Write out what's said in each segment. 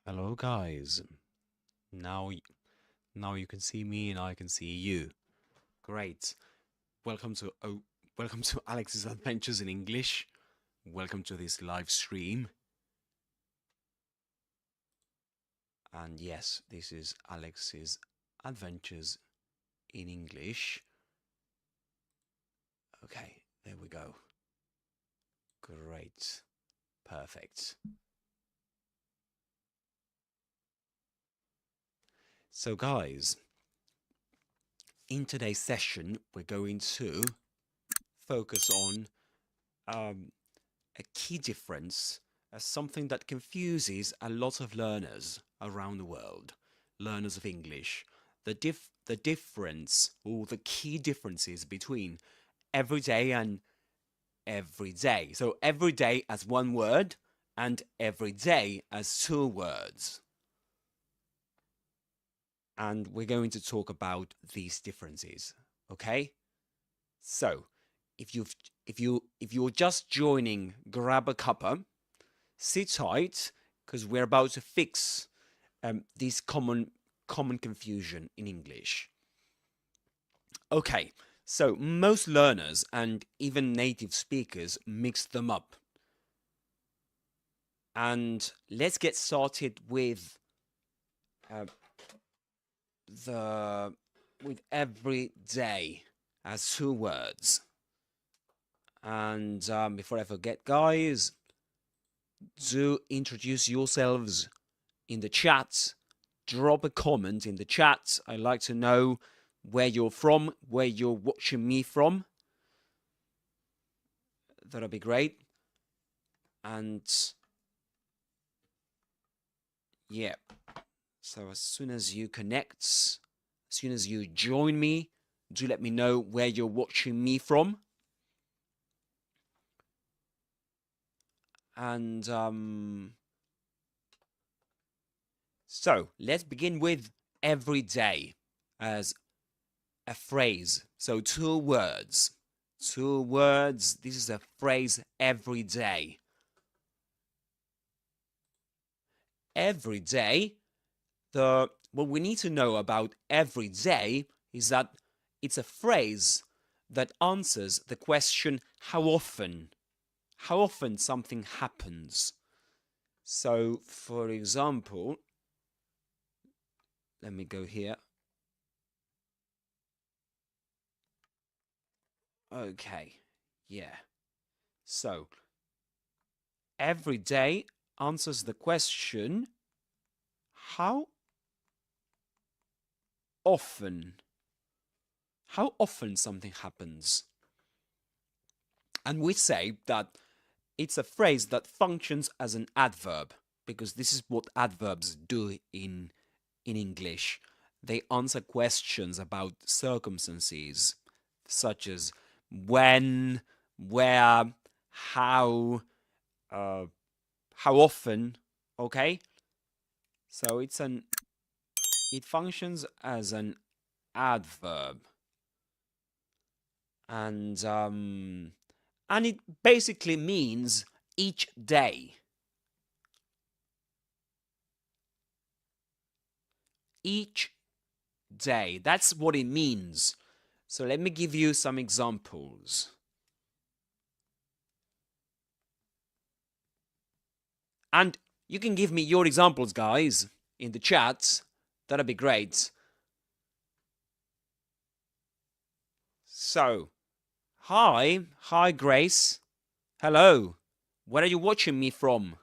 Hello guys. Now now you can see me and I can see you. Great. Welcome to welcome to Alex's Adventures in English. Welcome to this live stream. And yes, this is Alex's Adventures in English. Okay, there we go. Great. Perfect. So guys, in today's session, we're going to focus on a key difference, something that confuses a lot of learners around the world, learners of English. The difference, or the key differences between everyday and everyday. So everyday as one word and everyday as two words. And we're going to talk about these differences, okay? So, if you're just joining, grab a cuppa, sit tight, because we're about to fix this common confusion in English. Okay, so most learners and even native speakers mix them up. And let's get started with everyday as two words. And before I forget, guys, do introduce yourselves in the chat. Drop a comment in the chat. I'd like to know where you're from, where you're watching me from. That'll be great. And yeah. So as soon as you connect, as soon as you join me, do let me know where you're watching me from. And so let's begin with everyday as a phrase. So two words. Two words. This is a phrase, everyday. Every day. What we need to know about every day is that it's a phrase that answers the question, how often something happens. So, for example, let me go here. Okay, yeah. So, every day answers the question, how often something happens. And we say that it's a phrase that functions as an adverb, because this is what adverbs do in English. They answer questions about circumstances, such as when, where, how often, okay? So it functions as an adverb. And it basically means each day. Each day. That's what it means. So let me give you some examples. And you can give me your examples, guys, in the chat. That'd be great. So, hi Grace. Hello. Where are you watching me from?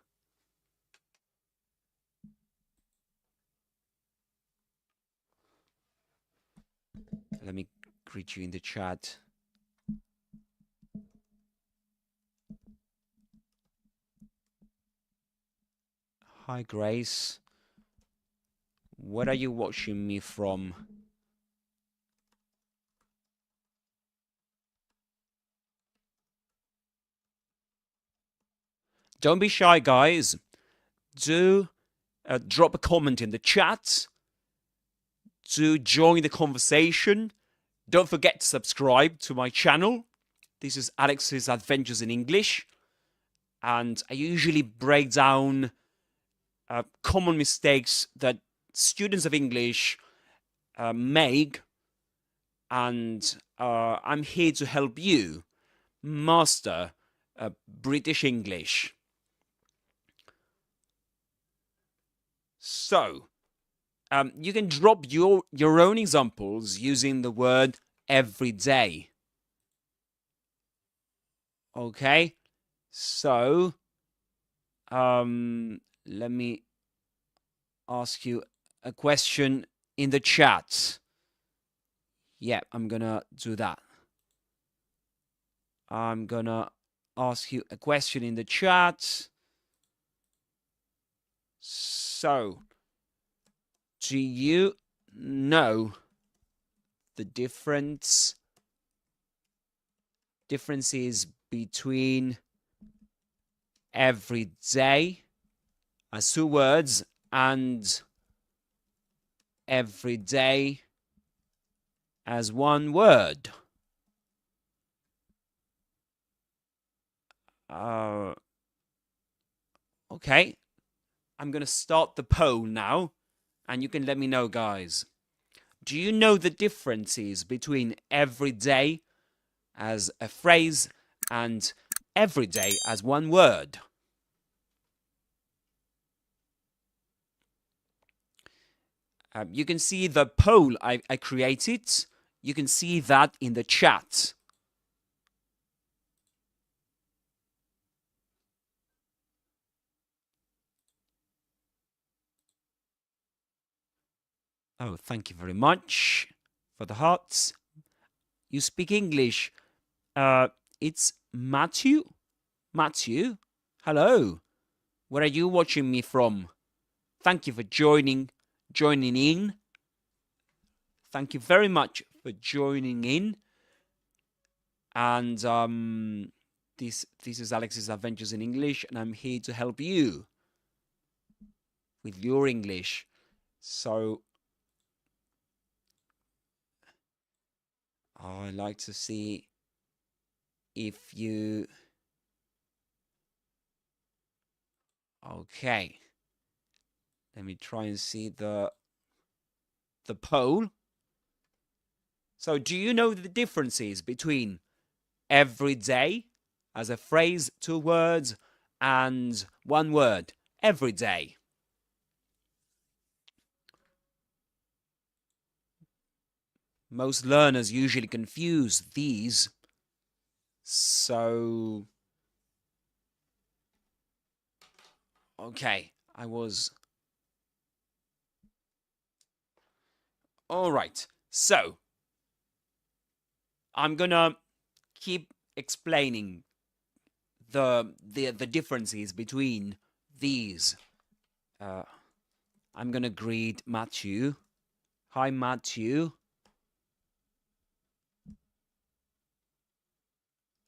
Let me greet you in the chat. Hi Grace. Where are you watching me from? Don't be shy, guys. Do drop a comment in the chat. Do join the conversation. Don't forget to subscribe to my channel. This is Alex's Adventures in English. And I usually break down common mistakes that students of English make, and I'm here to help you master British English. So, you can drop your own examples using the word every day. Okay, so let me ask you a question in the chat. Yeah, I'm gonna do that. I'm gonna ask you a question in the chat. So, do you know the differences between every day as two words and every day as one word? Okay, I'm gonna start the poll now, and you can let me know, guys. Do you know the differences between every day as a phrase and every day as one word? You can see the poll I created. You can see that in the chat. Oh, thank you very much for the hearts. You speak English. It's Matthew. Matthew, hello. Where are you watching me from? Thank you for joining in. Thank you very much for joining in. And this is Alex's Adventures in English, and I'm here to help you with your English. So I like to see if you... Okay. Let me try and see the poll. So do you know the differences between every day as a phrase, two words, and one word? Every day. Most learners usually confuse these. So, okay, I was... All right, so I'm gonna keep explaining the differences between these. I'm gonna greet Matthew. Hi, Matthew.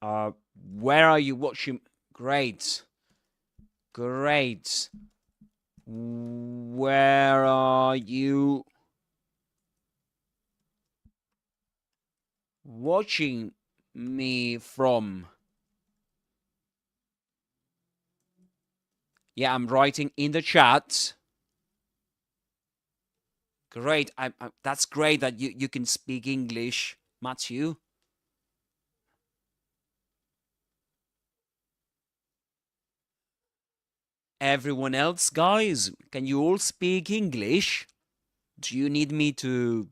Where are you watching? Great. Great. Where are you watching me from? Yeah, I'm writing in the chat. Great. That's great that you can speak English, Matthew. Everyone else, guys, can you all speak English? Do you need me to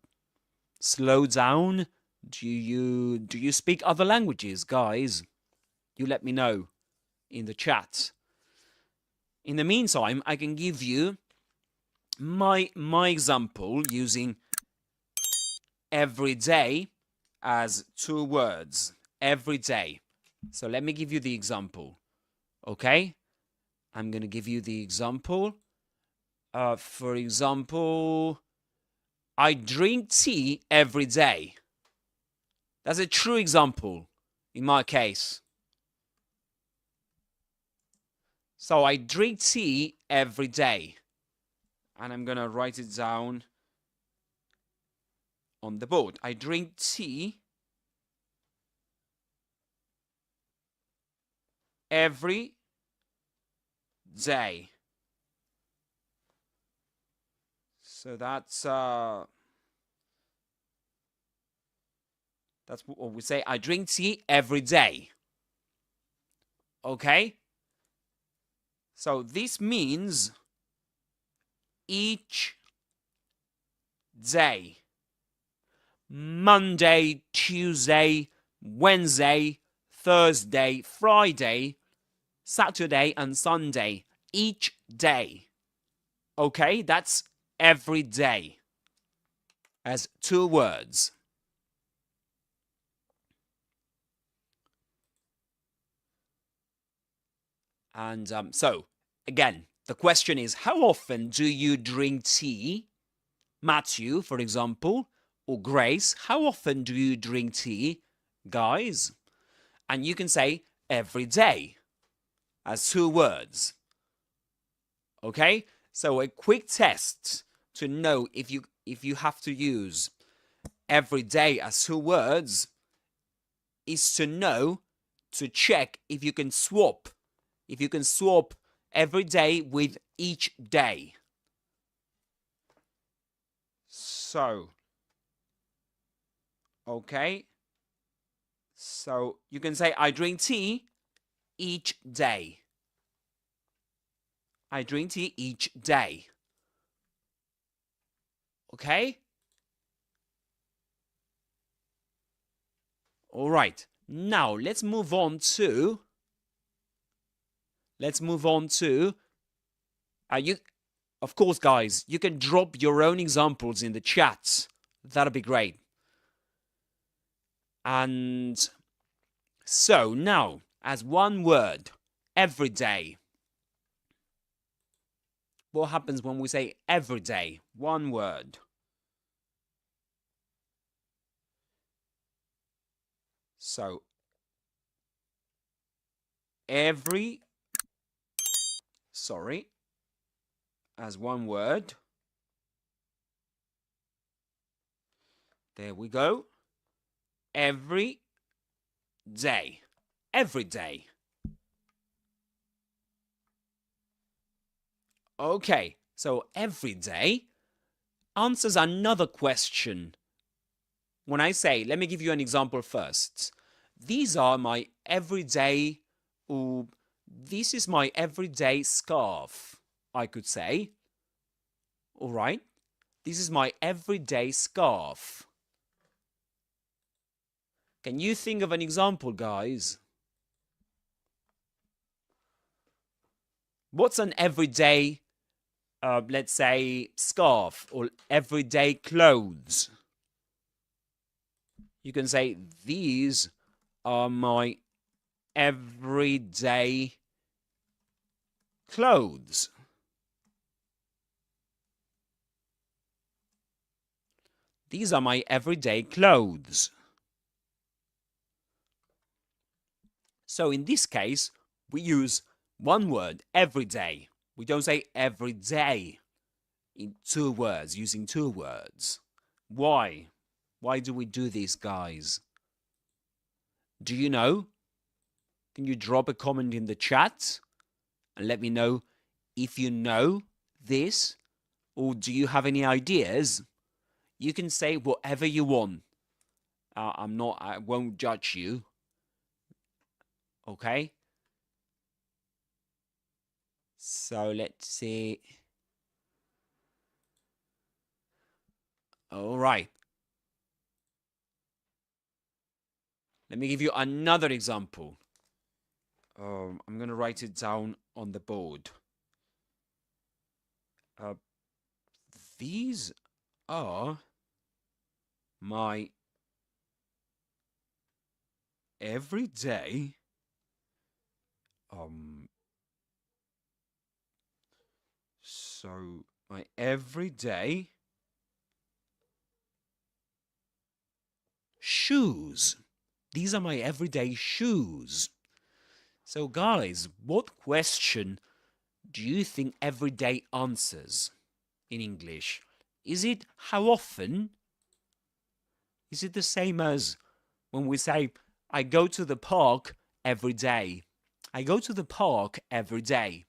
slow down? Do you speak other languages, guys? You let me know in the chat. In the meantime, I can give you my example using every day as two words. Every day. So let me give you the example. Okay? I'm going to give you the example. For example, I drink tea every day. That's a true example in my case. So I drink tea every day. And I'm going to write it down on the board. I drink tea every day. So that's what we say. I drink tea every day. Okay? So this means each day. Monday, Tuesday, Wednesday, Thursday, Friday, Saturday, and Sunday. Each day. Okay? That's every day. As 2 words. And so, again, the question is, how often do you drink tea? Matthew, for example, or Grace, how often do you drink tea, guys? And you can say every day as 2 words. Okay? So a quick test to know if you have to use every day as 2 words is to check if you can swap every day with each day. So, okay. So you can say, I drink tea each day. I drink tea each day. Okay? All right. Now let's move on to you. Of course, guys, you can drop your own examples in the chat. That'll be great. And so now, as 1 word, every day. What happens when we say every day? 1 word. So, as 1 word. There we go. Every day. Every day. Okay, so every day answers another question. When I say, let me give you an example first. These are my everyday, or this is my everyday scarf, I could say. All right, this is my everyday scarf. Can you think of an example, guys? What's an everyday, let's say, scarf or everyday clothes? You can say, these are my everyday clothes. These are my everyday clothes. So in this case, we use 1 word, every day. We don't say every day in 2 words, using 2 words. Why? Why do we do this, guys? Do you know? Can you drop a comment in the chat and let me know if you know this, or do you have any ideas? You can say whatever you want. I won't judge you. Okay? So let's see. All right. Let me give you another example. I'm going to write it down on the board. These are my everyday so my everyday shoes. These are my everyday shoes. So guys, what question do you think everyday answers in English? Is it how often? Is it the same as when we say, I go to the park every day? I go to the park every day.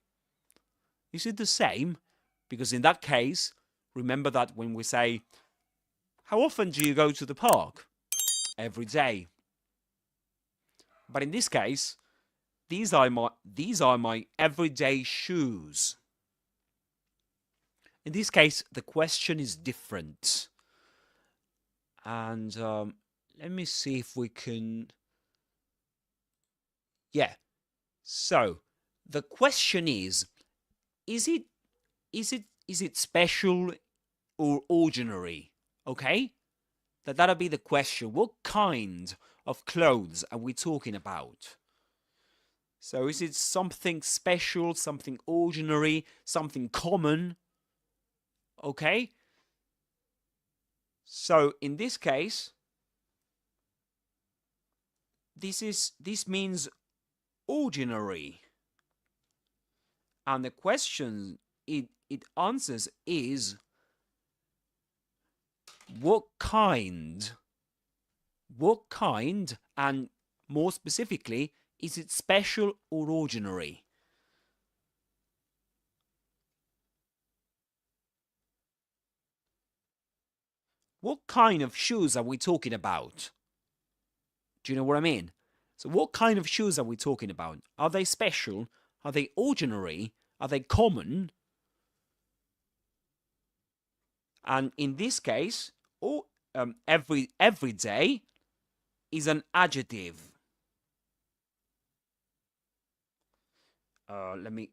Is it the same? Because in that case, remember that when we say, how often do you go to the park? Every day. But in this case, these are my everyday shoes. In this case, the question is different. And let me see if we can... Yeah. So, the question is it special or ordinary? Okay? That'll be the question. What kind of clothes are we talking about? So is it something special, something ordinary, something common? Okay? So in this case, this means ordinary. And the question it answers is what kind, and more specifically, is it special or ordinary? What kind of shoes are we talking about? Do you know what I mean? So what kind of shoes are we talking about? Are they special? Are they ordinary? Are they common? And in this case, every day is an adjective. Let me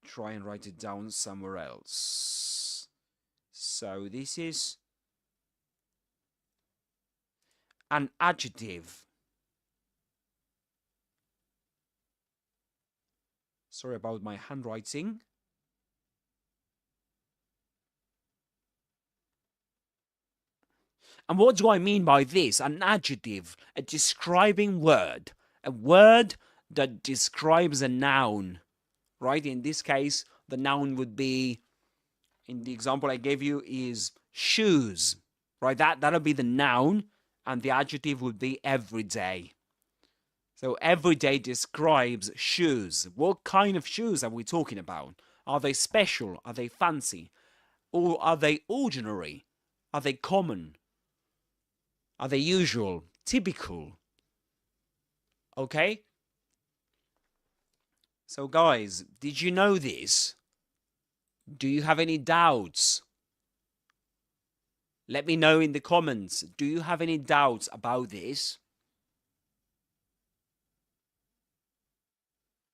try and write it down somewhere else. So this is an adjective. Sorry about my handwriting. And what do I mean by this? An adjective, a describing word, a word that describes a noun, right? In this case, the noun would be, in the example I gave you, is shoes, right? That'll be the noun, and the adjective would be everyday. So everyday describes shoes. What kind of shoes are we talking about? Are they special? Are they fancy? Or are they ordinary? Are they common? Are they usual? Typical? Okay? So guys, did you know this? Do you have any doubts? Let me know in the comments. Do you have any doubts about this?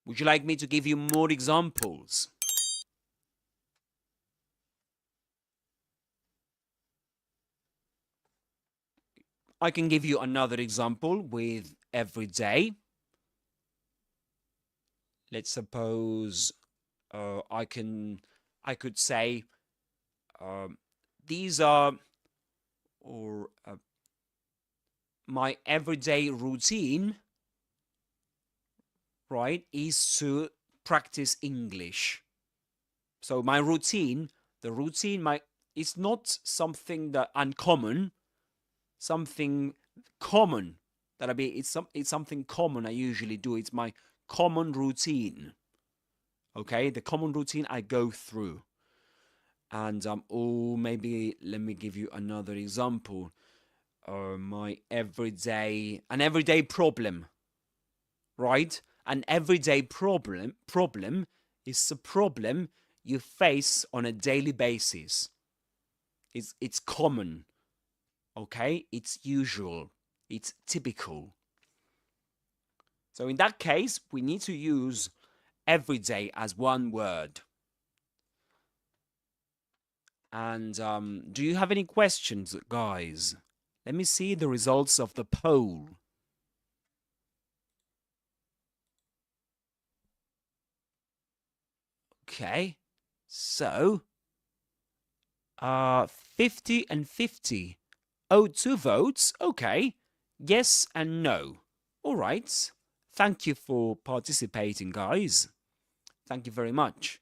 Would you like me to give you more examples? I can give you another example with everyday. Let's suppose I could say these are, or my everyday routine, right, is to practice English. So my routine, it's not something that uncommon, something common. It's something common I usually do. It's my common routine. Okay, the common routine I go through. And maybe let me give you another example. An everyday problem, right? An everyday problem is a problem you face on a daily basis. It's common, okay? It's usual, it's typical. So in that case, we need to use everyday as one word. And do you have any questions, guys? Let me see the results of the poll. Okay, so 50 and 50. Oh, 2 votes. Okay, yes and no. All right. Thank you for participating, guys. Thank you very much.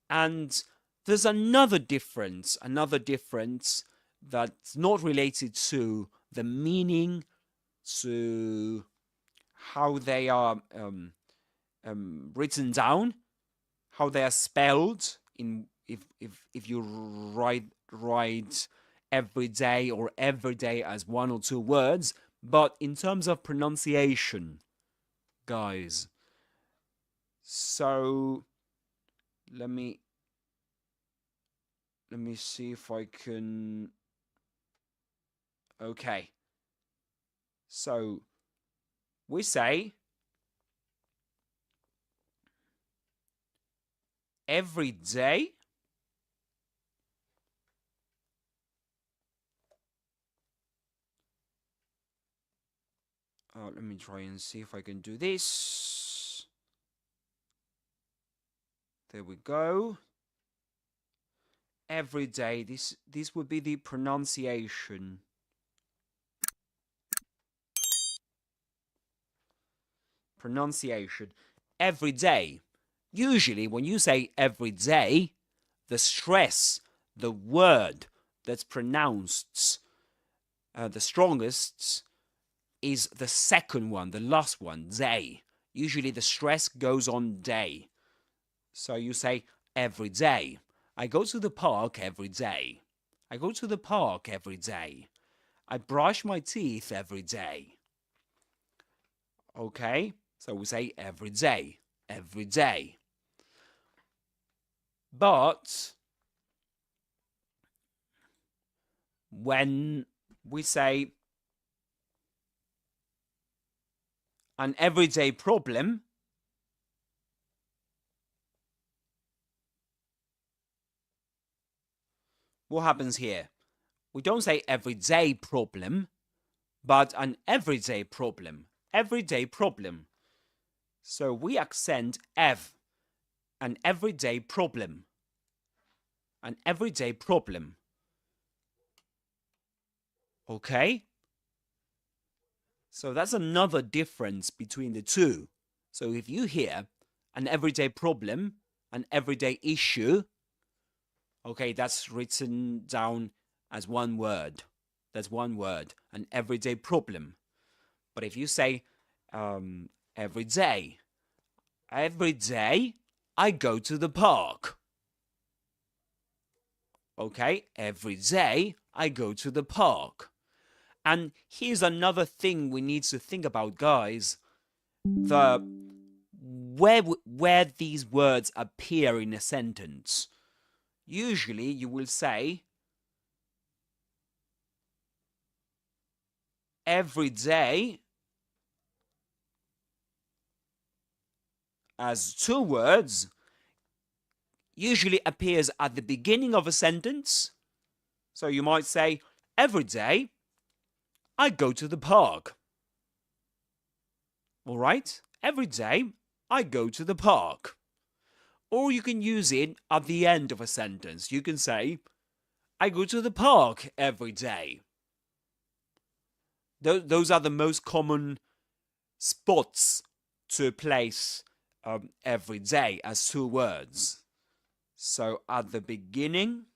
And there's another difference that's not related to the meaning, to how they are written down, how they are spelled in if you write every day or every day as one or two words, but in terms of pronunciation, guys. So let me see if I can. Okay. So we say every day. Let me try and see if I can do this. There we go. Every day. This would be the pronunciation. Pronunciation. Every day. Usually, when you say every day, the stress, the word that's pronounced the strongest is the second one, the last one, day. Usually the stress goes on day. So you say every day. I go to the park every day. I go to the park every day. I brush my teeth every day. Okay? So we say every day. Every day. But when we say an everyday problem, what happens here? We don't say everyday problem, but an everyday problem. Everyday problem. So we accent ev, an everyday problem. An everyday problem. Okay? So that's another difference between the two. So if you hear an everyday problem, an everyday issue, okay, that's written down as one word. That's one word, an everyday problem. But if you say every day I go to the park. Okay, every day I go to the park. And here's another thing we need to think about, guys. Where these words appear in a sentence. Usually you will say every day as two words usually appears at the beginning of a sentence. So you might say, every day I go to the park. All right? Every day I go to the park. Or you can use it at the end of a sentence. You can say, I go to the park every day. Those are the most common spots to place every day as two words. So at the beginning,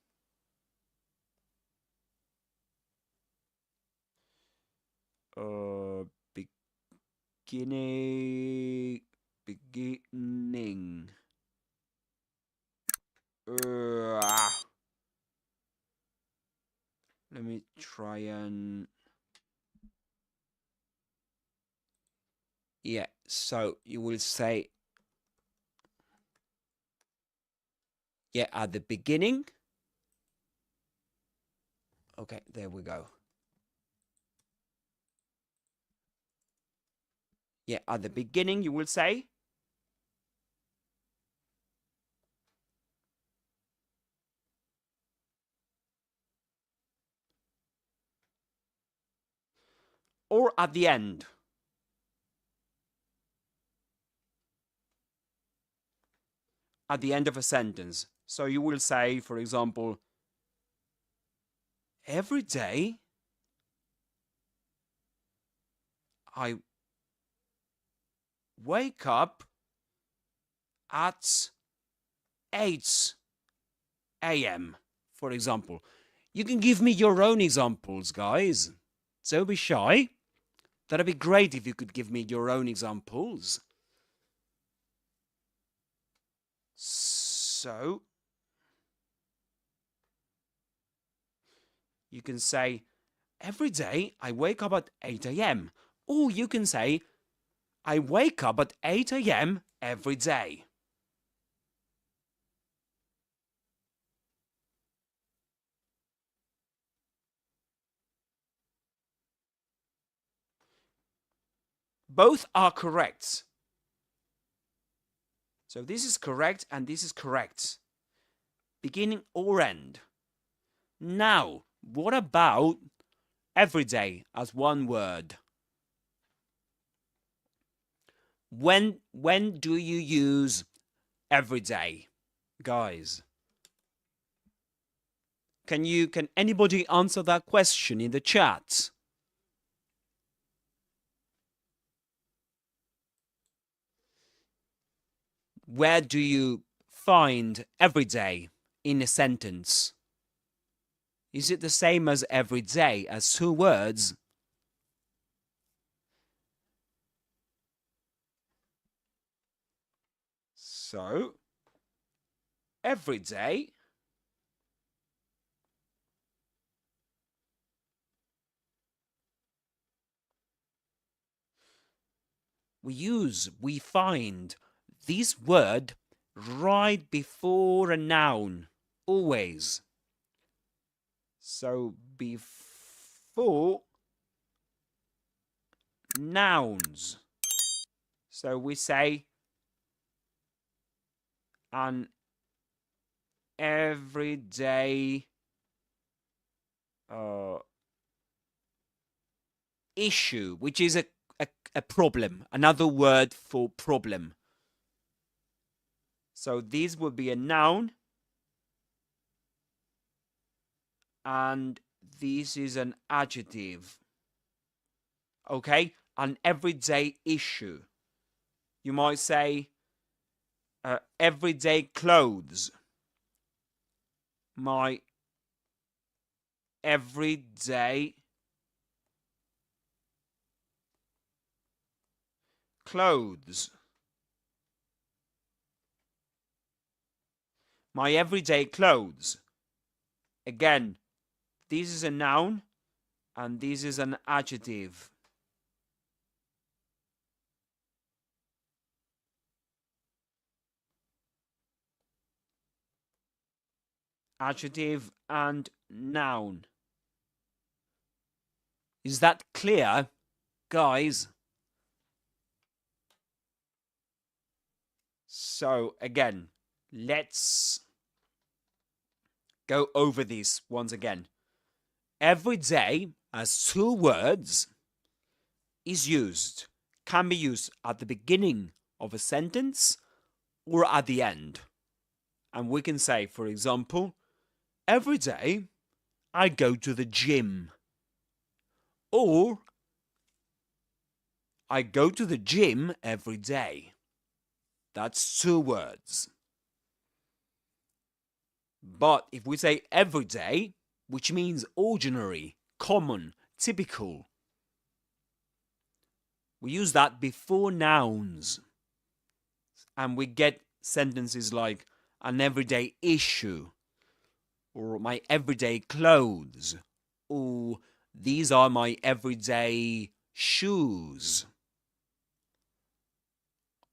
beginning. Let me try and... Yeah, so you will say... Yeah, at the beginning. Okay, there we go. Yeah, at the beginning you will say... Or at the end. At the end of a sentence. So you will say, for example, every day I wake up at 8 a.m., for example. You can give me your own examples, guys. Don't be shy. That'd be great if you could give me your own examples. So, You can say, every day I wake up at 8 a.m. Or you can say, I wake up at 8 a.m. every day. Both are correct. So this is correct and this is correct. Beginning or end. Now, what about every day as one word? When do you use every day, guys? Can anybody answer that question in the chat? Where do you find every day in a sentence? Is it the same as every day as two words? So, every day we find this word right before a noun, always. So before nouns. So we say an everyday issue, which is a problem, another word for problem. So this would be a noun, and this is an adjective. Okay, an everyday issue. You might say everyday clothes. My everyday clothes. My everyday clothes. Again, this is a noun and this is an adjective. Adjective and noun. Is that clear, guys? So again, let's go over this once again. Every day as two words is used, can be used at the beginning of a sentence or at the end. And we can say, for example, every day I go to the gym. Or I go to the gym every day. That's two words. But if we say every day, which means ordinary, common, typical, we use that before nouns. And we get sentences like an everyday issue, or my everyday clothes, or these are my everyday shoes.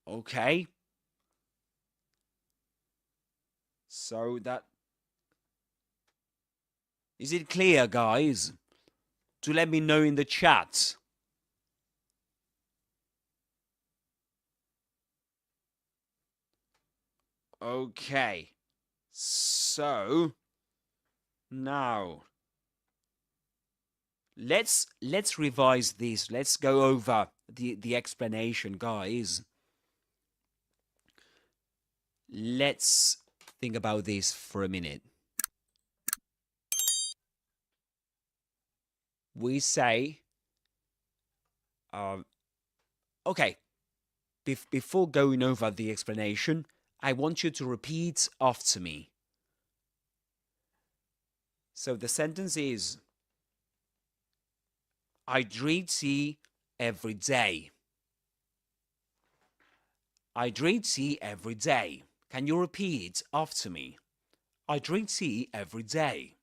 Okay? So that... Is it clear, guys? Do let me know in the chat. Okay. So now let's revise this. Let's go over the explanation, guys. Let's think about this for a minute. We say, okay, before going over the explanation, I want you to repeat after me. So the sentence is, I drink tea every day. I drink tea every day. Can you repeat after me? I drink tea every day.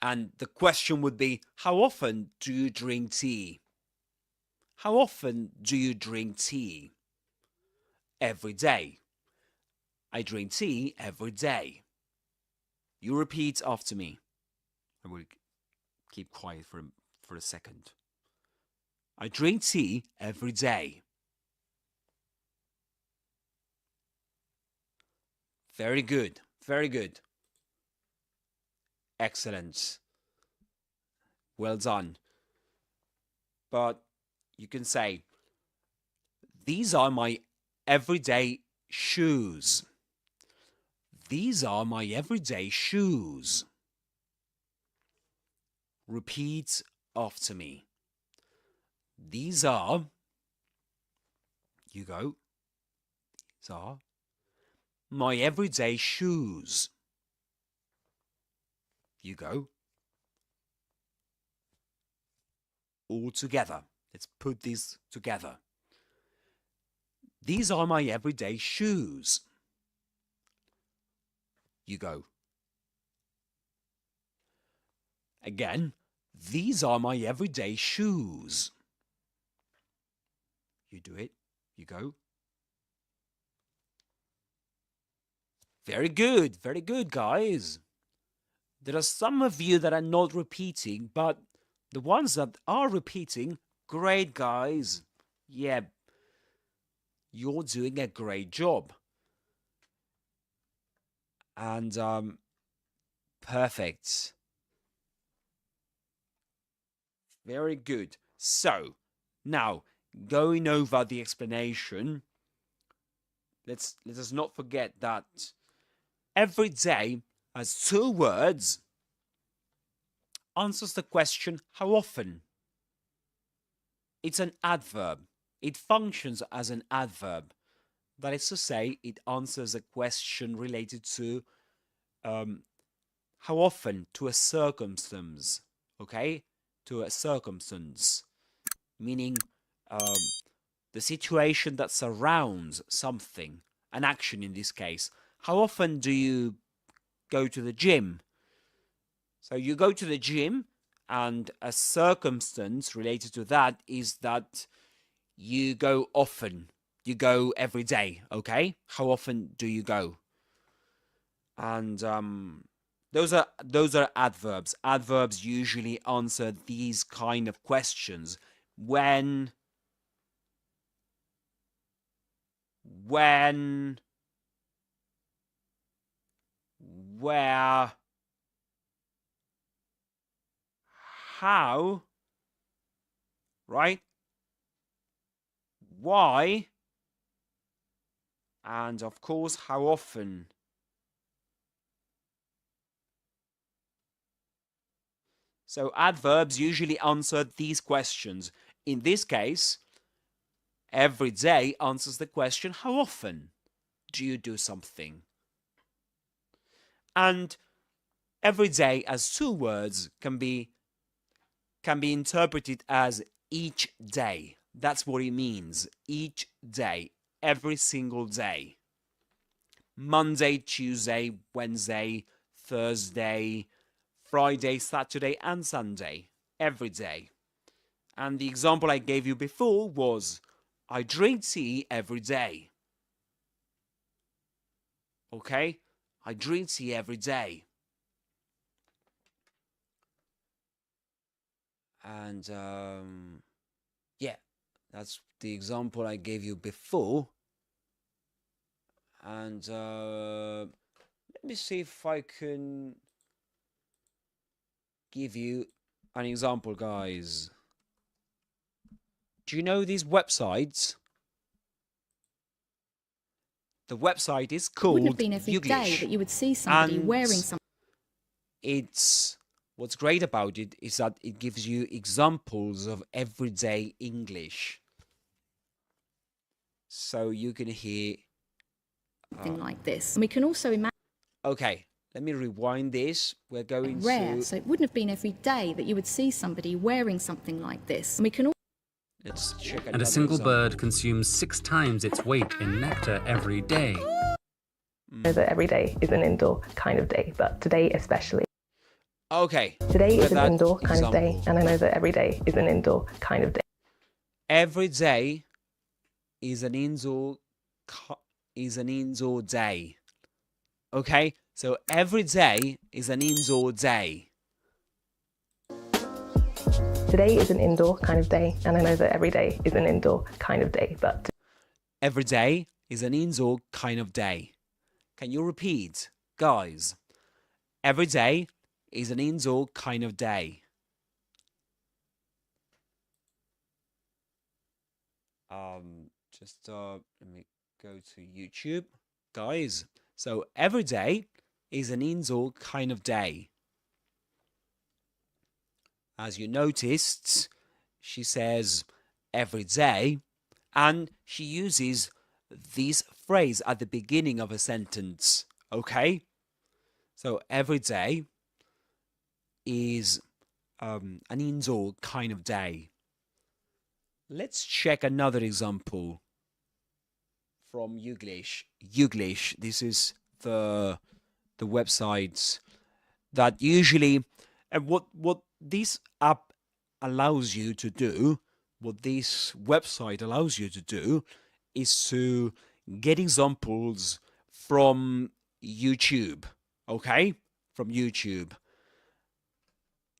And the question would be, how often do you drink tea? How often do you drink tea? Every day. I drink tea every day. You repeat after me. I will keep quiet for a second. I drink tea every day. Very good. Very good. Excellent. Well done. But you can say, these are my everyday shoes. These are my everyday shoes. Repeat after me. These are, you go, these are my everyday shoes. You go. All together. Let's put these together. These are my everyday shoes. You go. Again, these are my everyday shoes. You do it. You go. Very good, guys. There are some of you that are not repeating, but the ones that are repeating, great, guys. Yeah, you're doing a great job. And perfect. Very good. So, now, going over the explanation, let us not forget that every day has two words, answers the question, how often? It's an adverb. It functions as an adverb. That is to say, it answers a question related to how often, to a circumstance, okay? To a circumstance, meaning the situation that surrounds something, an action in this case. How often do you go to the gym? So you go to the gym, and a circumstance related to that is that you go often. You go every day, okay? How often do you go? And those are adverbs. Adverbs usually answer these kind of questions. When, where, how, right? Why, and of course, how often. So adverbs usually answer these questions. In this case, every day answers the question, how often do you do something? And every day as two words can be interpreted as each day. That's what it means. Each day. Every single day. Monday, Tuesday, Wednesday, Thursday, Friday, Saturday, and Sunday. Every day. And the example I gave you before was, I drink tea every day. Okay? I drink tea every day. And yeah, that's the example I gave you before. And let me see if I can give you an example, guys. Do you know these websites? The website is called Wouldn't have been every YouGlish, day that you would see somebody wearing something. It's what's great about it is that it gives you examples of everyday English. So you can hear Something like this. And we can also imagine. Okay, let me rewind this. We're going rare, to. so it wouldn't have been every day that you would see somebody wearing something like this. And we can. Let's check. And a single bird consumes 6 times its weight in nectar every day. That every day is an indoor kind of day, but today especially. Okay. Today look is at an that indoor kind of day, example. and I know that every day is an indoor kind of day. Every day is an indoor day. Okay, so every day is an indoor day. Today is an indoor kind of day, and I know that every day is an indoor kind of day, but Every day is an indoor kind of day. Can you repeat, guys? Every day is an indoor kind of day. Let me go to YouTube, guys. So every day is an indoor kind of day. As you noticed, she says every day, and she uses this phrase at the beginning of a sentence. Okay, so every day is an indoor kind of day. Let's check another example from YouGlish. YouGlish, this is the website that usually, and what this app allows you to do, what this website allows you to do, is to get examples from YouTube. Okay, from YouTube.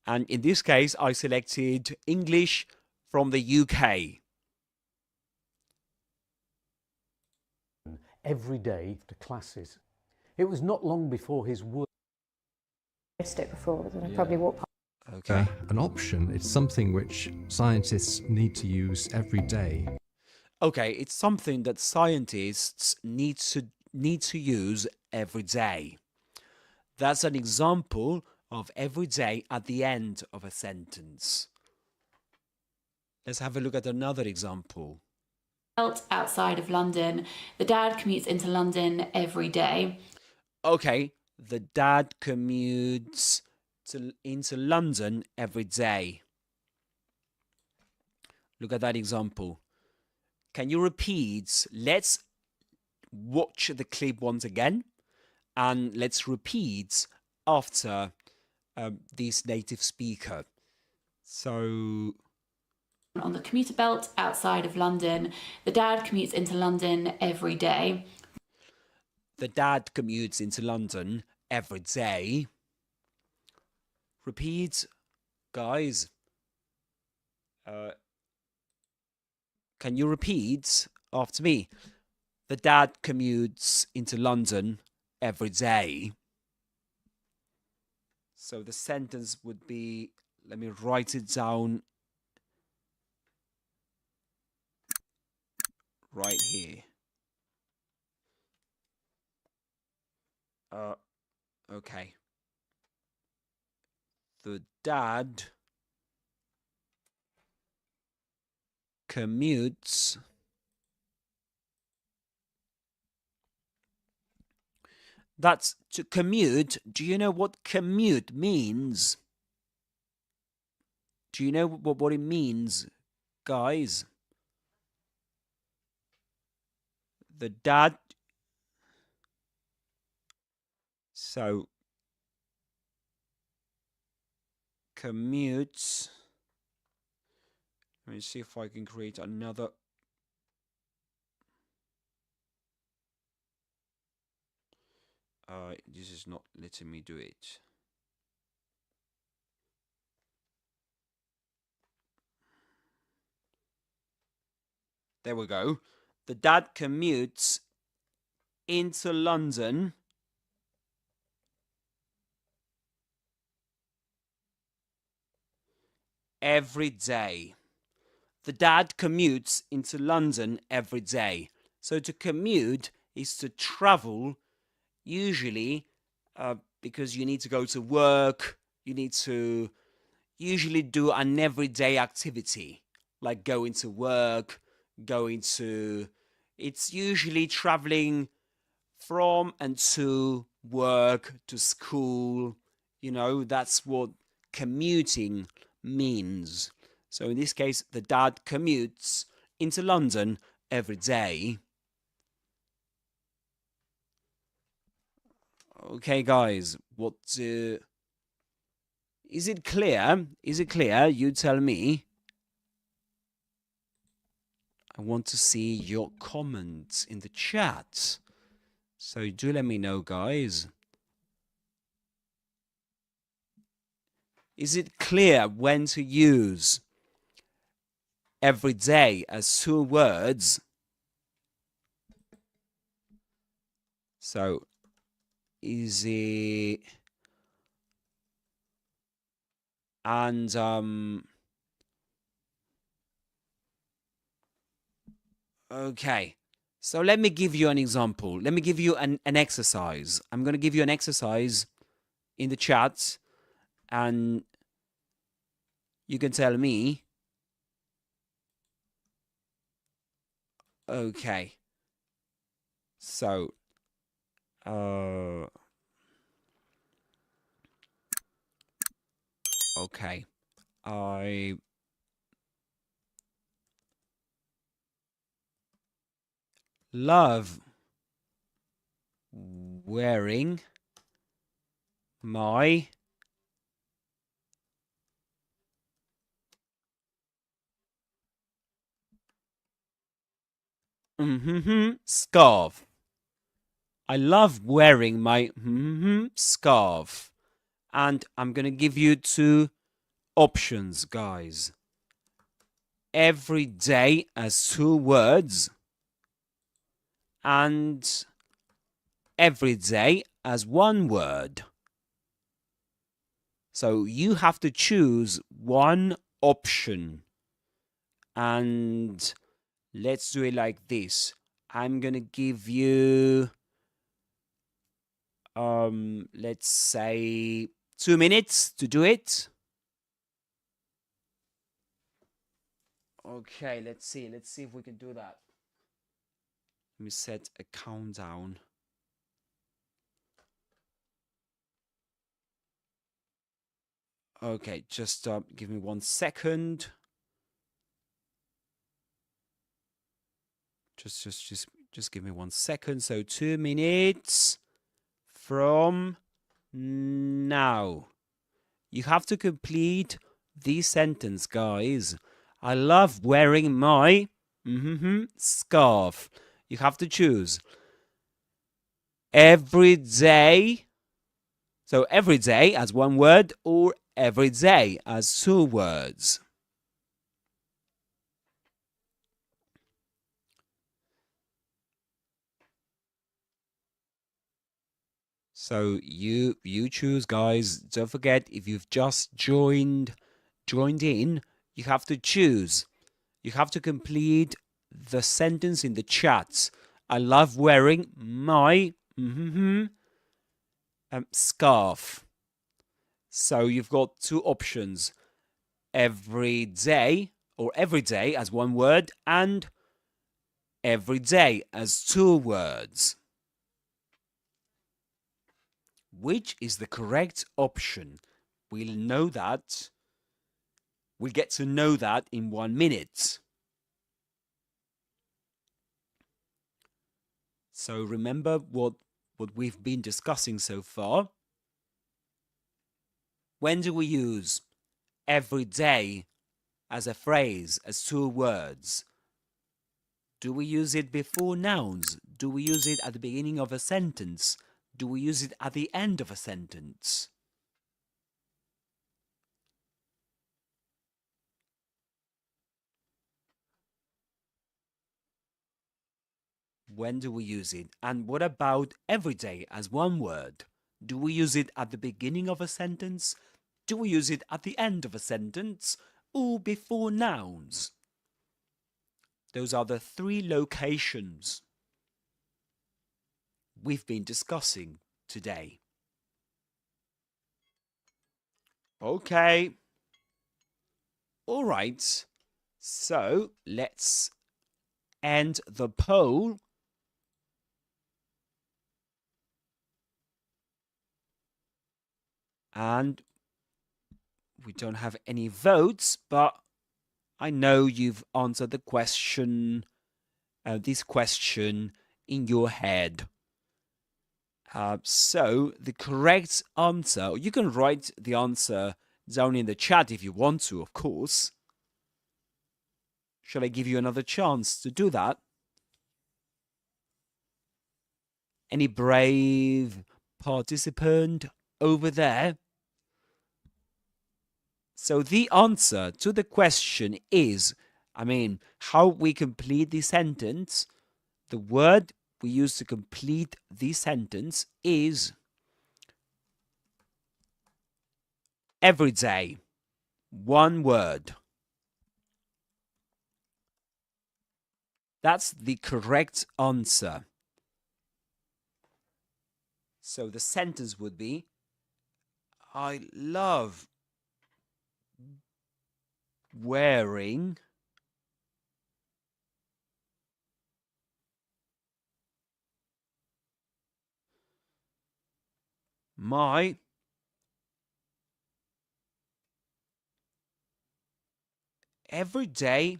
And in this case, I selected English from the UK. Every day to classes. It was not long before his work. It before, and I probably walked past. Okay. An option, it's something which scientists need to use every day. Okay, it's something that scientists need to use every day. That's an example of every day at the end of a sentence. Let's have a look at another example. Outside of London. The dad commutes into London every day. Okay, the dad commutes into London every day. Look at that example. Can you repeat? Let's watch the clip once again, and let's repeat after this native speaker. So, On the commuter belt outside of London. The dad commutes into London every day. the dad commutes into London every day. Repeat, guys. Can you repeat after me? The dad commutes into London every day. So the sentence would be, let me write it down right here. Okay. The dad commutes That's to commute. Do you know what commute means? Do you know what it means, guys? The dad. So, commutes. Let me see if I can create another. This is not letting me do it. There we go. The dad commutes into London every day. The dad commutes into London every day. So to commute is to travel, usually because you need to go to work, you need to usually do an everyday activity, like going to work, it's usually traveling from and to work, to school, that's what commuting means. So in this case, the dad commutes into London every day. Okay, guys, what do Is it clear? Is it clear? You tell me. I want to see your comments in the chat. So do let me know, guys. Is it clear when to use every day as 2 words? So, is it... And, okay. So let me give you an example. Let me give you an exercise. I'm going to give you an exercise in the chat, and you can tell me. Okay. So, okay. I love wearing my scarf. I love wearing my scarf. And I'm going to give you 2 options, guys. Every day as 2 words, and every day as 1 word. So you have to choose one option. And let's do it like this. I'm going to give you, let's say 2 minutes to do it. Okay, let's see if we can do that. Let me set a countdown. Okay, just give me 1 second. Just give me 1 second. So 2 minutes from now. You have to complete this sentence, guys. I love wearing my scarf. You have to choose every day. So every day as 1 word, or every day as 2 words. So you choose, guys. Don't forget, if you've just joined in, you have to choose. You have to complete the sentence in the chat. I love wearing my scarf. So you've got 2 options. Every day, or every day as 1 word, and every day as 2 words. Which is the correct option? We'll know that. We'll get to know that in 1 minute. So remember what we've been discussing so far. When do we use every day as a phrase, as 2 words? Do we use it before nouns? Do we use it at the beginning of a sentence? Do we use it at the end of a sentence? When do we use it? And what about every day as 1 word? Do we use it at the beginning of a sentence? Do we use it at the end of a sentence? Or before nouns? Those are the 3 locations we've been discussing today. Okay. All right. So let's end the poll. And we don't have any votes, but I know you've answered the question, this question in your head. So the correct answer, you can write the answer down in the chat if you want to, of course. Shall I give you another chance to do that? Any brave participant over there? So the answer to the question is, how we complete the sentence, the word we use to complete the sentence is every day. One word. That's the correct answer. So the sentence would be, I love wearing my everyday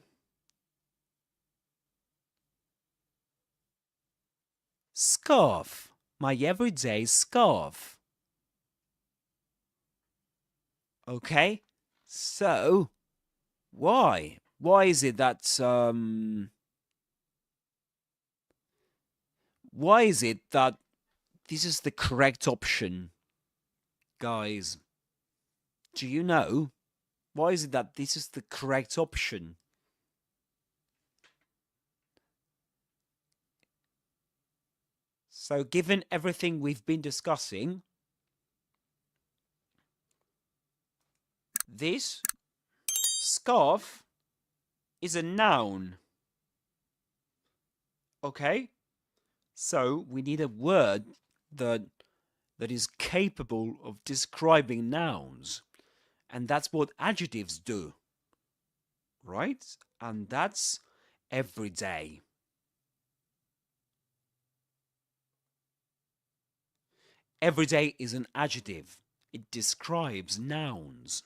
scarf. My everyday scarf. Okay, so why? Why is it that this is the correct option? Guys, do you know? Why is it that this is the correct option? So given everything we've been discussing, this scarf is a noun. Okay? So we need a word that is capable of describing nouns. And that's what adjectives do. Right? And that's everyday. Everyday is an adjective. It describes nouns.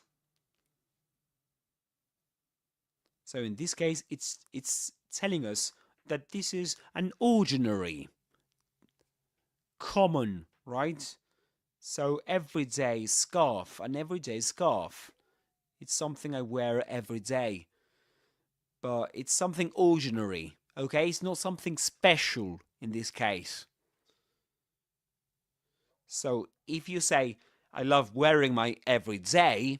So in this case, it's telling us that this is an ordinary, common, right? So everyday scarf, an everyday scarf. It's something I wear every day. But it's something ordinary, okay? It's not something special in this case. So if you say, I love wearing my everyday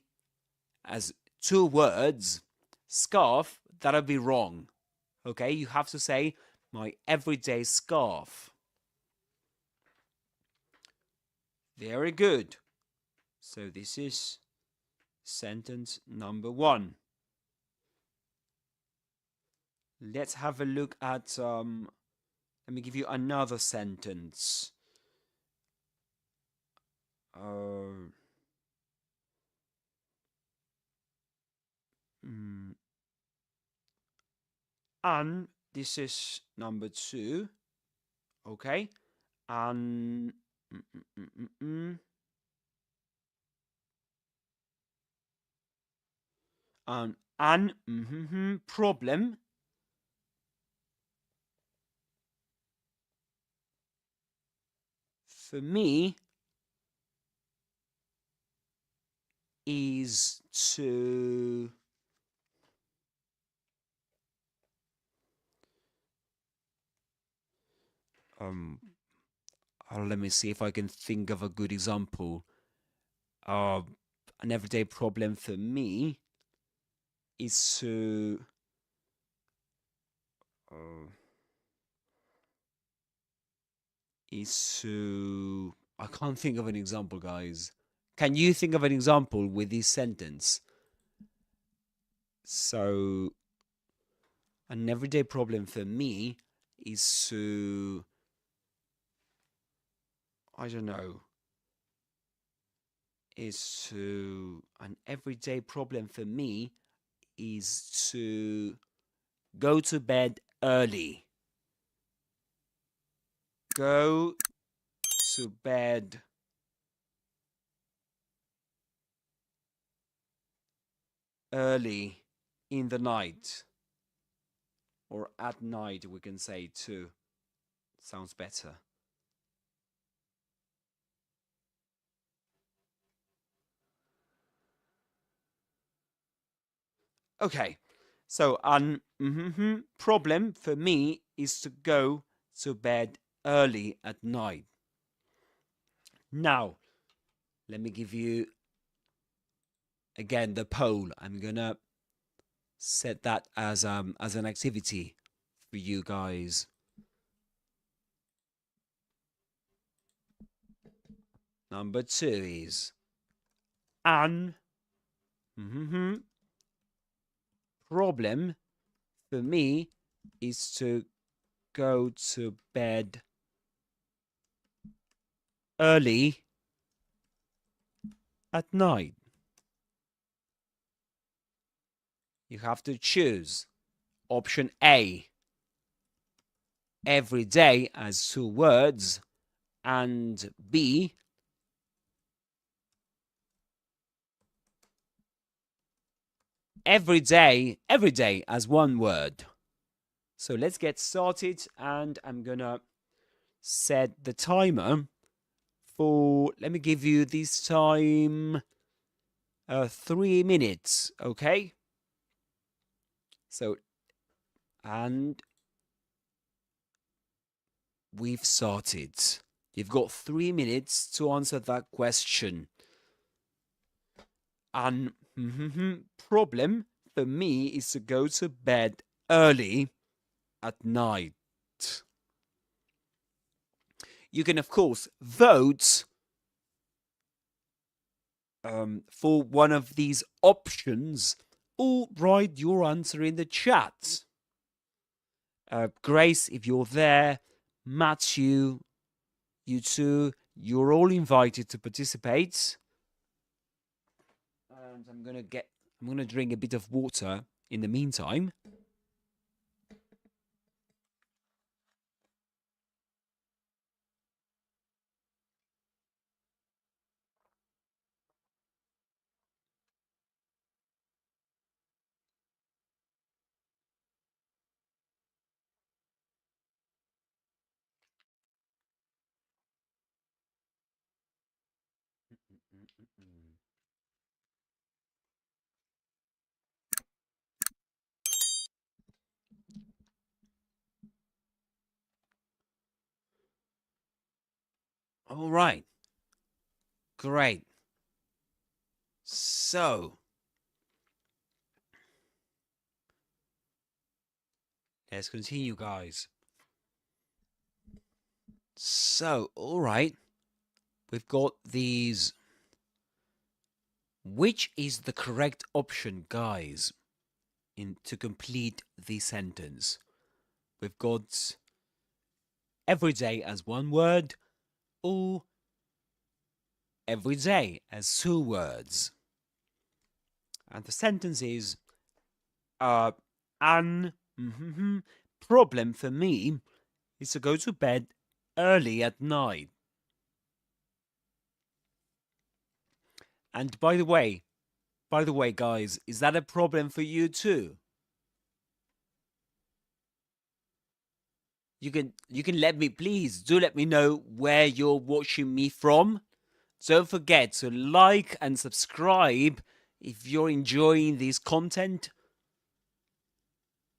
as two words, scarf, that'll be wrong. Okay, you have to say my everyday scarf. Very good. So this is sentence number 1. Let's have a look at, let me give you another sentence. And this is number 2. Okay. And an problem for me is to let me see if I can think of a good example. An everyday problem for me is to I can't think of an example, guys. Can you think of an example with this sentence? So an everyday problem for me is to, I don't know, an everyday problem for me is to go to bed early. Go to bed early in the night. Or at night, we can say too. Sounds better. Okay, so problem for me is to go to bed early at night. Now, let me give you again the poll. I'm gonna set that as an activity for you guys. Number 2 is problem for me is to go to bed early at night. You have to choose option A, every day as 2 words, and B, every day as 1 word. So let's get started, and I'm gonna set the timer for, let me give you this time 3 minutes, okay? So, and we've started. You've got 3 minutes to answer that question. And problem for me is to go to bed early at night. You can, of course, vote for one of these options or write your answer in the chat. Grace, if you're there, Matthew, you two, you're all invited to participate. And I'm gonna drink a bit of water in the meantime. All right. Great. So, let's continue, guys. So, all right. We've got these. Which is the correct option, guys, to complete the sentence? We've got every day as 1 word or every day as 2 words. And the sentence is an problem for me is to go to bed early at night. And by the way, guys, is that a problem for you too? You can let me, please do let me know where you're watching me from. Don't forget to like and subscribe if you're enjoying this content.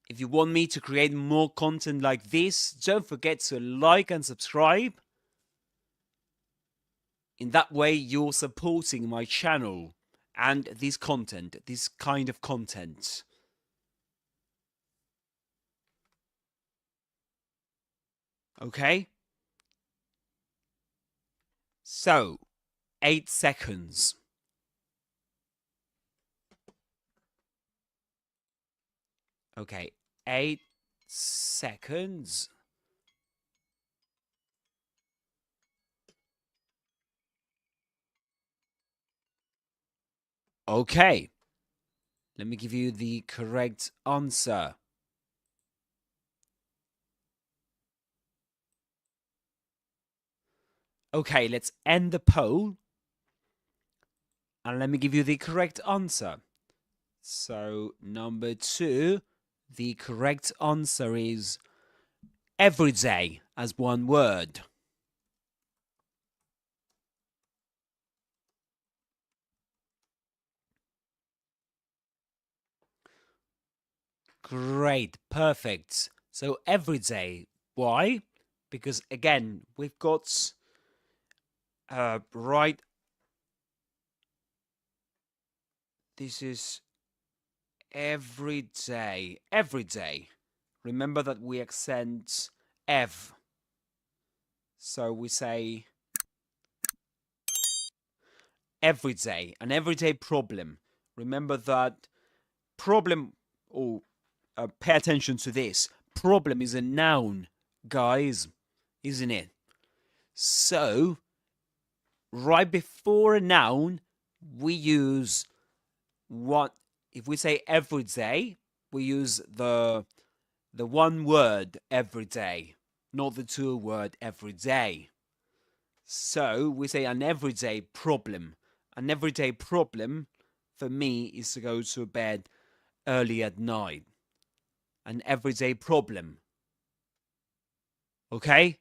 If you want me to create more content like this, don't forget to like and subscribe. In that way, you're supporting my channel and this content, this kind of content. Okay? So, 8 seconds. Okay, 8 seconds. Okay. Let me give you the correct answer. Okay, let's end the poll. And let me give you the correct answer. So, number 2, the correct answer is every day as 1 word. Great, perfect. So every day. Why? Because again, we've got right. This is every day. Every day. Remember that we accent ev. So we say every day, an everyday problem. Remember that problem, or pay attention to this. Problem is a noun, guys, isn't it? So, right before a noun, we use what, if we say every day, we use the one word every day, not the two word every day. So we say an everyday problem. An everyday problem for me is to go to bed early at night. An everyday problem. Okay?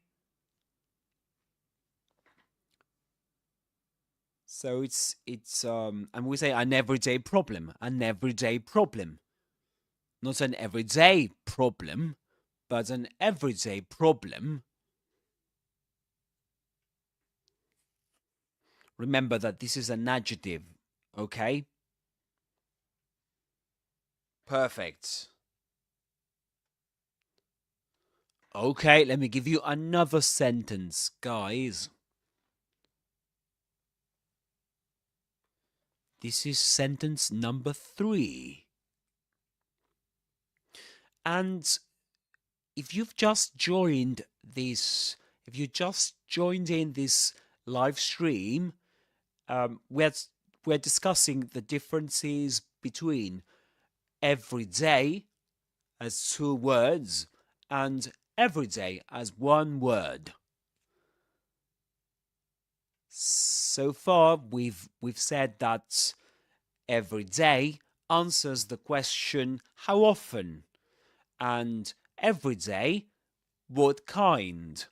So it's and we say an everyday problem. An everyday problem. Not an everyday problem, but an everyday problem. Remember that this is an adjective, okay? Perfect. Okay, let me give you another sentence, guys. This is sentence number 3. And if you've just joined this, if you just joined in this live stream, we're discussing the differences between every day as 2 words and every day as 1 word. So far, we've said that every day answers the question how often, and every day what kind,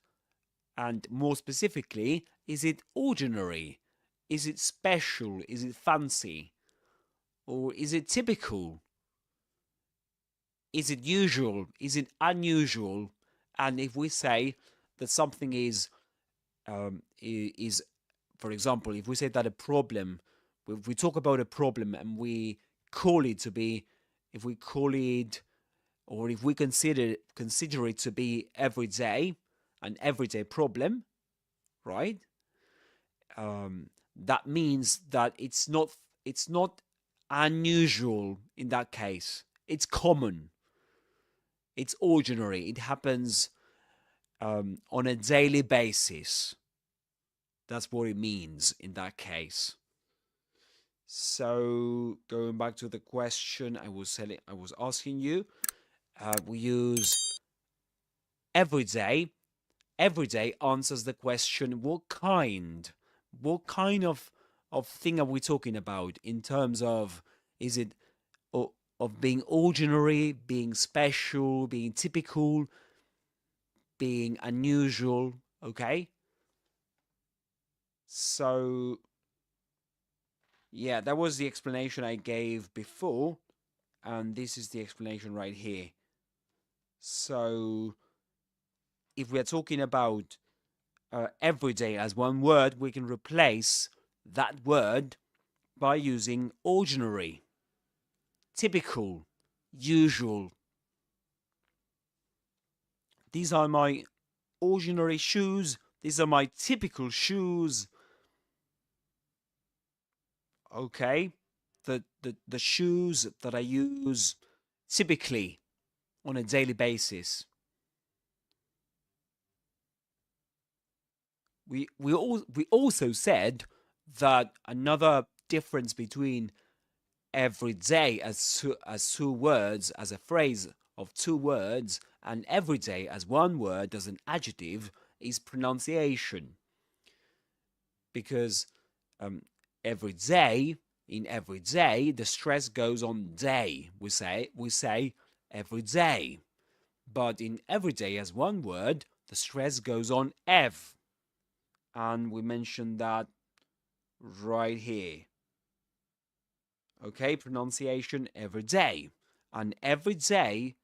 and more specifically, is it ordinary, is it special, is it fancy, or is it typical, is it usual, is it unusual? And if we say that something is for example, if we say that a problem, if we talk about a problem and we call it to be, if we call it, or if we consider it to be every day, an everyday problem, right? That means that it's not unusual in that case. It's common. It's ordinary. It happens on a daily basis. That's what it means in that case. So going back to the question I was asking you, we use every day. Every day answers the question what kind of thing are we talking about in terms of, is it of being ordinary, being special, being typical, being unusual, okay? So, yeah, that was the explanation I gave before, and this is the explanation right here. So, if we are talking about every day as 1 word, we can replace that word by using ordinary, typical, usual. These are my ordinary shoes. These are my typical shoes. Okay, the shoes that I use typically on a daily basis. We also said that another difference between every day as 2 words, as a phrase of 2 words, and every day as 1 word as an adjective is pronunciation. Because every day, in every day, the stress goes on day. We say every day. But in every day as 1 word, the stress goes on ev. And we mentioned that right here. Okay, pronunciation every day. And every day,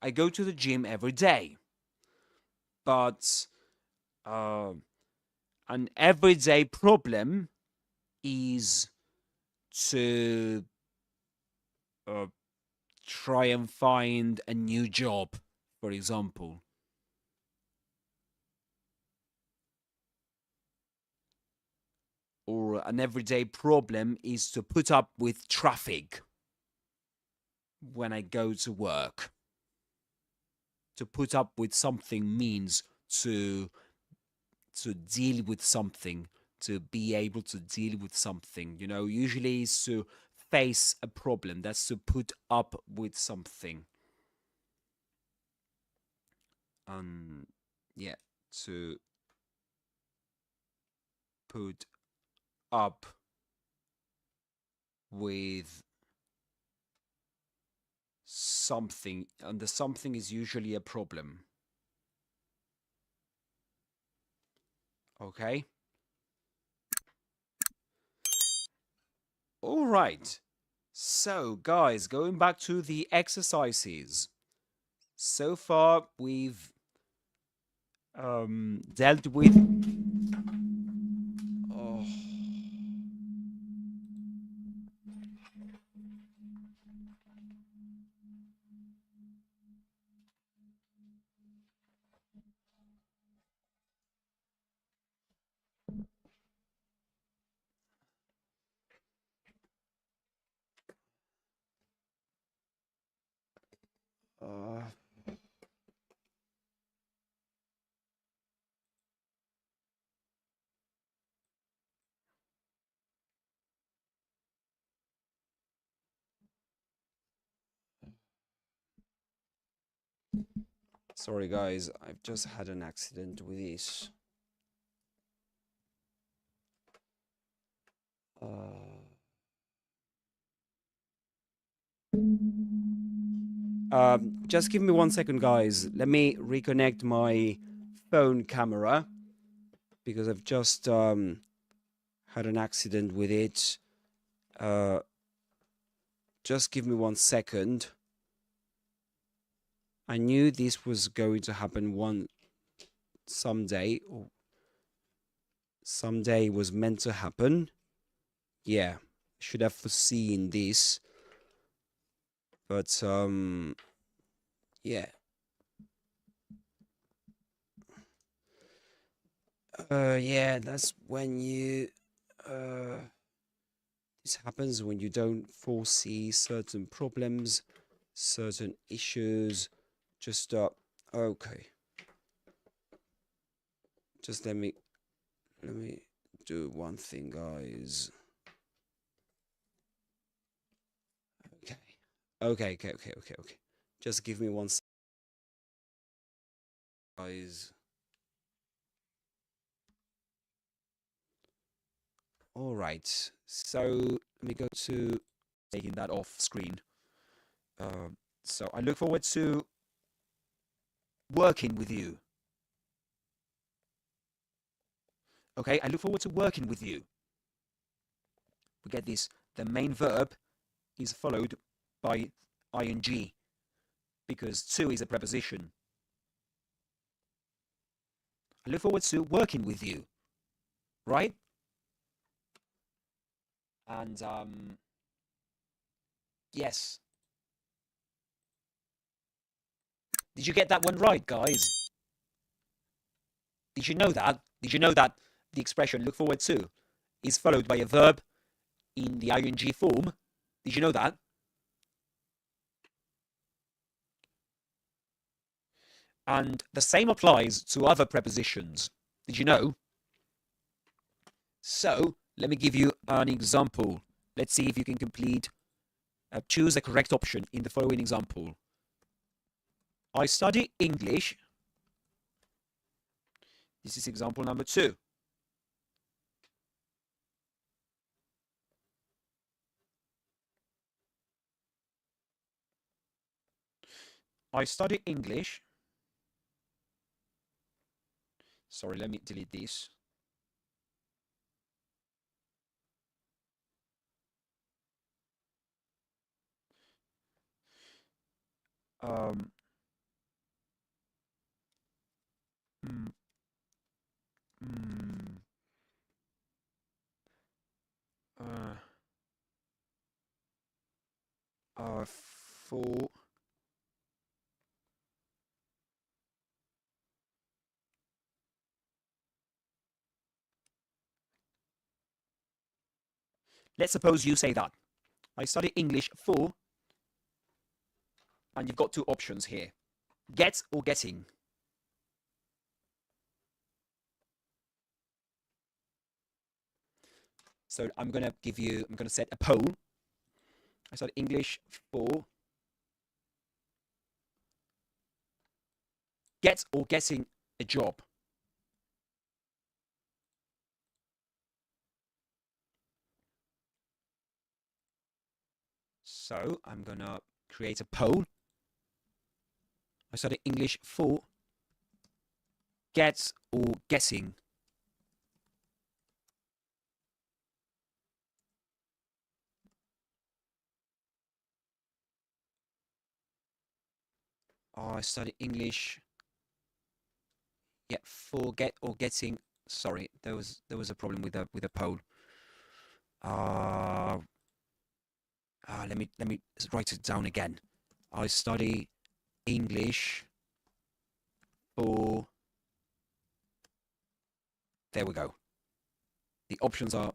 I go to the gym every day. But an everyday problem is to try and find a new job, for example. Or an everyday problem is to put up with traffic when I go to work. To put up with something means to deal with something, to be able to deal with something. You know, usually is to face a problem. That's to put up with something. Yeah, to put up with something, and the something is usually a problem. Okay? All right. So, guys, going back to the exercises. So far, we've dealt with... Oh. Sorry, guys. I've just had an accident with this. Just give me 1 second, guys. Let me reconnect my phone camera because I've just had an accident with it. Just give me 1 second. I knew this was going to happen someday, or someday was meant to happen. Yeah, should have foreseen this. But yeah. Yeah, that's when you this happens when you don't foresee certain problems, certain issues. Just okay. Just let me do one thing, guys. Okay. Just give me 1 second, guys. All right. So let me go to taking that off screen. So I look forward to working with you. Okay, I look forward to working with you. We get this. The main verb is followed by ing because to is a preposition. I look forward to working with you, right? And yes. Did you get that one right, guys? Did you know that? Did you know that the expression look forward to is followed by a verb in the ing form? Did you know that? And the same applies to other prepositions. Did you know? So, let me give you an example. Let's see if you can choose the correct option in the following example. I study English. This is example number 2. I study English. Sorry, let me delete this. Um, mm, mm, uh, for let's suppose you say that I study English for, and you've got two options here: get or getting. So I'm gonna set a poll. I study English for get or getting a job. So I'm gonna create a poll. I study English for get or getting. I study English. Yeah, for get or getting. Sorry, there was a problem with a poll. Let me write it down again. I study English for. There we go. The options are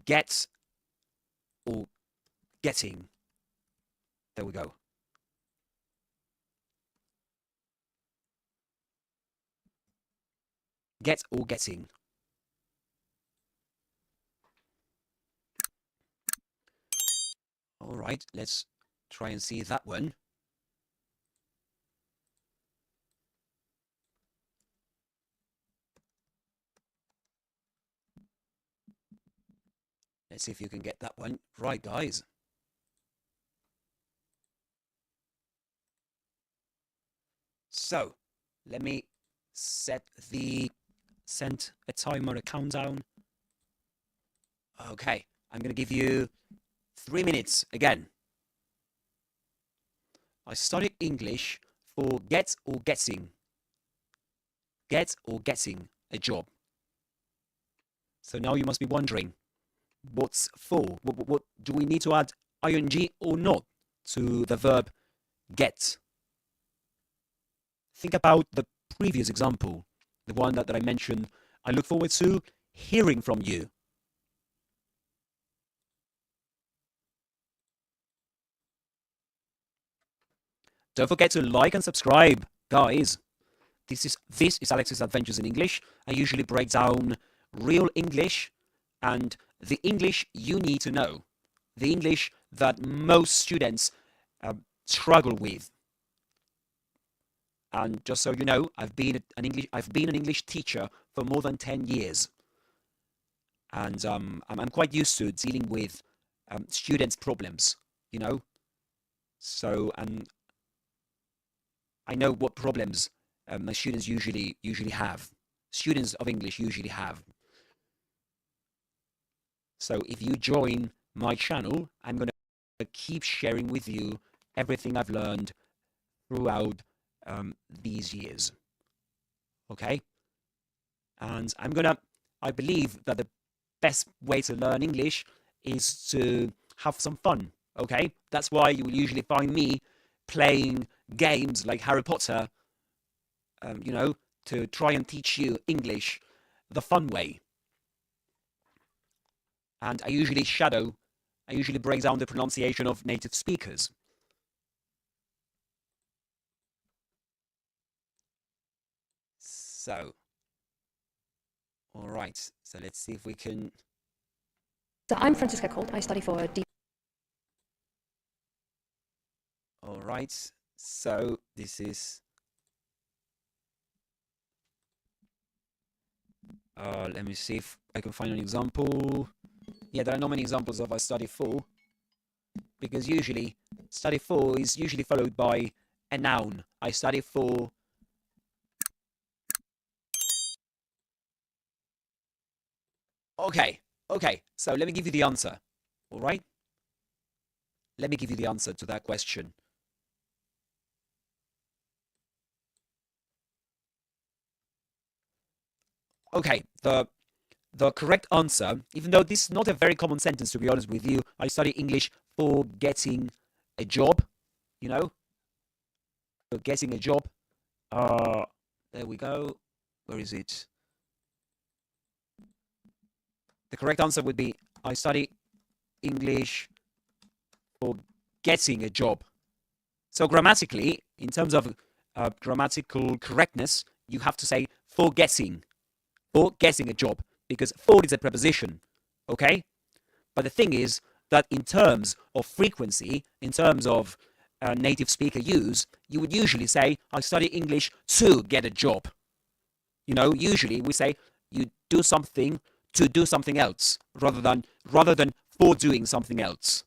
get or getting. There we go. Get or getting. All right, let's try and see that one. Let's see if you can get that one right, guys. So, let me set a timer, a countdown. Okay, I'm going to give you 3 minutes again. I studied English for get or getting. Get or getting a job. So now you must be wondering, what's for? What do we need to add ing or not to the verb get? Think about the previous example, the one that I mentioned. I look forward to hearing from you. Don't forget to like and subscribe, guys. This is Alex's Adventures in English. I usually break down real English and the English you need to know, the English that most students struggle with. And just so you know, I've been an English teacher for more than 10 years, and I'm quite used to dealing with students' problems. You know, so I know what problems my students usually have. Students of English usually have. So if you join my channel, I'm going to keep sharing with you everything I've learned throughout these years. Okay? And I believe that the best way to learn English is to have some fun. Okay? That's why you will usually find me playing games like Harry Potter, you know, to try and teach you English the fun way. And I usually break down the pronunciation of native speakers. So, all right, so let's see if we can. So I'm Francisca Colt. I study for D. All right, so this is. Let me see if I can find an example. Yeah, there are not many examples of I study for, because usually study for is usually followed by a noun. I study for. Okay, so let me give you the answer. All right? Let me give you the answer to that question. Okay, the correct answer, even though this is not a very common sentence, to be honest with you, I study English for getting a job, you know, for getting a job. There we go. Where is it? The correct answer would be I study English for getting a job. So grammatically, in terms of grammatical correctness, you have to say for getting a job, because for is a preposition, okay? But the thing is that in terms of frequency, in terms of native speaker use, you would usually say, I study English to get a job. You know, usually we say you do something to do something else rather than for doing something else.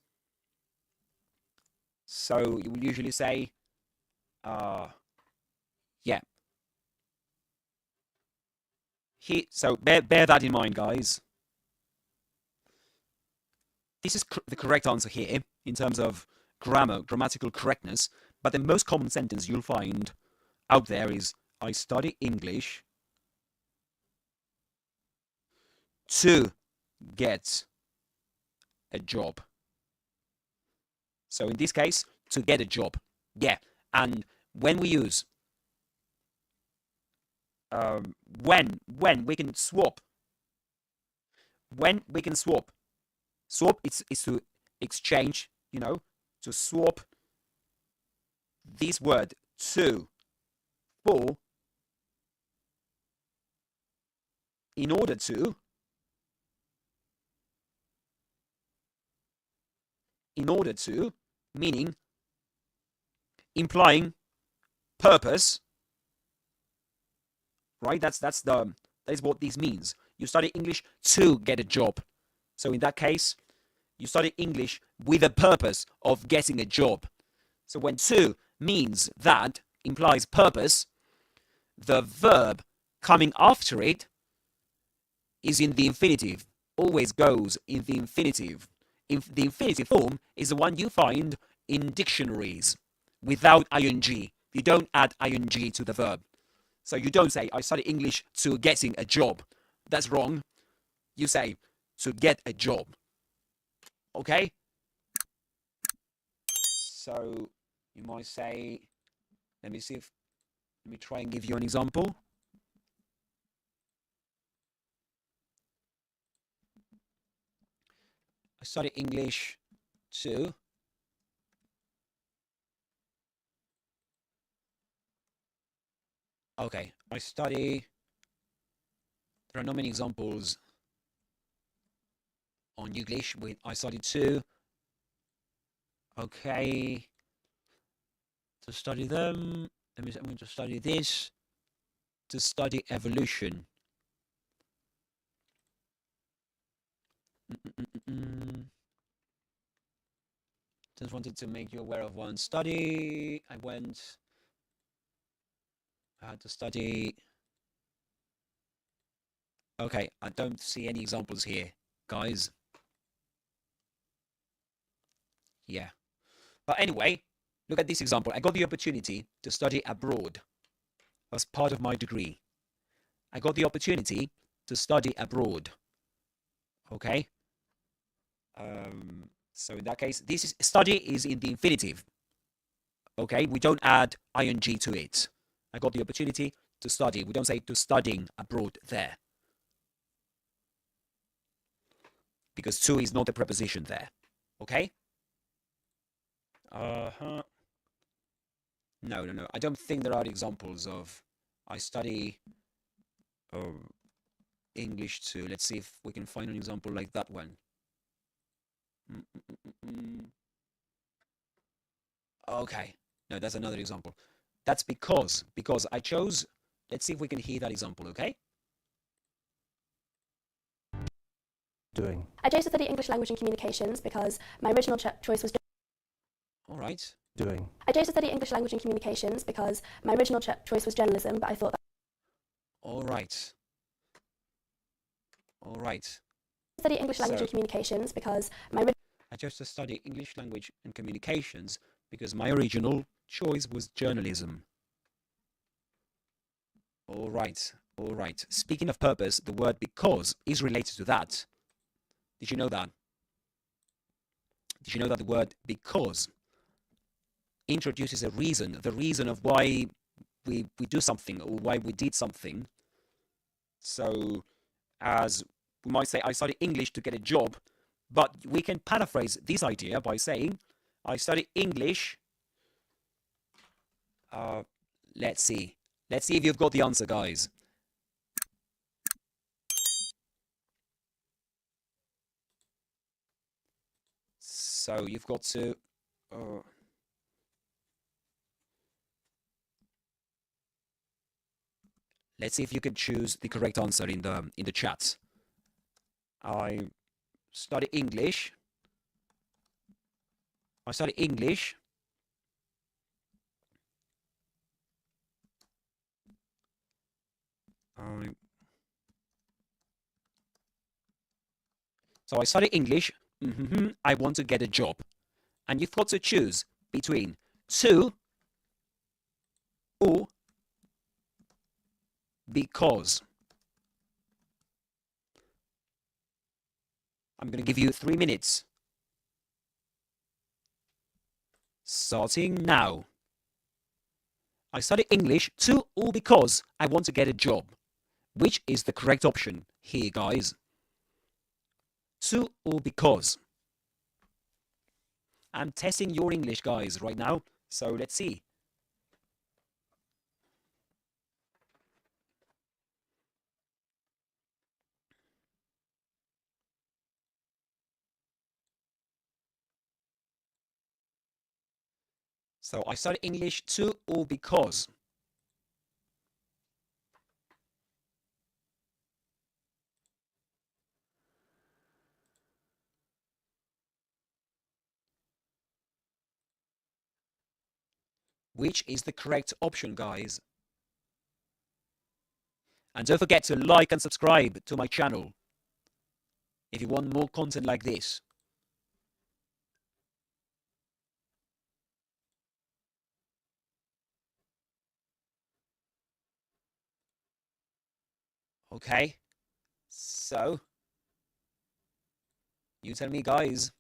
So you will usually say, yeah. So bear that in mind, guys. This is the correct answer here in terms of grammatical correctness. But the most common sentence you'll find out there is, I study English to get a job. So in this case, to get a job. Yeah. And when we use when we can swap. When we can swap. Swap is to exchange, you know, to swap this word to for in order to meaning implying purpose, right? That is what this means. You study English to get a job. So in that case, you study English with a purpose of getting a job. So when to means that, implies purpose, the verb coming after it is in the infinitive, always goes in the infinitive. The infinitive form is the one you find in dictionaries without ing. You don't add ing to the verb. So you don't say, I study English to getting a job. That's wrong. You say, to get a job. Okay? So you might say, let me try and give you an example. I study English to okay, I study, there are not many examples on YouGlish with I study to, okay, to study them, I'm going to study this, to study evolution. Just wanted to make you aware of one study. I had to study. Okay, I don't see any examples here, guys. Yeah. But anyway, look at this example. I got the opportunity to study abroad as part of my degree. I got the opportunity to study abroad. Okay. So in that case, this is study is in the infinitive. Okay, we don't add ing to it. I got the opportunity to study. We don't say to studying abroad there, because to is not a preposition there. Okay. No. I don't think there are examples of I study English to. Let's see if we can find an example like that one. Okay, no, that's another example. That's because I chose. Let's see if we can hear that example. Okay. Doing. I chose to study English language and communications because my original choice was. All right. Doing. I chose to study English language and communications because my original choice was journalism, but I thought that. All right. All right. Study English language and communications because my. I chose to study English language and communications because my original choice was journalism. All right. All right. Speaking of purpose, the word because is related to that. Did you know that? Did you know that the word because introduces a reason, the reason of why we do something or why we did something? So, as we might say, I studied English to get a job, but we can paraphrase this idea by saying, I studied English. Let's see. Let's see if you've got the answer, guys. So you've got to. Let's see if you can choose the correct answer in the chat. I study English. I study English. So I study English. I want to get a job. And you've got to choose between to or because. I'm going to give you 3 minutes. Starting now. I study English to or because I want to get a job. Which is the correct option here, guys? To or because? I'm testing your English, guys, right now. So let's see. So I study English to or because. Which is the correct option, guys? And don't forget to like and subscribe to my channel if you want more content like this. Okay, so you tell me, guys,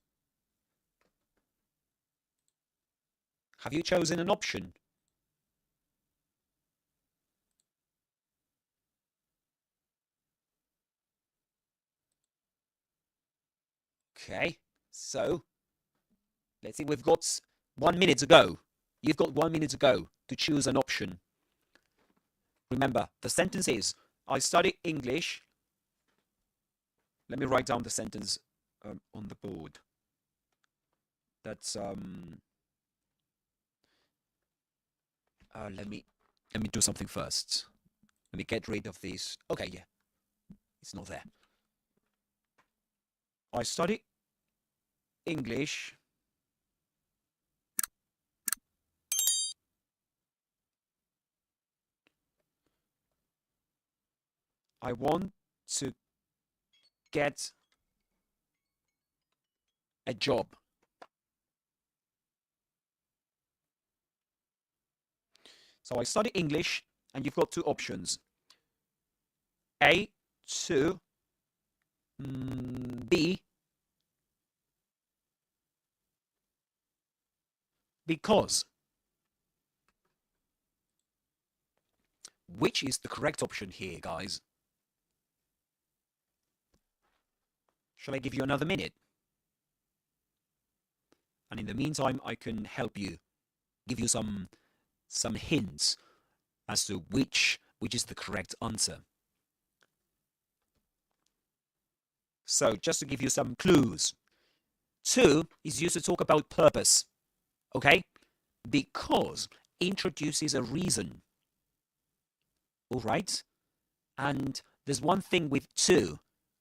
have you chosen an option? Okay, so let's see, we've got 1 minute to go. You've got 1 minute to go to choose an option. Remember, the sentence is, I study English. Let me write down the sentence on the board. That's let me do something first. Let me get rid of this. Okay, yeah, it's not there. I study English. I want to get a job. So I study English, and you've got two options. A, to, B, because. Which is the correct option here, guys? Shall I give you another minute? And in the meantime, I can help you, give you some hints as to which is the correct answer. So just to give you some clues, to is used to talk about purpose, okay? Because introduces a reason, all right? And there's one thing with to,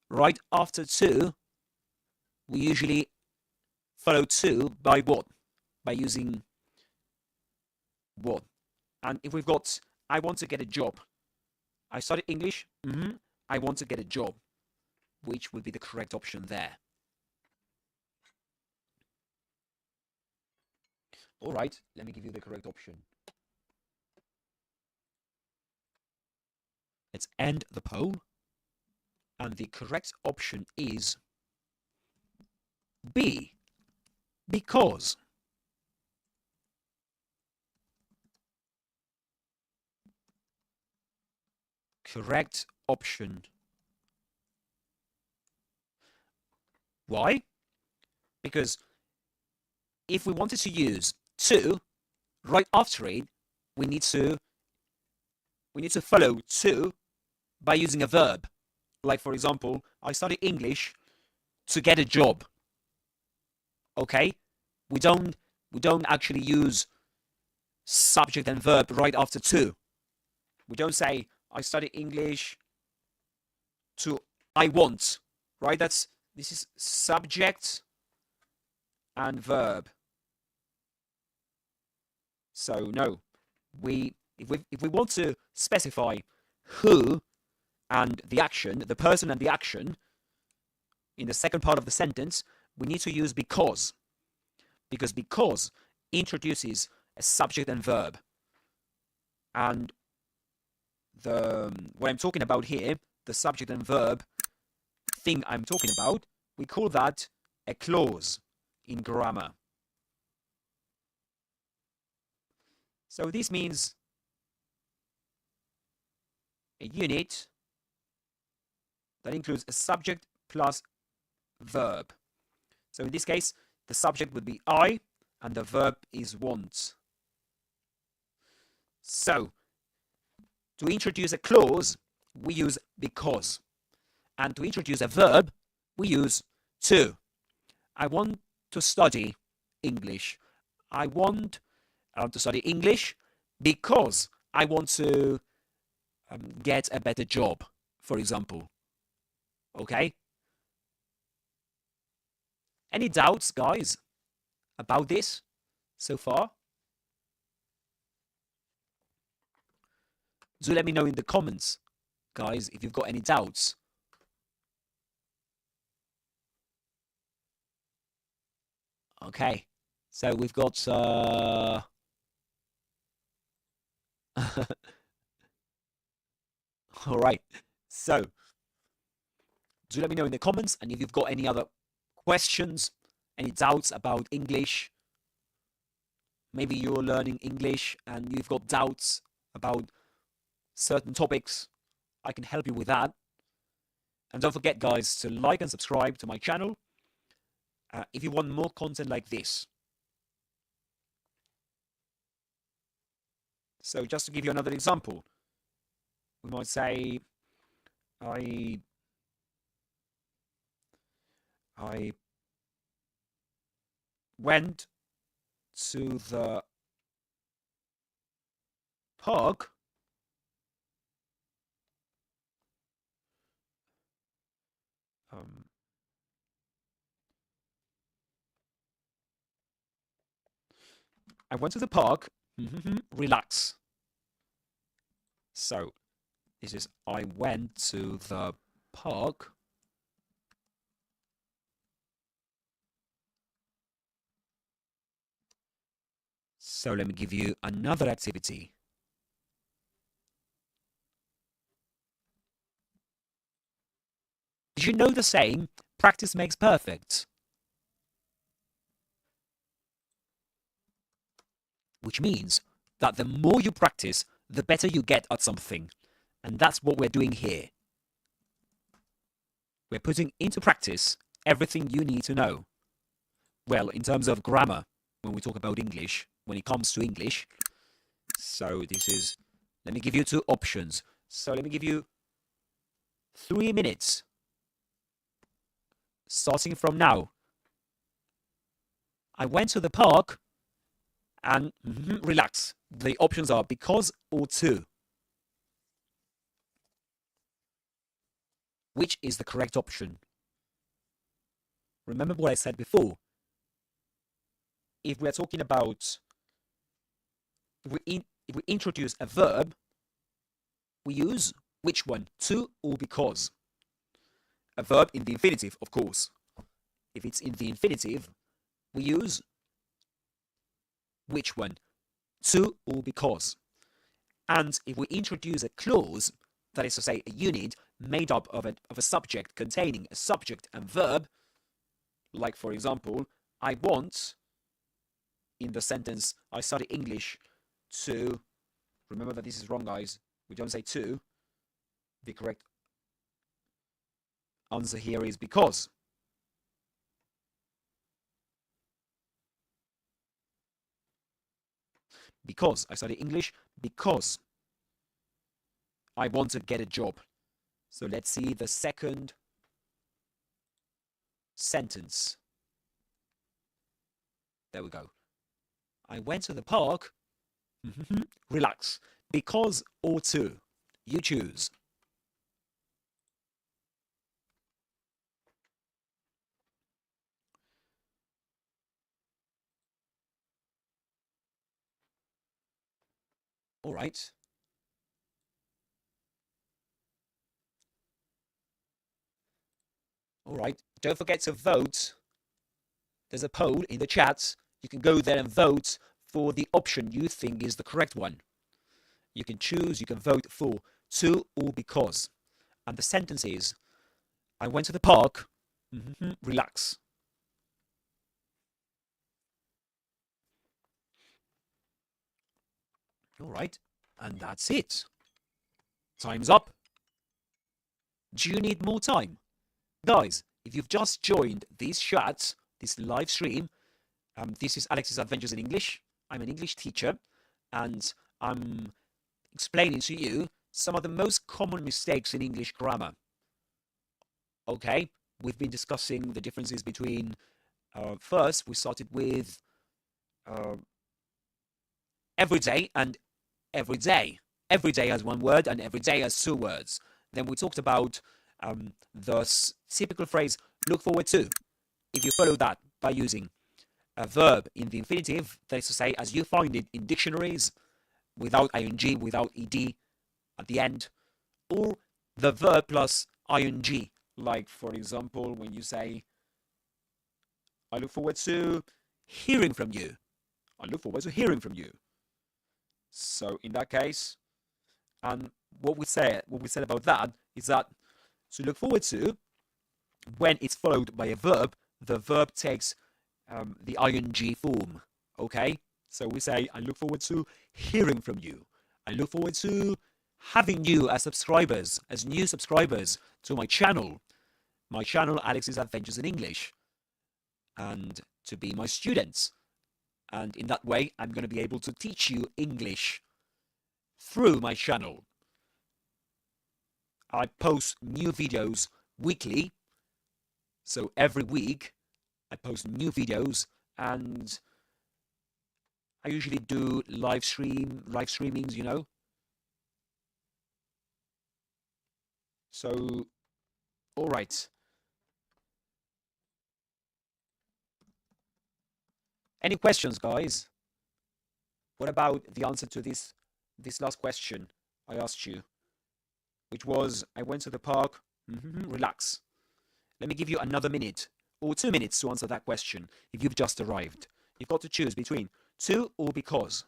right after to, we usually follow to by what? By using what? And if we've got, I want to get a job. I studied English. I want to get a job. Which would be the correct option there? All right, let me give you the correct option. Let's end the poll. And the correct option is B, because. Correct option. Why? Because if we wanted to use to right after it, we need to follow to by using a verb. Like, for example, I study English to get a job. Okay? We don't actually use subject and verb right after to. We don't say I study English to I want. Right? This is subject and verb. So no. If we want to specify who and the action, the person and the action, in the second part of the sentence, we need to use because. Because introduces a subject and verb. And what I'm talking about here, the subject and verb thing I'm talking about, we call that a clause in grammar. So this means a unit that includes a subject plus verb. So in this case, the subject would be I and the verb is want. So to introduce a clause, we use because. And to introduce a verb, we use to. I want to study English. I want to study English because I want to get a better job, for example. Okay? Any doubts, guys, about this so far? Do let me know in the comments, guys, if you've got any doubts. Okay, so we've got all right. So do let me know in the comments, and if you've got any other questions, any doubts about English. Maybe you're learning English and you've got doubts about certain topics. I can help you with that. And don't forget, guys, to like and subscribe to my channel if you want more content like this. So just to give you another example, we might say, I went to the park I went to the park, relax. So this is I went to the park So let me give you another activity. Did you know the saying, practice makes perfect? Which means that the more you practice, the better you get at something. And that's what we're doing here. We're putting into practice everything you need to know. Well, in terms of grammar, when we talk about English, when it comes to English. So this is, let me give you two options. So let me give you 3 minutes. Starting from now. I went to the park and relax. The options are because or to. Which is the correct option? Remember what I said before. If we're talking about, if we introduce a verb, we use which one? To or because? A verb in the infinitive, of course. If it's in the infinitive, we use which one? To or because? And if we introduce a clause, that is to say a unit made up of a subject containing a subject and verb, like for example, I want, in the sentence, I study English to, remember that this is wrong, guys, we don't say to, the correct answer here is because. Because I study English, because I want to get a job. So let's see the second sentence. There we go. I went to the park. Relax. Because or to. You choose. All right. All right. Don't forget to vote. There's a poll in the chat. You can go there and vote for the option you think is the correct one. You can choose, you can vote for to or because. And the sentence is, I went to the park. Relax. All right. And that's it. Time's up. Do you need more time? Guys, if you've just joined this chat, this live stream, this is Alex's Adventures in English. I'm an English teacher, and I'm explaining to you some of the most common mistakes in English grammar. Okay, we've been discussing the differences between, first we started with everyday and everyday. Everyday as one word and everyday as two words. Then we talked about the typical phrase, look forward to. If you follow that by using a verb in the infinitive, that is to say, as you find it in dictionaries, without ing, without ed at the end, or the verb plus ing, like for example, when you say, I look forward to hearing from you. I look forward to hearing from you. So in that case, and what we said about that is that to look forward to, when it's followed by a verb, the verb takes the ing form. Okay, so we say, I look forward to hearing from you. I look forward to having you as subscribers, as new subscribers to my channel Alex's Adventures in English, and to be my students. And in that way, I'm going to be able to teach you English through my channel. I post new videos weekly. So every week I post new videos, and I usually do live streamings, you know. So, all right. Any questions, guys? What about the answer to this last question I asked you, which was, I went to the park. Relax. Let me give you another minute or 2 minutes to answer that question if you've just arrived. You've got to choose between to or because.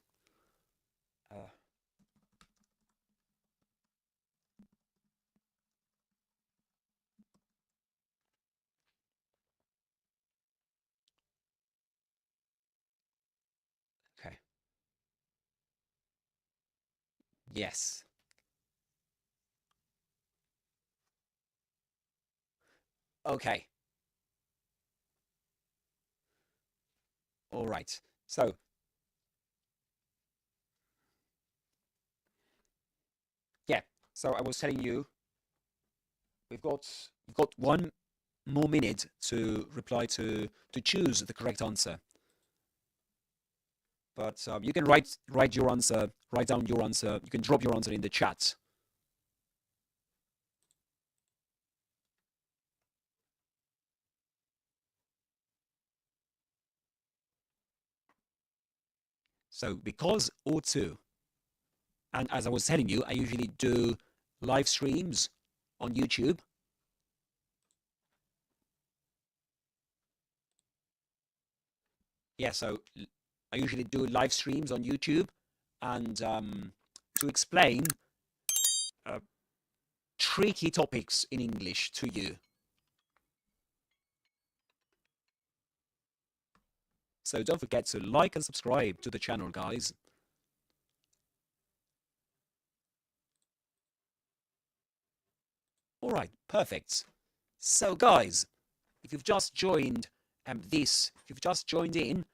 Okay. Yes. Okay. All right. So, yeah. So I was telling you, you've got 1 more minute to reply to choose the correct answer. But you can write your answer, write down your answer. You can drop your answer in the chat. So because or to. And as I was telling you, I usually do live streams on YouTube. Yeah, so I usually do live streams on YouTube, and to explain tricky topics in English to you. So don't forget to like and subscribe to the channel, guys. All right, perfect. So guys, if you've just joined if you've just joined in,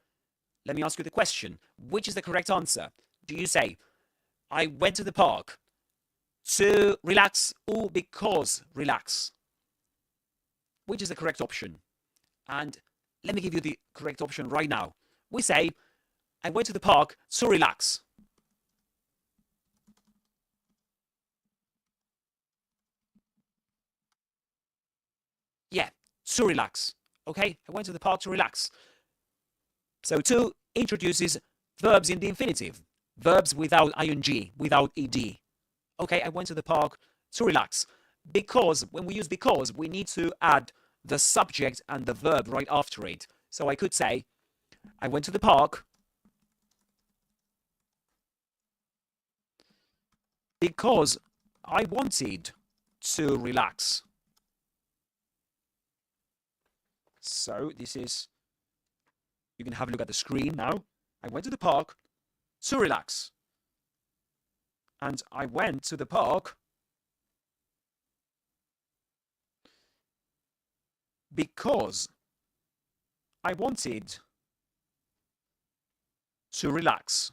let me ask you the question. Which is the correct answer? Do you say, I went to the park to relax or because relax? Which is the correct option? And let me give you the correct option right now. We say, I went to the park to relax. Yeah, to relax. Okay, I went to the park to relax. So to introduces verbs in the infinitive. Verbs without ing, without ed. Okay, I went to the park to relax. Because, when we use because, we need to add the subject and the verb right after it. So I could say, I went to the park because I wanted to relax. So this is, you can have a look at the screen now. I went to the park to relax. And I went to the park because I wanted to relax.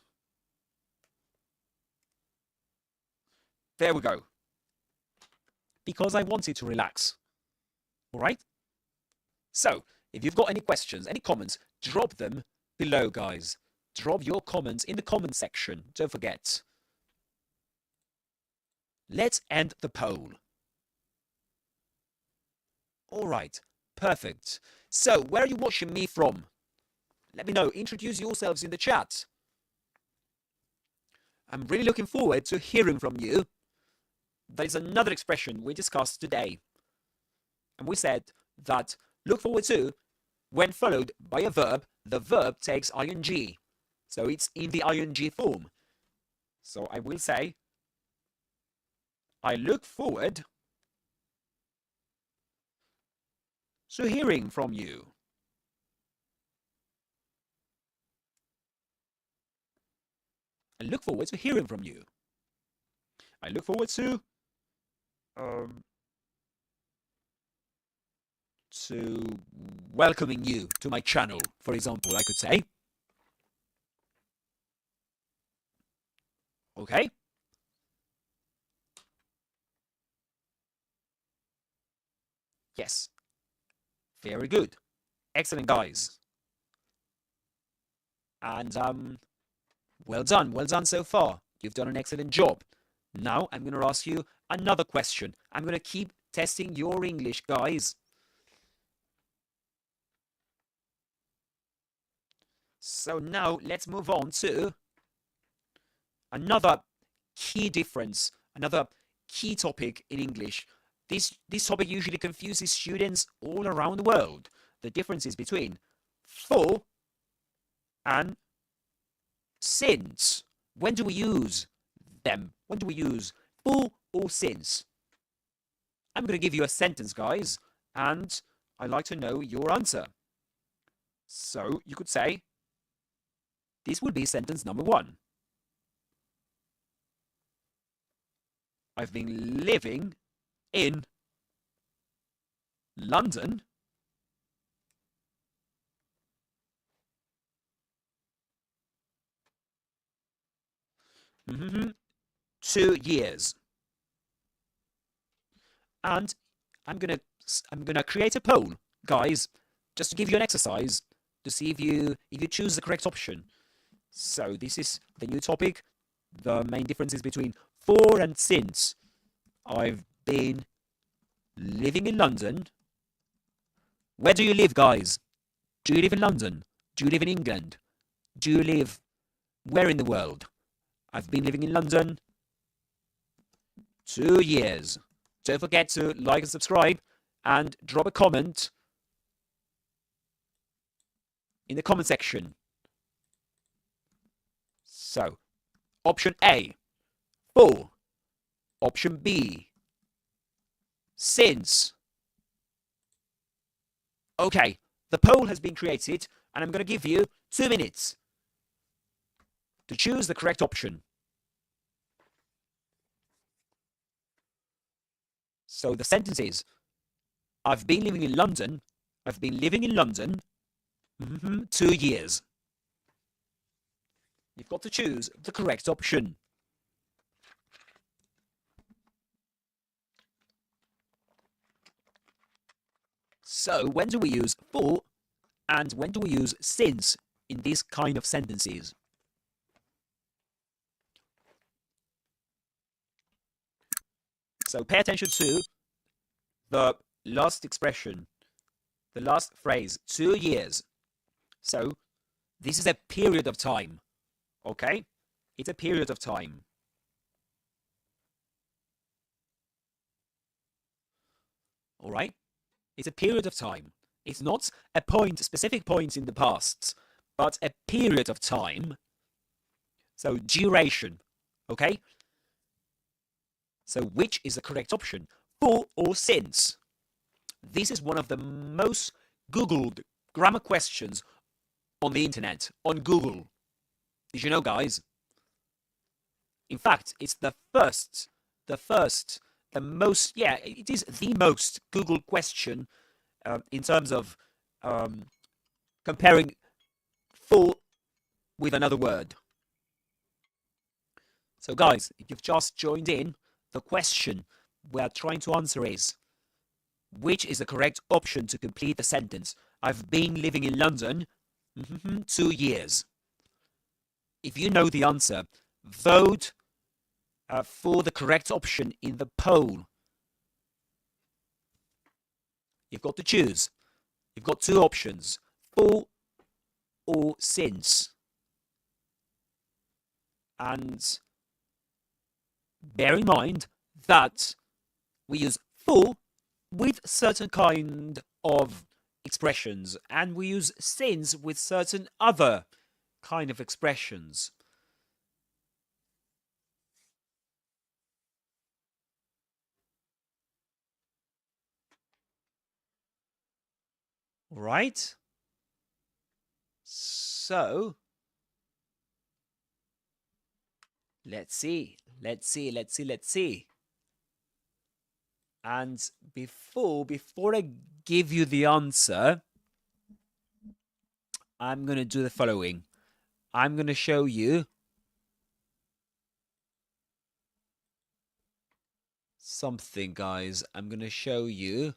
There we go. Because I wanted to relax. All right? So, if you've got any questions, any comments, drop them below, guys. Drop your comments in the comment section. Don't forget. Let's end the poll. All right, perfect. So, where are you watching me from? Let me know. Introduce yourselves in the chat. I'm really looking forward to hearing from you. There is another expression we discussed today. And we said that look forward to, when followed by a verb, the verb takes ing. So it's in the ing form. So I will say, I look forward to hearing from you. I look forward to hearing from you. I look forward to welcoming you to my channel, for example, I could say. Okay? Yes. Very good. Excellent, guys. And well done. Well done so far. You've done an excellent job. Now I'm going to ask you another question. I'm going to keep testing your English, guys. So now let's move on to another key difference, another key topic in English. This topic usually confuses students all around the world. The differences between for and since. When do we use them? When do we use for or since? I'm going to give you a sentence, guys, and I'd like to know your answer. So you could say, this would be sentence number 1. I've been living in London Mm-hmm. 2 years. And I'm gonna create a poll, guys, just to give you an exercise to see if you choose the correct option. So this is the new topic. The main differences between for and since. I've been living in London. Where do you live, guys? Do you live in London? Do you live in England? Do you live where in the world? I've been living in London 2 years. Don't forget to like and subscribe and drop a comment in the comment section. So, option A, for. Option B, since. Okay, the poll has been created, and I'm going to give you 2 minutes to choose the correct option. So the sentence is, I've been living in London. I've been living in London 2 years. You've got to choose the correct option. So when do we use for and when do we use since in these kind of sentences? So pay attention to the last expression, the last phrase, 2 years. So this is a period of time, okay? It's a period of time. All right? It's a period of time. It's not a point, specific point in the past, but a period of time. So duration, okay? So which is the correct option? For or since? This is one of the most Googled grammar questions on the internet, on Google. Did you know, guys? In fact, it's the most, yeah, it is the most Googled question in terms of comparing for with another word. So guys, if you've just joined in, the question we are trying to answer is, which is the correct option to complete the sentence? I've been living in London 2 years. If you know the answer, vote for the correct option in the poll. You've got to choose. You've got 2 options, for or since. And bear in mind that we use for with certain kind of expressions, and we use since with certain other kind of expressions. All right? So let's see. And before I give you the answer, I'm going to do the following. I'm going to show you something, guys. I'm going to show you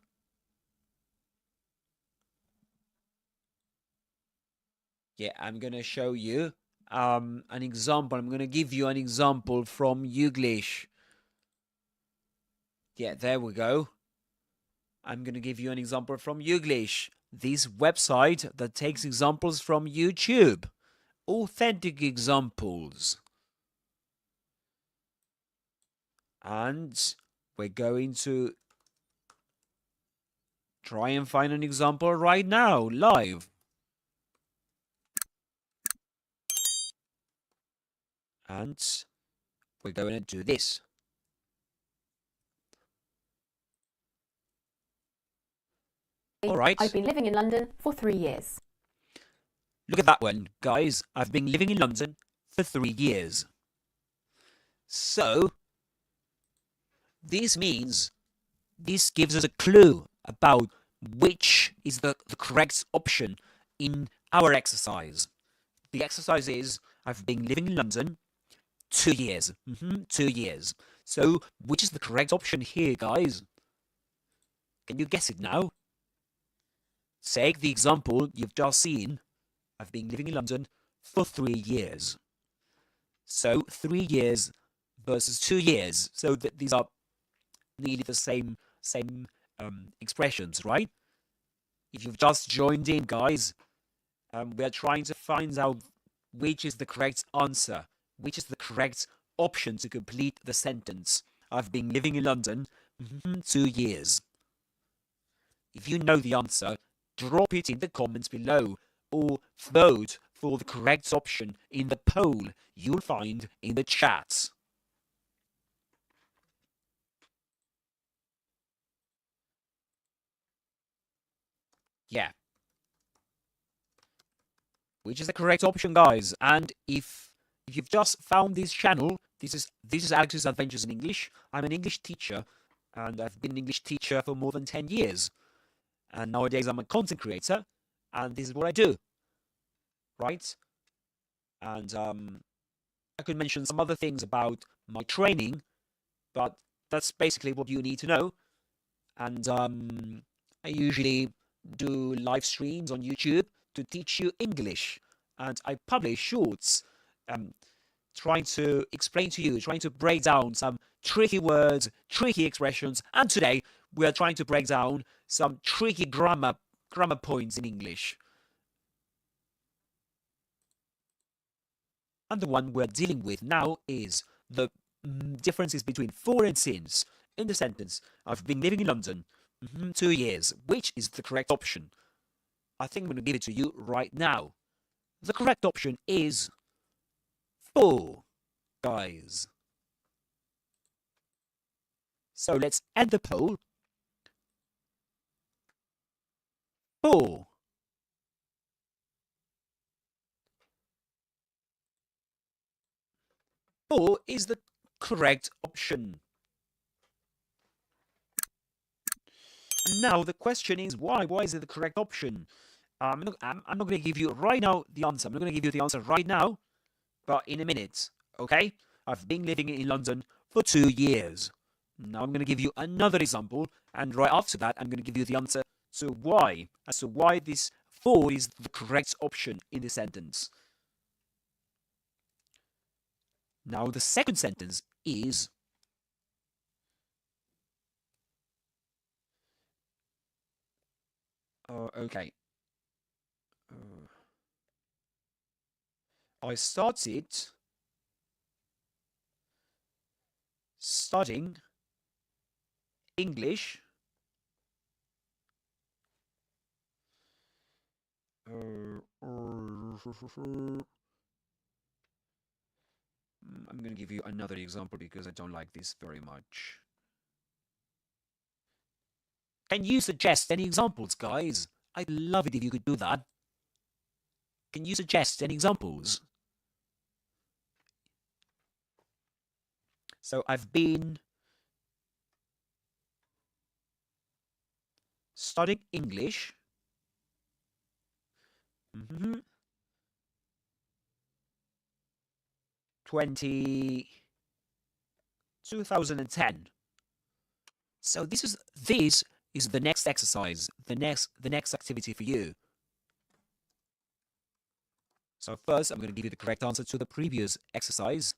I'm going to show you an example. I'm going to give you an example from YouGlish. Yeah, there we go. I'm going to give you an example from YouGlish, this website that takes examples from YouTube. Authentic examples. And we're going to try and find an example right now, live. And we're going to do this. All right. I've been living in London for 3 years. Look at that one, guys. I've been living in London for 3 years. So, this means, this gives us a clue about which is the correct option in our exercise. The exercise is, I've been living in London 2 years. 2 years. So, which is the correct option here, guys? Can you guess it now? Take the example you've just seen. I've been living in London for 3 years. So 3 years versus 2 years. So these are nearly the same expressions, right? If you've just joined in, guys, we are trying to find out which is the correct answer, which is the correct option to complete the sentence. I've been living in London 2 years. If you know the answer, drop it in the comments below or vote for the correct option in the poll you'll find in the chat. Yeah. Which is the correct option, guys. And if you've just found this channel, this is Alex's Adventures in English. I'm an English teacher, and I've been an English teacher for more than 10 years. And nowadays I'm a content creator, and this is what I do. Right? And I could mention some other things about my training, but that's basically what you need to know. And I usually do live streams on YouTube to teach you English, and I publish shorts trying to explain to you, trying to break down some tricky words, tricky expressions, and today we are trying to break down some tricky grammar points in English. And the one we're dealing with now is the differences between for and since in the sentence. I've been living in London 2 years. Which is the correct option? I think I'm going to give it to you right now. The correct option is for, guys. So let's end the poll. For. For is the correct option. And now the question is why? Why is it the correct option? I'm not going to give you right now the answer. I'm not going to give you the answer right now, but in a minute. Okay? I've been living in London for 2 years. Now I'm going to give you another example, and right after that, I'm going to give you the answer to why. As to why this for is the correct option in the sentence. Now the second sentence is okay. I started studying English I'm going to give you another example because I don't like this very much. Can you suggest any examples, guys? I'd love it if you could do that. Can you suggest any examples? So I've been studying English 2010. So this is the next exercise, the next activity for you. So first, I'm going to give you the correct answer to the previous exercise.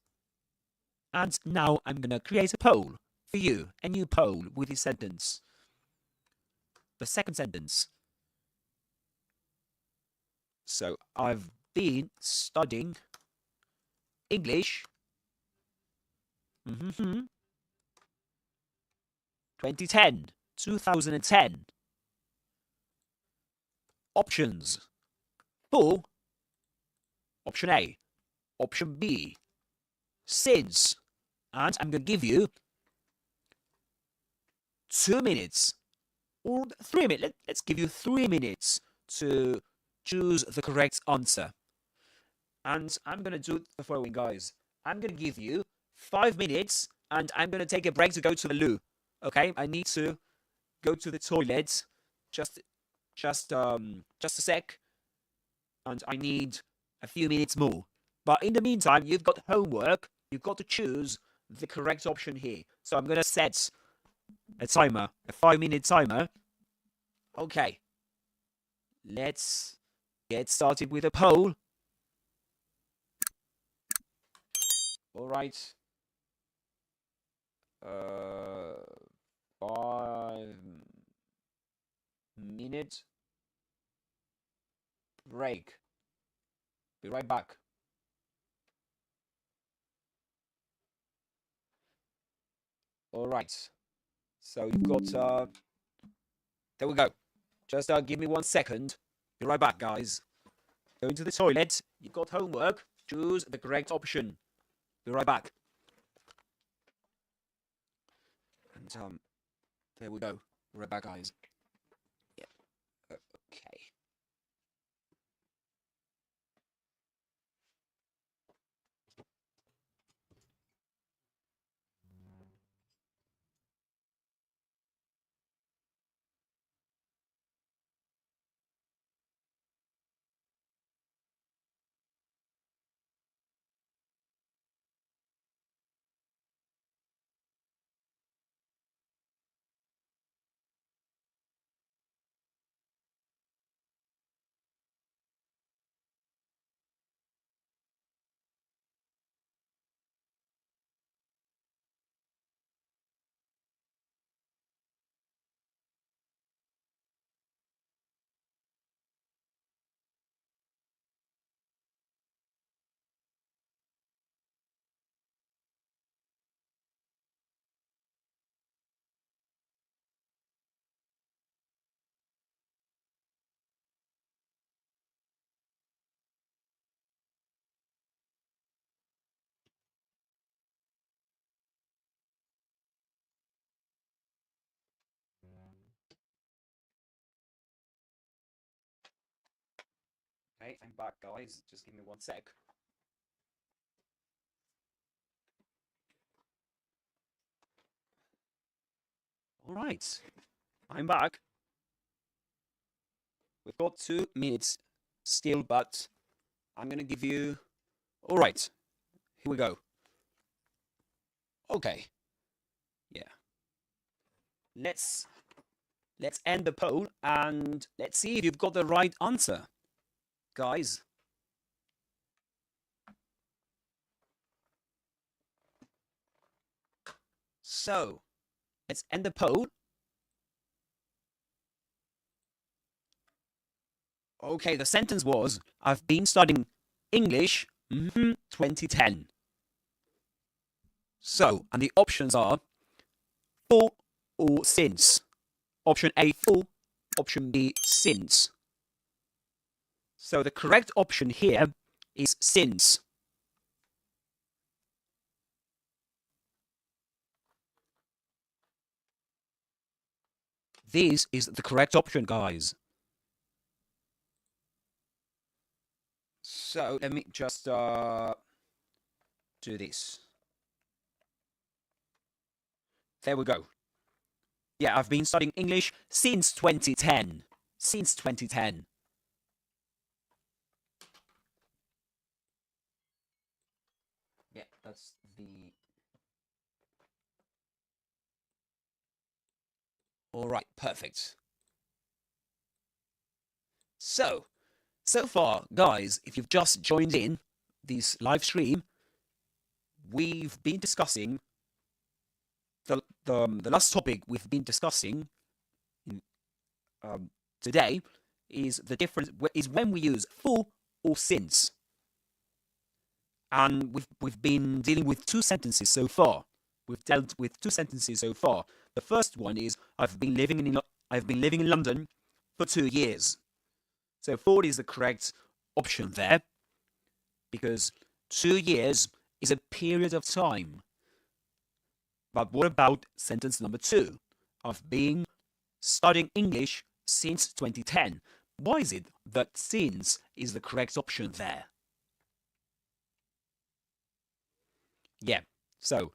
And now I'm going to create a poll for you, a new poll with this sentence. The second sentence. So I've been studying English 2010. Options. For. Option A. Option B. Since. And I'm going to give you 2 minutes or 3 minutes. Let's give you 3 minutes to choose the correct answer. And I'm going to do the following, guys. I'm going to give you 5 minutes and I'm going to take a break to go to the loo. Okay? I need to go to the toilet. Just a sec. And I need a few minutes more. But in the meantime, you've got homework. You've got to choose the correct option here. So I'm going to set a timer, a 5-minute timer. Okay. Let's get started with a poll. All right. 5-minute break. Be right back. All right. So you've got, there we go. Just give me 1 second. Be right back, guys. Going to the toilet. You've got homework. Choose the correct option. Be right back. And there we go. Right back, guys. Yeah. Okay. Okay, I'm back, guys. Just give me 1 sec. All right, I'm back. We've got 2 minutes still, but I'm gonna give you. All right, here we go. Okay, yeah. Let's end the poll and let's see if you've got the right answer, guys. So, let's end the poll. Okay, the sentence was, I've been studying English 2010. So, and the options are for or since. Option A, for. Option B, since. So the correct option here is since. This is the correct option, guys. So let me just do this. There we go. Yeah, I've been studying English since 2010. Since 2010. Yeah, that's the... All right, perfect. So far, guys, if you've just joined in this live stream, we've been discussing the last topic we've been discussing today is the difference is when we use for or since, and we've been dealing with 2 sentences so far. We've dealt with 2 sentences so far. The first one is I've been living in London for 2 years. So 4 is the correct option there, because 2 years is a period of time. But what about sentence number 2? I've been studying English since 2010. Why is it that since is the correct option there? Yeah, so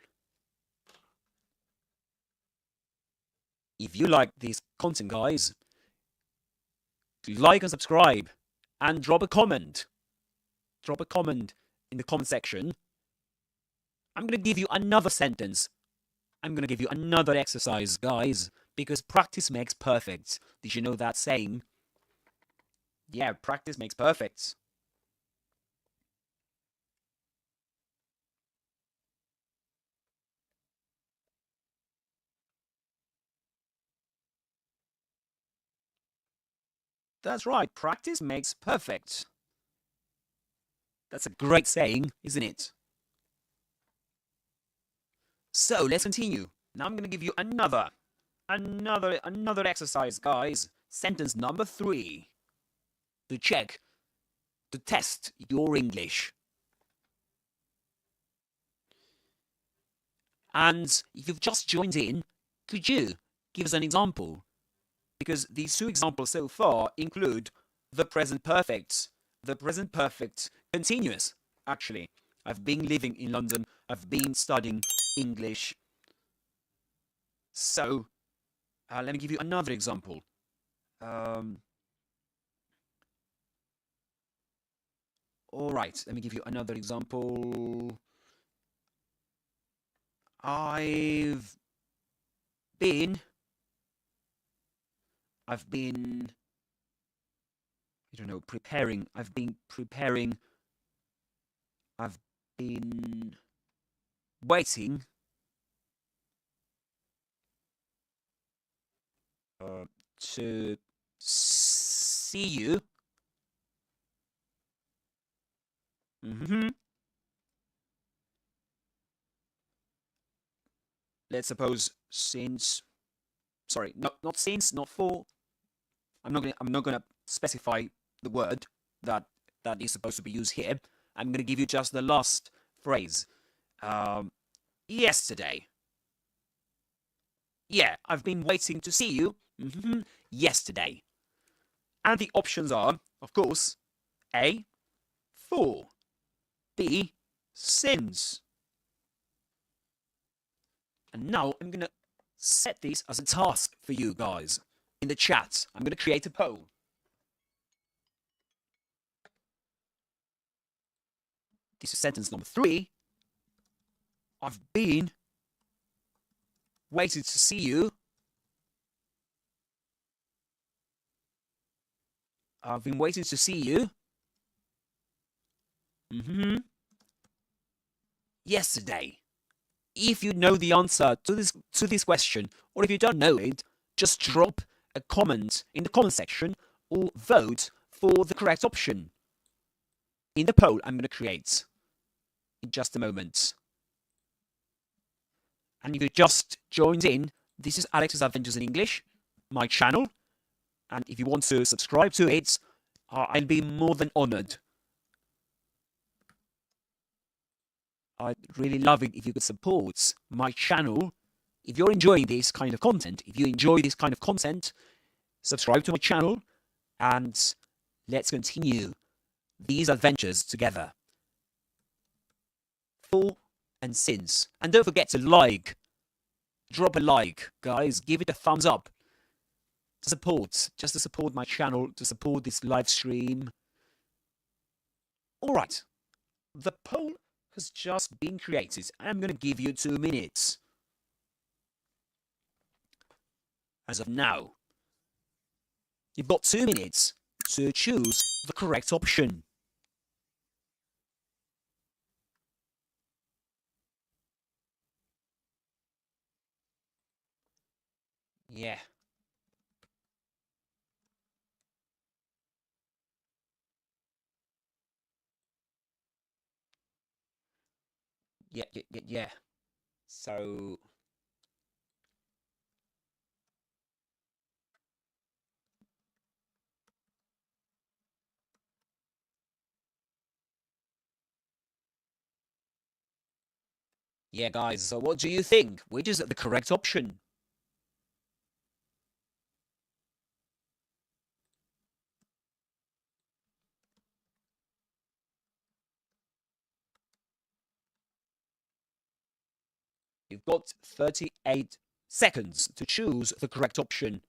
if you like this content, guys, like and subscribe and drop a comment. Drop a comment in the comment section. I'm going to give you another sentence. I'm going to give you another exercise, guys, because practice makes perfect. Did you know that saying? Yeah, practice makes perfect. That's right, practice makes perfect. That's a great saying, isn't it? So let's continue. Now I'm going to give you another exercise, guys. Sentence number 3. To check, to test your English. And if you've just joined in, could you give us an example? Because these 2 examples so far include the present perfect continuous, actually. I've been living in London. I've been studying English. So, let me give you another example. All right, let me give you another example. I've been, I don't know, preparing. I've been waiting to see you. Let's suppose since, sorry, not since, not for. I'm not gonna specify the word that is supposed to be used here. I'm gonna give you just the last phrase. Yesterday. Yeah, I've been waiting to see you yesterday. And the options are, of course, A, for, B, since. And now I'm going to set this as a task for you guys. In the chat, I'm going to create a poll. This is sentence number 3. I've been waiting to see you. I've been waiting to see you. Yesterday. If you know the answer to this question, or if you don't know it, just drop a comment in the comment section or vote for the correct option in the poll I'm going to create in just a moment. And if you just joined in, this is Alex's Adventures in English, my channel. And if you want to subscribe to it, I'll be more than honored. I'd really love it if you could support my channel. If you're enjoying this kind of content, subscribe to my channel and let's continue these adventures together. For and since. And don't forget to drop a like, guys. Give it a thumbs up. Just to support my channel, to support this live stream. Alright, the poll has just been created. I'm going to give you 2 minutes. As of now, you've got 2 minutes to choose the correct option. Yeah. Yeah. So yeah, guys, so what do you think? Which is the correct option? You've got 38 seconds to choose the correct option.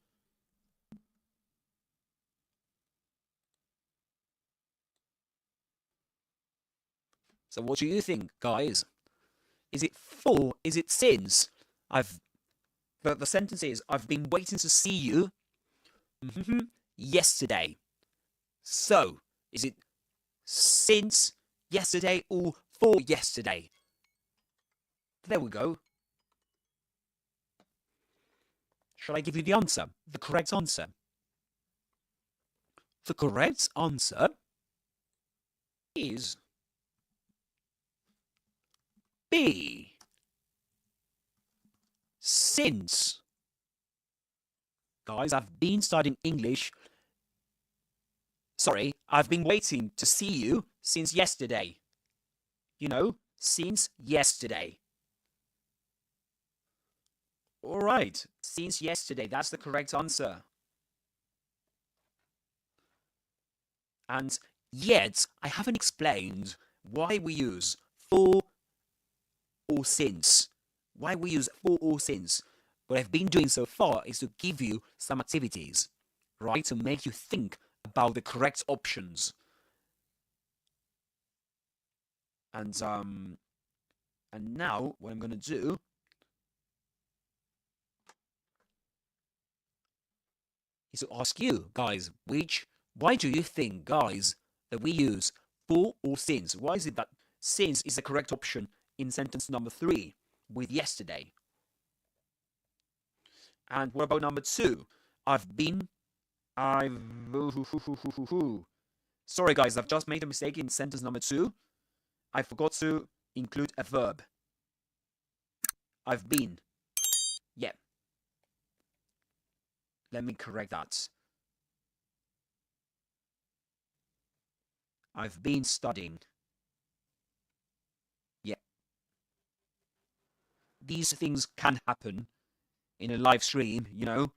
So what do you think, guys? Is it for? Is it since? The sentence is, I've been waiting to see you yesterday. So, is it since yesterday or for yesterday? There we go. Shall I give you the answer? The correct answer. The correct answer is B. Since. Guys, I've been studying English. Sorry, I've been waiting to see you since yesterday. You know, since yesterday. Alright, since yesterday, that's the correct answer. And yet, I haven't explained why we use for or since. Why we use for or since. What I've been doing so far is to give you some activities, right? To make you think about the correct options. And now, what I'm going to do is to ask you, guys, why do you think, guys, that we use for or since? Why is it that since is the correct option in sentence number 3 with yesterday? And what about number 2? Sorry, guys, I've just made a mistake in sentence number 2. I forgot to include a verb. I've been. Yeah. Let me correct that. I've been studying. Yeah. These things can happen in a live stream, you know.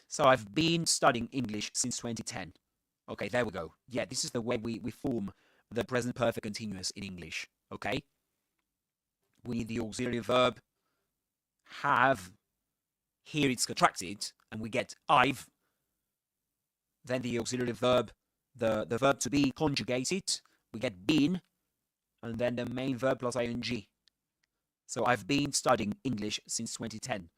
So I've been studying English since 2010. Okay, there we go. Yeah, this is the way we form the present perfect continuous in English. Okay? We need the auxiliary verb have. Here it's contracted, and we get I've. Then the auxiliary verb, the verb to be conjugated, we get been, and then the main verb plus ing. So I've been studying English since 2010.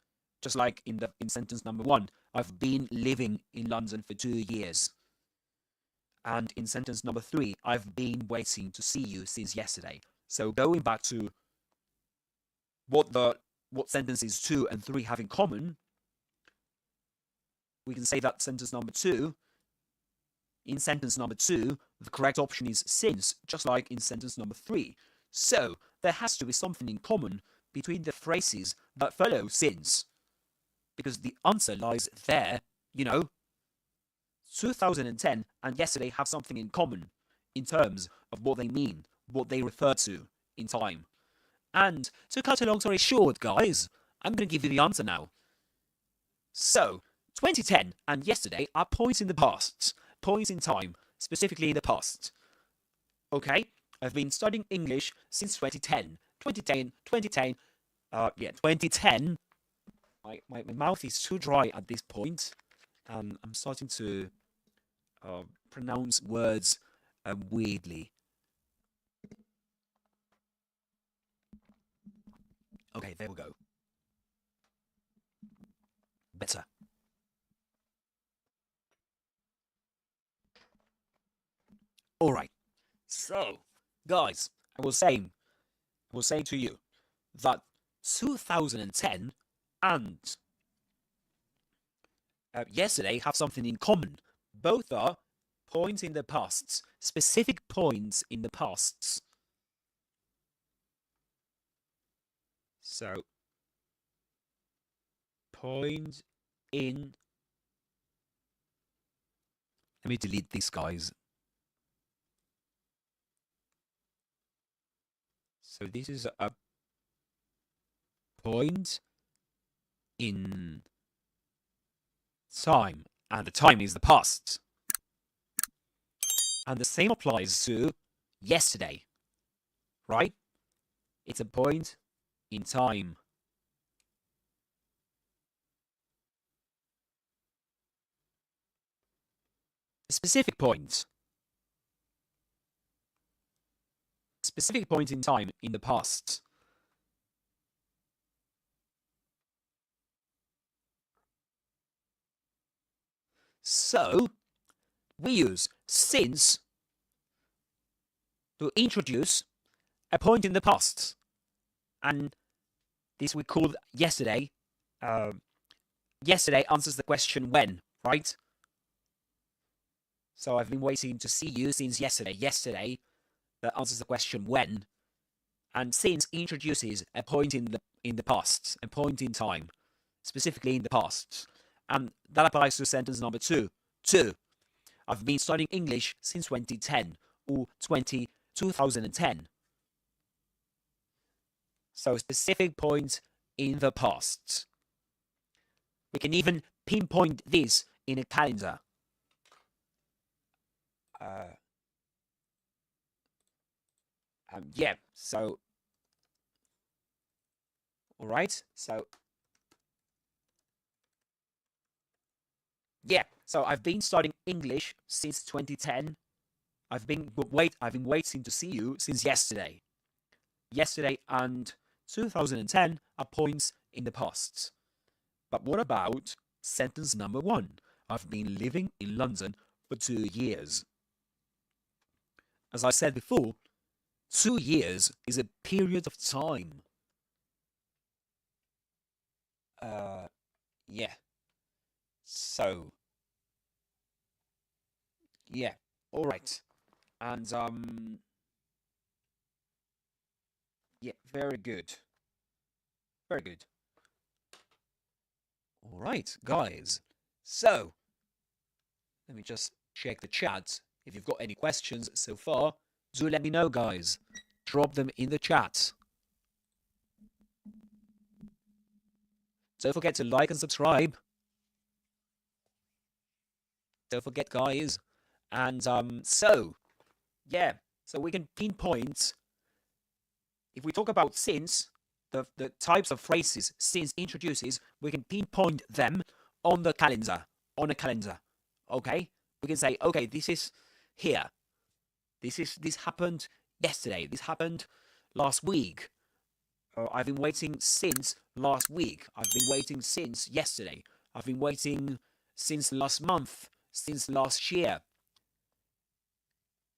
Just like in sentence number 1, I've been living in London for 2 years. And in sentence number 3, I've been waiting to see you since yesterday. So going back to what sentences 2 and 3 have in common, we can say that sentence number 2, in sentence number 2, the correct option is since, just like in sentence number 3. So there has to be something in common between the phrases that follow since, because the answer lies there, you know. 2010 and yesterday have something in common in terms of what they mean, what they refer to in time. And to cut a long story short, guys, I'm going to give you the answer now. So, 2010 and yesterday are points in the past, points in time, specifically in the past. Okay, I've been studying English since 2010. 2010. 2010. My mouth is too dry at this point. I'm starting to pronounce words weirdly. Okay, there we go. Better. All right. So, guys, I was saying to you that 2010 and yesterday have something in common. Both are points in the past, specific points in the past. So, point in. Let me delete these guys. So this is a point in time, and the time is the past. And the same applies to yesterday, right? It's a point in time. A specific point. Specific point in time in the past. So, we use since to introduce a point in the past. And this we call yesterday. Yesterday answers the question when, right? So I've been waiting to see you since yesterday. Yesterday, that answers the question when. And since introduces a point in the past, a point in time, specifically in the past. And that applies to sentence number 2. 2. I've been studying English since 2010 or 2010. So specific point in the past. We can even pinpoint this in a calendar. Yeah, so all right, so yeah, so I've been studying English since 2010. I've been waiting to see you since yesterday. Yesterday and 2010 are points in the past. But what about sentence number 1? I've been living in London for 2 years. As I said before, 2 years is a period of time. Yeah. So, yeah, all right. And, yeah, very good. Very good. All right, guys. So, let me just check the chat. If you've got any questions so far, do let me know, guys. Drop them in the chat. Don't forget to like and subscribe. Don't forget, guys. And so, yeah, so we can pinpoint, if we talk about since, the types of phrases since introduces, we can pinpoint them on the calendar, on a calendar, okay? We can say, okay, this is here. This happened yesterday. This happened last week. I've been waiting since last week. I've been waiting since yesterday. I've been waiting since last month, since last year.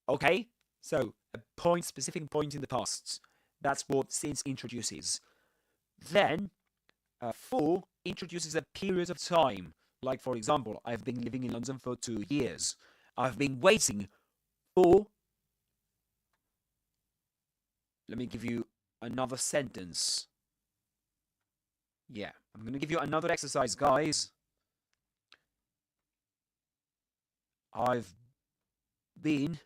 Okay? So, a point, specific point in the past. That's what since introduces. Then, for introduces a period of time. Like, for example, I've been living in London for 2 years. I've been waiting for... Let me give you another sentence. Yeah, I'm going to give you another exercise, guys. I've been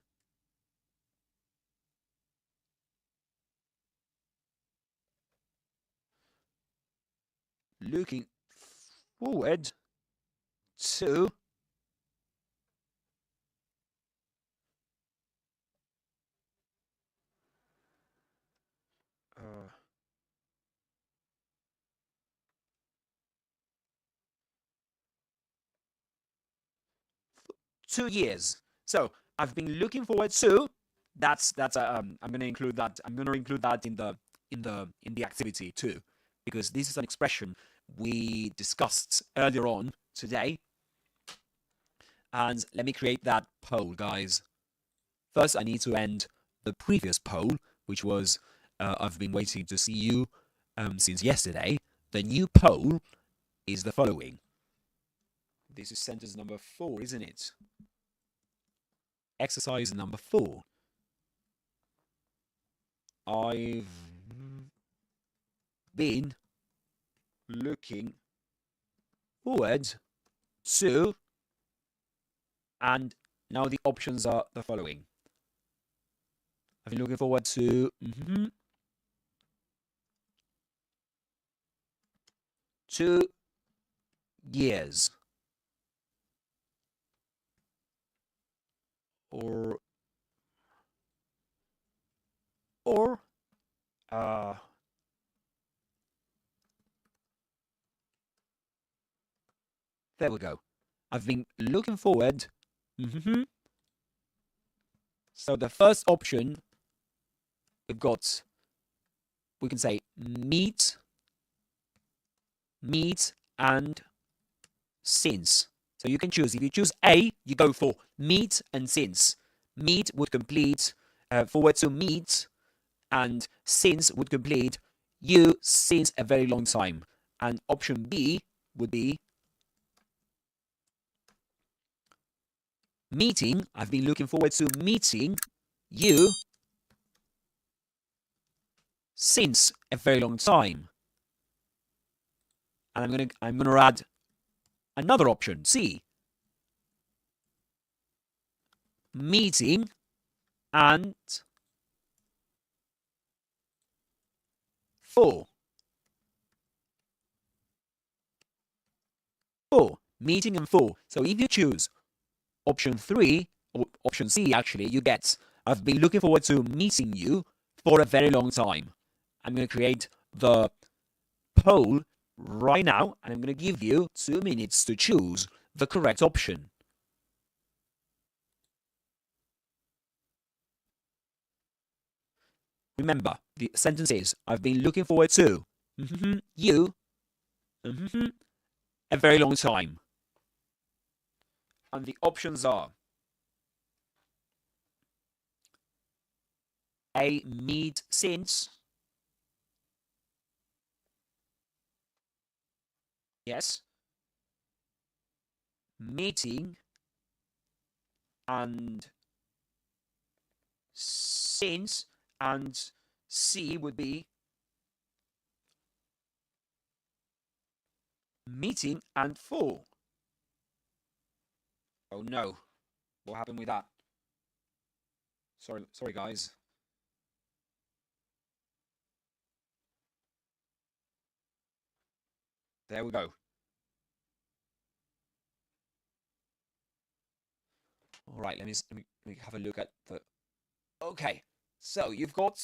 looking forward to uh, 2 years. So I've been looking forward to. I'm going to include that. I'm going to include that in the activity too, because this is an expression we discussed earlier on today. And let me create that poll, guys. First, I need to end the previous poll, which was I've been waiting to see you since yesterday. The new poll is the following. This is sentence number 4, isn't it? Exercise number 4. I've been looking forward to, and now the options are the following. I've been looking forward to 2 years. Or there we go. I've been looking forward. So the first option we've got, we can say meet, and since. So you can choose. If you choose A, you go for meet and since. Meet would complete forward to meet, and since would complete you since a very long time. And option B would be meeting. I've been looking forward to meeting you since a very long time. And I'm gonna add another option, C. Meeting and for. Meeting and for. So if you choose option 3, or option C actually, you get, I've been looking forward to meeting you for a very long time. I'm going to create the poll right now, and I'm going to give you 2 minutes to choose the correct option. Remember, the sentence is, I've been looking forward to you a very long time. And the options are A, meet since. Yes. Meeting and since, and C would be meeting and for. Oh no, what happened with that? Sorry guys. There we go. All right, let me have a look at the. Okay, so you've got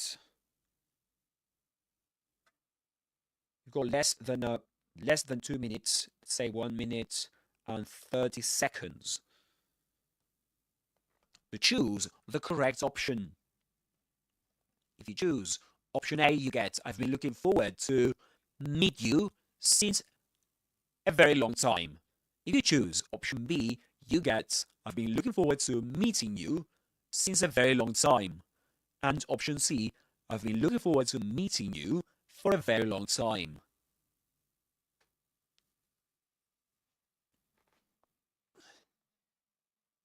less than 2 minutes, say 1 minute and 30 seconds to choose the correct option. If you choose option A, you get, I've been looking forward to meet you since a very long time. If you choose option B, you get, I've been looking forward to meeting you since a very long time. And option C, I've been looking forward to meeting you for a very long time.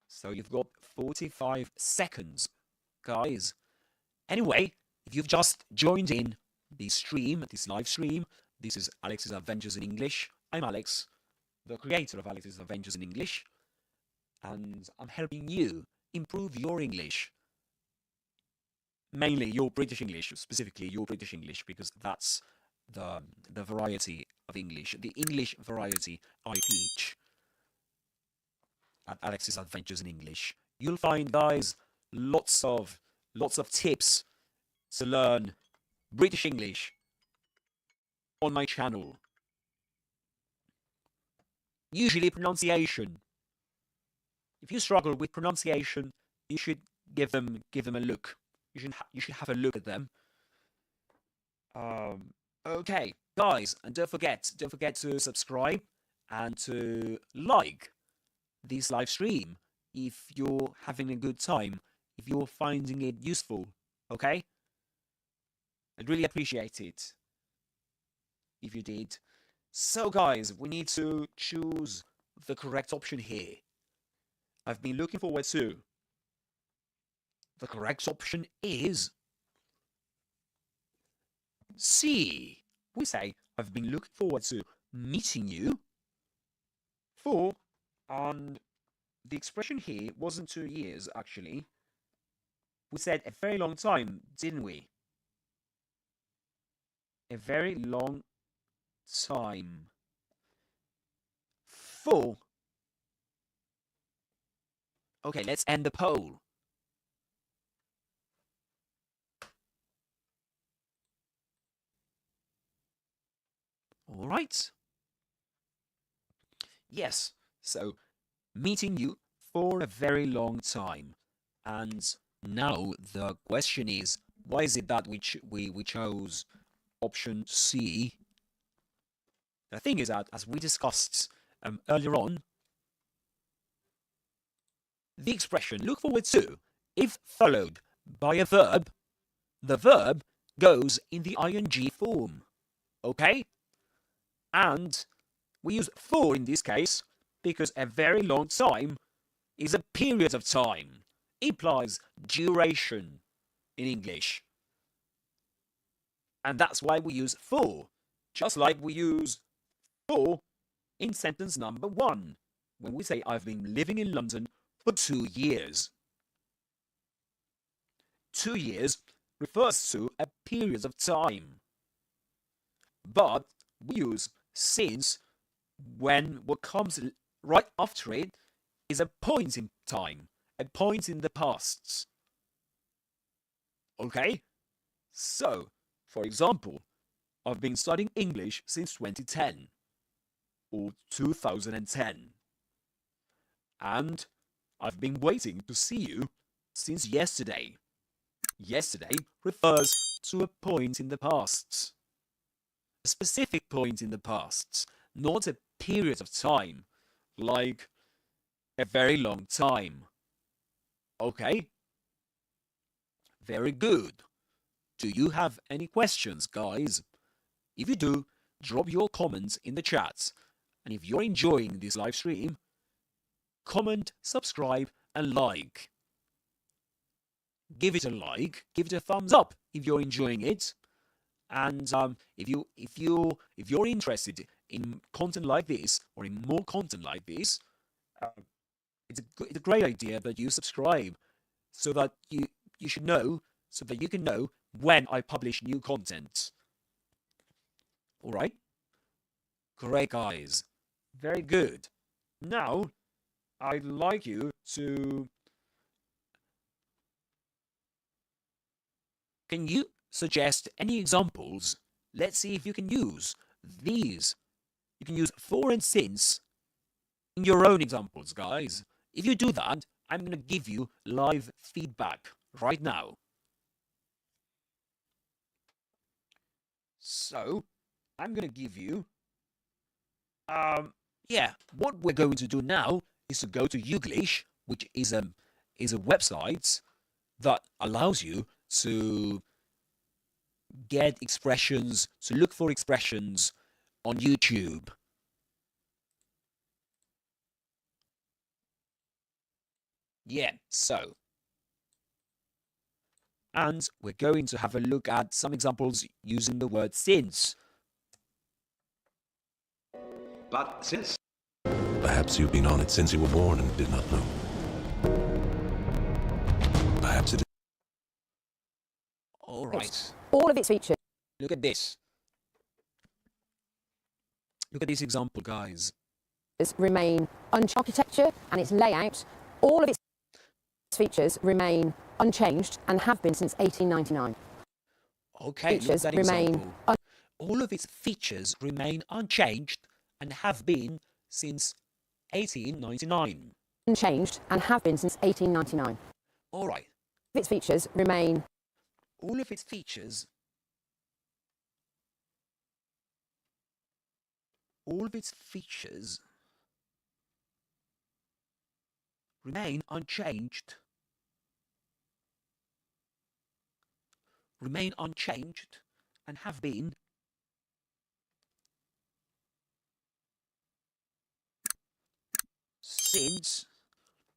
So you've got 45 seconds, guys. Anyway, if you've just joined in this live stream, this is Alex's Adventures in English. I'm Alex, the creator of Alex's Adventures in English, and I'm helping you improve your English. Mainly your British English, specifically your British English, because that's the variety of English, the English variety I teach at Alex's Adventures in English. You'll find, guys, lots of tips to learn British English on my channel. Usually pronunciation. If you struggle with pronunciation, you should give them a look. You should have a look at them. Okay, guys, and don't forget to subscribe and to like this live stream if you're having a good time, if you're finding it useful, okay? I'd really appreciate it if you did. So guys, we need to choose the correct option here. I've been looking forward to. The correct option is C. We say, I've been looking forward to meeting you for, and the expression here wasn't 2 years, actually. We said a very long time, didn't we? A very long time. For. Okay, let's end the poll. All right. Yes, so meeting you for a very long time. And now the question is, why is it that we chose option C? The thing is that, as we discussed earlier on, the expression look forward to, if followed by a verb, the verb goes in the ing form. Okay? And we use for in this case because a very long time is a period of time. It implies duration in English. And that's why we use for, just like we use for in sentence number 1, when we say I've been living in London for 2 years. 2 years refers to a period of time. But we use since when what comes right after it is a point in time, a point in the past. Okay? So, for example, I've been studying English since 2010 or 2010. And I've been waiting to see you since yesterday. Yesterday refers to a point in the past. A specific point in the past, not a period of time, like a very long time. Okay? Very good. Do you have any questions, guys? If you do, drop your comments in the chat. And if you're enjoying this live stream, comment, subscribe, and like. Give it a like, give it a thumbs up if you're enjoying it. And if you're interested in content like this or in more content like this, it's a great idea that you subscribe so that you can know when I publish new content. All right? Great, guys. Very good. Now, I'd like you to Can you suggest any examples? Let's see if you can use these. You can use for and since in your own examples, guys. If you do that, I'm going to give you live feedback right now. So, I'm going to give you, what we're going to do now is to go to YouGlish, which is a website that allows you to get expressions, to look for expressions on YouTube. Yeah, so. And we're going to have a look at some examples using the word since. But since. Perhaps you've been on it since you were born and did not know. Perhaps it. All right. All of its features Look at this. Look at this example, guys. remain architecture and its layout. All of its features remain unchanged and have been since 1899. Okay, look at Features that remain example. All of its features remain unchanged and have been since 1899. unchanged and have been since 1899. All right. Its features remain All of its features. All of its features remain unchanged. Remain unchanged and have been since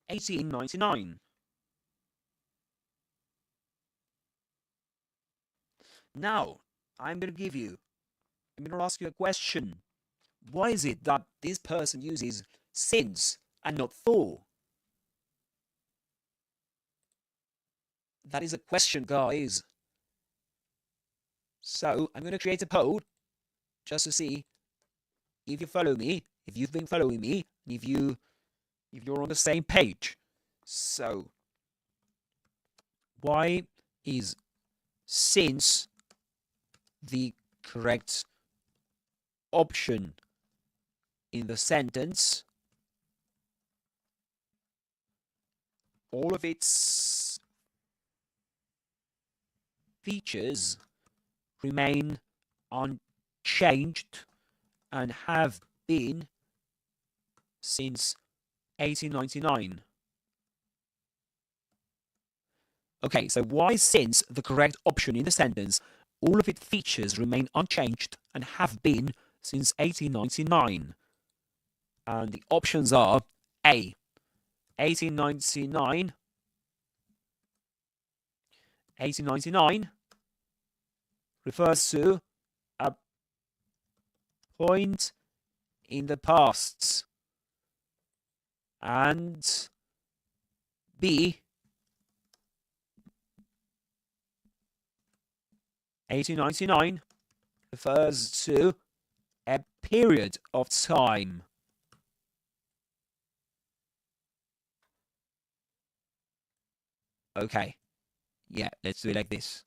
1899. Now, I'm going to ask you a question. Why is it that this person uses since and not for? That is a question, guys. So, I'm going to create a poll just to see if you follow me, if you've been following me, if you're on the same page. So, why is since the correct option in the sentence? All of its features remain unchanged and have been since 1899. Okay, so why is since the correct option in the sentence? All of its features remain unchanged and have been since 1899. And the options are A, 1899. 1899 refers to a point in the past. And B, 1899 refers to a period of time. Okay. Yeah, let's do it like this.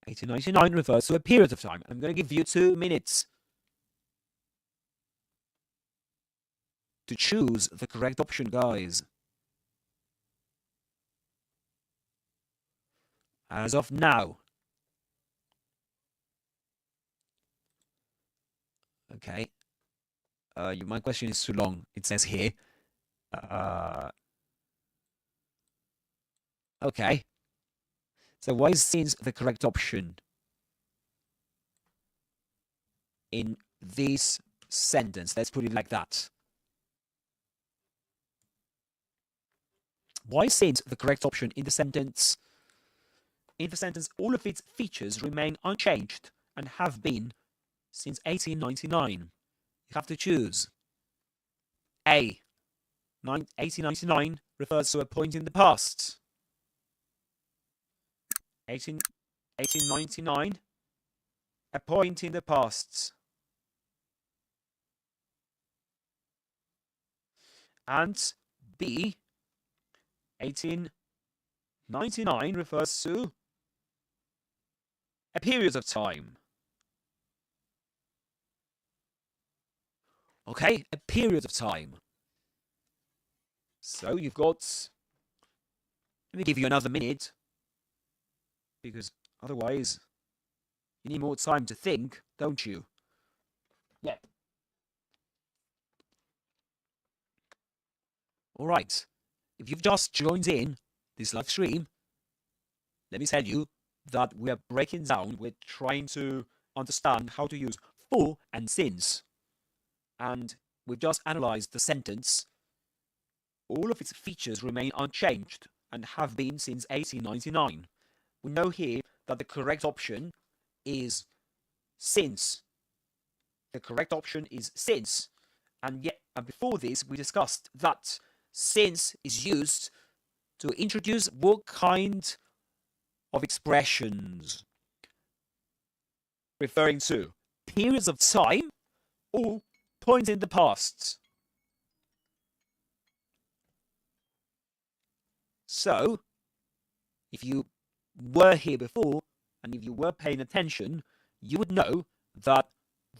1899 refers to a period of time. I'm going to give you 2 minutes to choose the correct option, guys. As of now. Okay. My question is too long. It says here. Okay. So why is since the correct option in this sentence? Let's put it like that. Why is since the correct option in the sentence? In the sentence, all of its features remain unchanged and have been since 1899. You have to choose. A. 1899 refers to a point in the past. 1899, a point in the past. And B, 1899 99 refers to a period of time. Okay, a period of time. So you've got, let me give you another minute, because otherwise you need more time to think, don't you? Yeah. All right. If you've just joined in this live stream, let me tell you that we are breaking down, we're trying to understand how to use for and since. And we've just analysed the sentence. All of its features remain unchanged and have been since 1899. We know here that the correct option is since. The correct option is since. And yet, and before this, we discussed that since is used to introduce what kind of expressions? Referring to periods of time or points in the past. So, if you were here before, and if you were paying attention, you would know that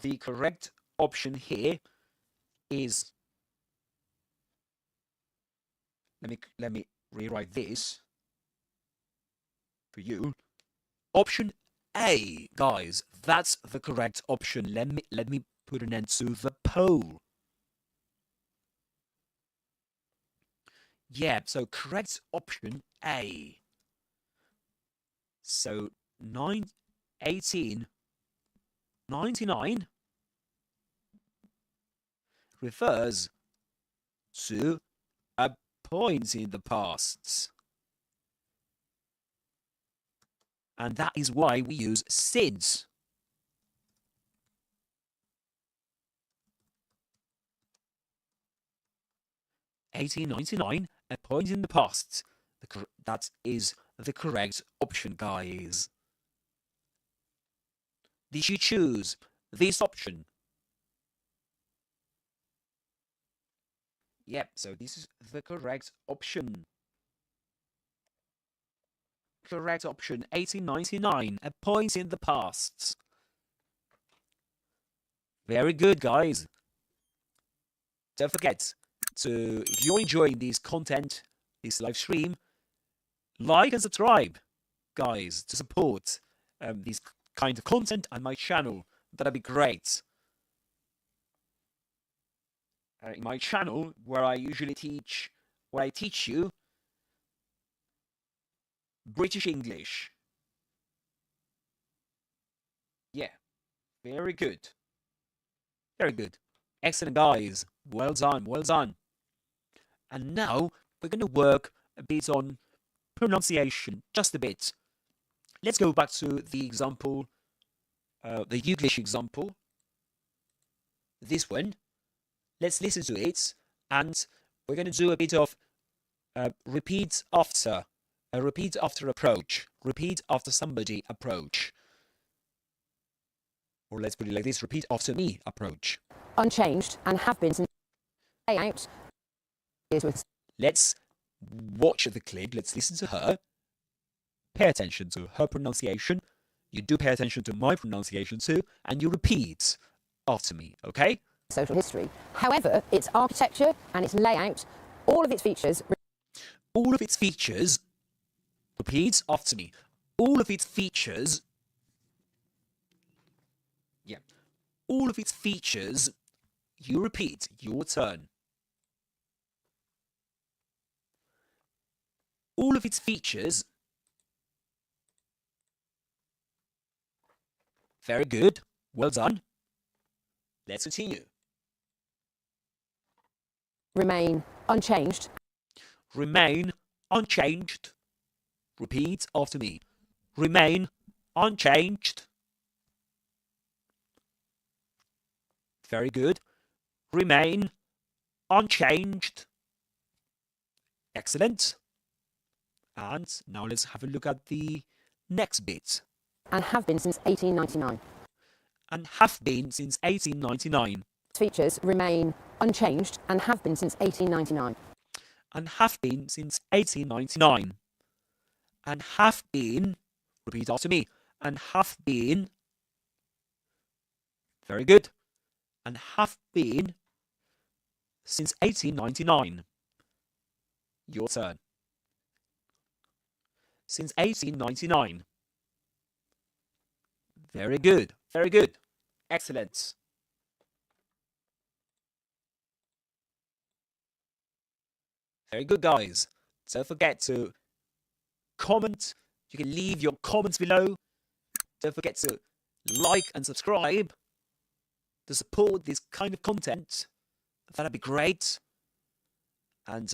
the correct option here is, let me rewrite this for you. Option A, guys, that's the correct option. Let me put an end to the poll. Yeah, so correct option A. So 1899 refers to a point in the past. And that is why we use since. (1899) a point in the past. That is the correct option, guys. Did you choose this option? Yep, so this is the correct option. Correct option, 1899, a point in the past. Very good, guys. Don't forget to, if you're enjoying this content, this live stream, like and subscribe, guys, to support this kind of content and my channel. That'd be great. In my channel, where I teach you British English. Yeah, very good. Very good. Excellent, guys. Well done, well done. And now we're going to work a bit on pronunciation, just a bit. Let's go back to the example, the YouGlish example. This one. Let's listen to it, and we're going to do a bit of repeat after approach, repeat after somebody approach. Or let's put it like this, repeat after me approach. Unchanged and have been since layout is with. Let's watch the clip, let's listen to her, pay attention to her pronunciation, you do pay attention to my pronunciation too, and you repeat after me, okay? Social history. However, its architecture and its layout, all of its features, repeat after me. All of its features, yeah, all of its features, you repeat, your turn. All of its features, very good, well done. Let's continue. remain unchanged. Remain unchanged. Repeat after me. Remain unchanged. Very good. Remain unchanged. Excellent. And now let's have a look at the next bit. And have been since 1899. And have been since 1899. Features remain unchanged and have been since 1899. And have been since 1899. and have been, repeat after me, and have been, very good, and have been since 1899. Your turn. Since 1899. Very good, very good. Excellent. Very good, guys. Don't forget to comment. You can leave your comments below. Don't forget to like and subscribe to support this kind of content. That'd be great. And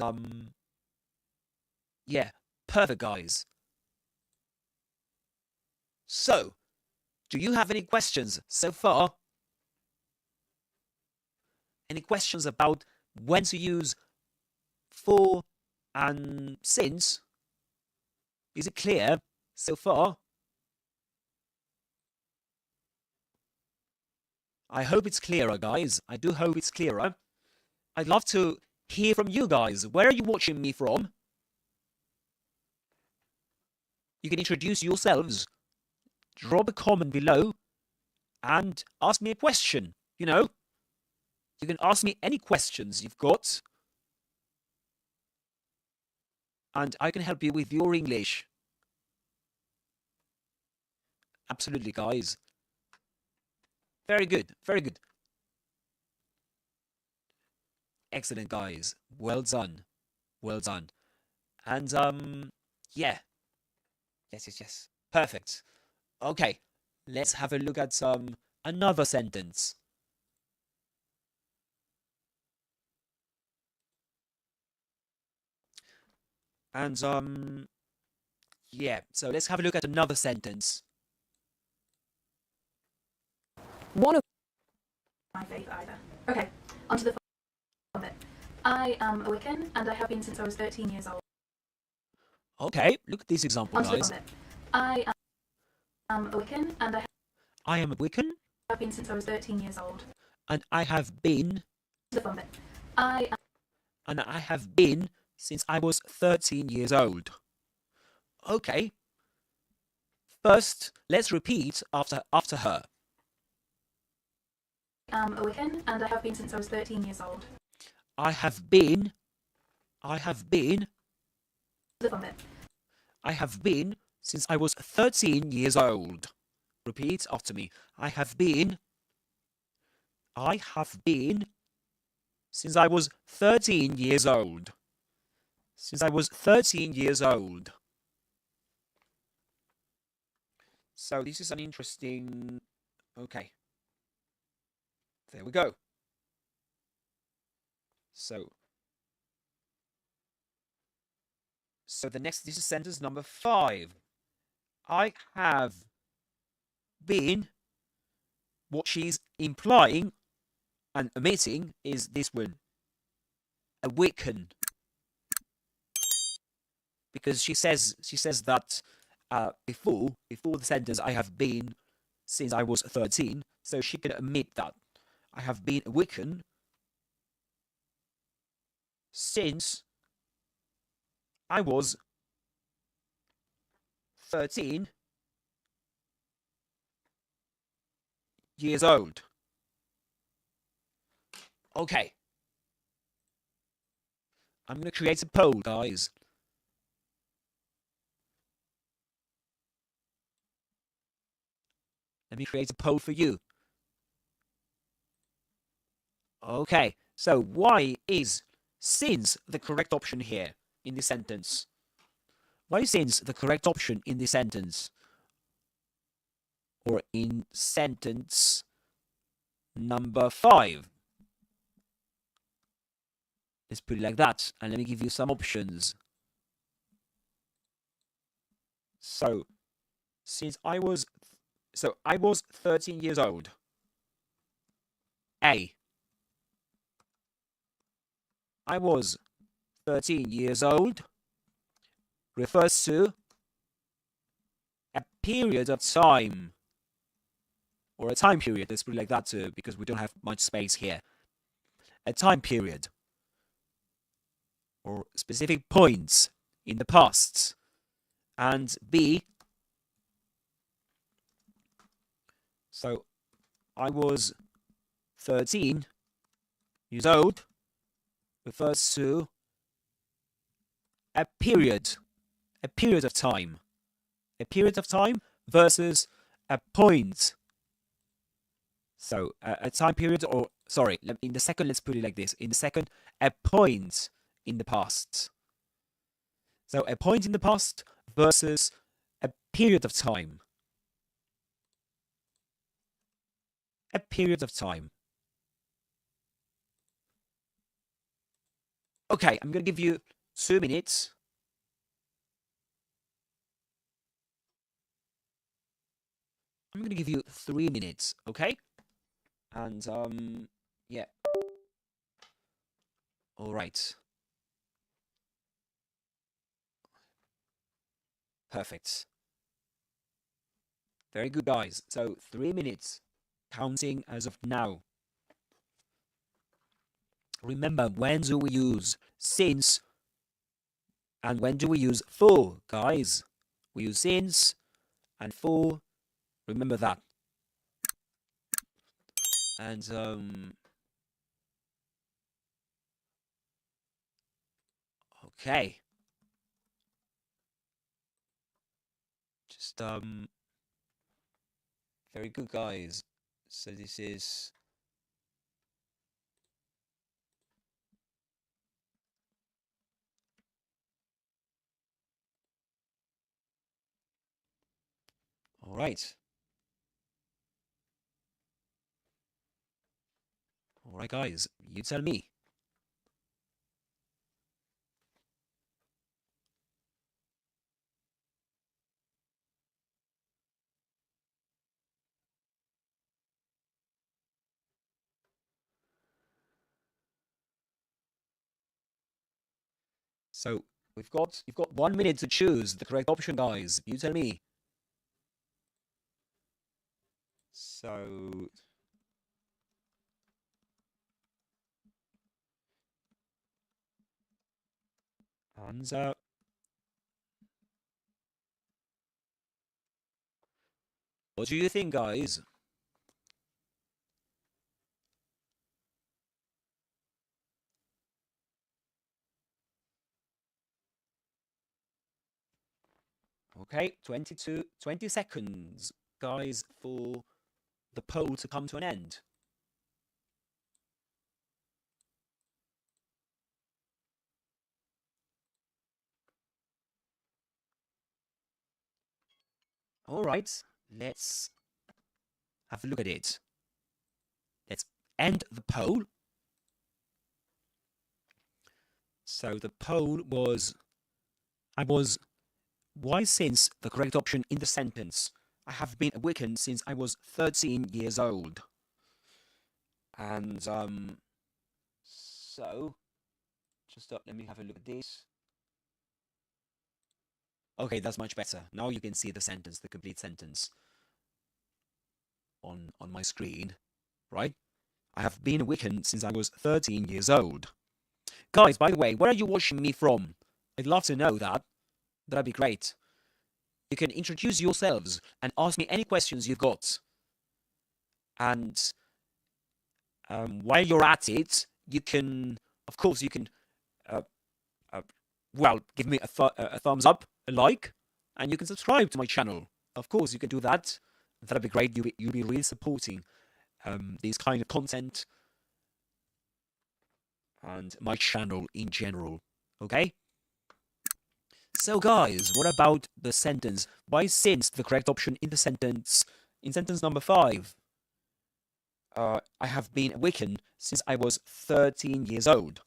yeah, perfect, guys. So, do you have any questions so far? Any questions about when to use for and since? Is it clear so far? I hope it's clearer, guys. I do hope it's clearer. I'd love to hear from you guys. Where are you watching me from? You can introduce yourselves, drop a comment below, and ask me a question. You know, you can ask me any questions you've got, and I can help you with your English. Absolutely, guys. Very good, very good. Excellent, guys. Well done. Well done. And, yeah. Yes. Perfect. Okay, let's have a look at another sentence. And, yeah, so let's have a look at another sentence. One of My faith either. Okay, onto the fun bit. I am a Wiccan, and I have been since I was 13 years old. Okay, look at this example, Onto the guys. fun bit. I am a Wiccan, and I am a Wiccan, have been since I was 13 years old. and I have been, The fun bit. I have been since I was 13 years old. Okay. First, let's repeat after her. am a Wiccan, and I have been since I was 13 years old. I have been, The fun bit. I have been since I was 13 years old. Repeat after me. I have been since I was 13 years old. Since I was 13 years old. So this is an interesting... Okay. There we go. So this is sentence number 5. I have been, what she's implying and omitting is this one, a Wiccan. Because she says that before the sentence, I have been since I was 13, so she can omit that. I have been a Wiccan since I was 13 years old. Okay. I'm going to create a poll, guys. Let me create a poll for you. Okay, so why is since the correct option here in this sentence? Why is since the correct option in this sentence? Or in sentence number 5? Let's put it like that, and let me give you some options. So, I was 13 years old. A. I was 13 years old refers to a period of time, or a time period, let's put it like that too, because we don't have much space here. A time period, or specific points in the past. And B, so I was 13 years old refers to a period of time. A period of time versus a point. So a time period, or sorry, in the second, let's put it like this. In the second, a point in the past. So a point in the past versus a period of time. A period of time. Okay, I'm going to give you 2 minutes. I'm going to give you 3 minutes, okay? And, yeah. All right. Perfect. Very good, guys. So 3 minutes, counting as of now. Remember, when do we use since and when do we use for, guys? We use since and for. Remember that. And, okay. Just, very good, guys. So this is... All right. All right, guys, you tell me. So you've got 1 minute to choose the correct option, guys. You tell me. So and what do you think, guys? Okay, 20 seconds, guys, for the poll to come to an end. All right, let's have a look at it. Let's end the poll. So the poll was, why since the correct option in the sentence? I have been a Wiccan since I was 13 years old. And, so, just let me have a look at this. Okay, that's much better. Now you can see the sentence, the complete sentence on my screen, right? I have been a Wiccan since I was 13 years old. Guys, by the way, where are you watching me from? I'd love to know that. That'd be great. You can introduce yourselves and ask me any questions you've got. And while you're at it, you can, of course, well, give me a thumbs up, a like, and you can subscribe to my channel. Of course, you can do that. That'd be great. You'll be really supporting this kind of content and my channel in general. Okay? So, guys, what about the sentence? Why since the correct option in the sentence, in sentence number 5? I have been a Wiccan since I was 13 years old.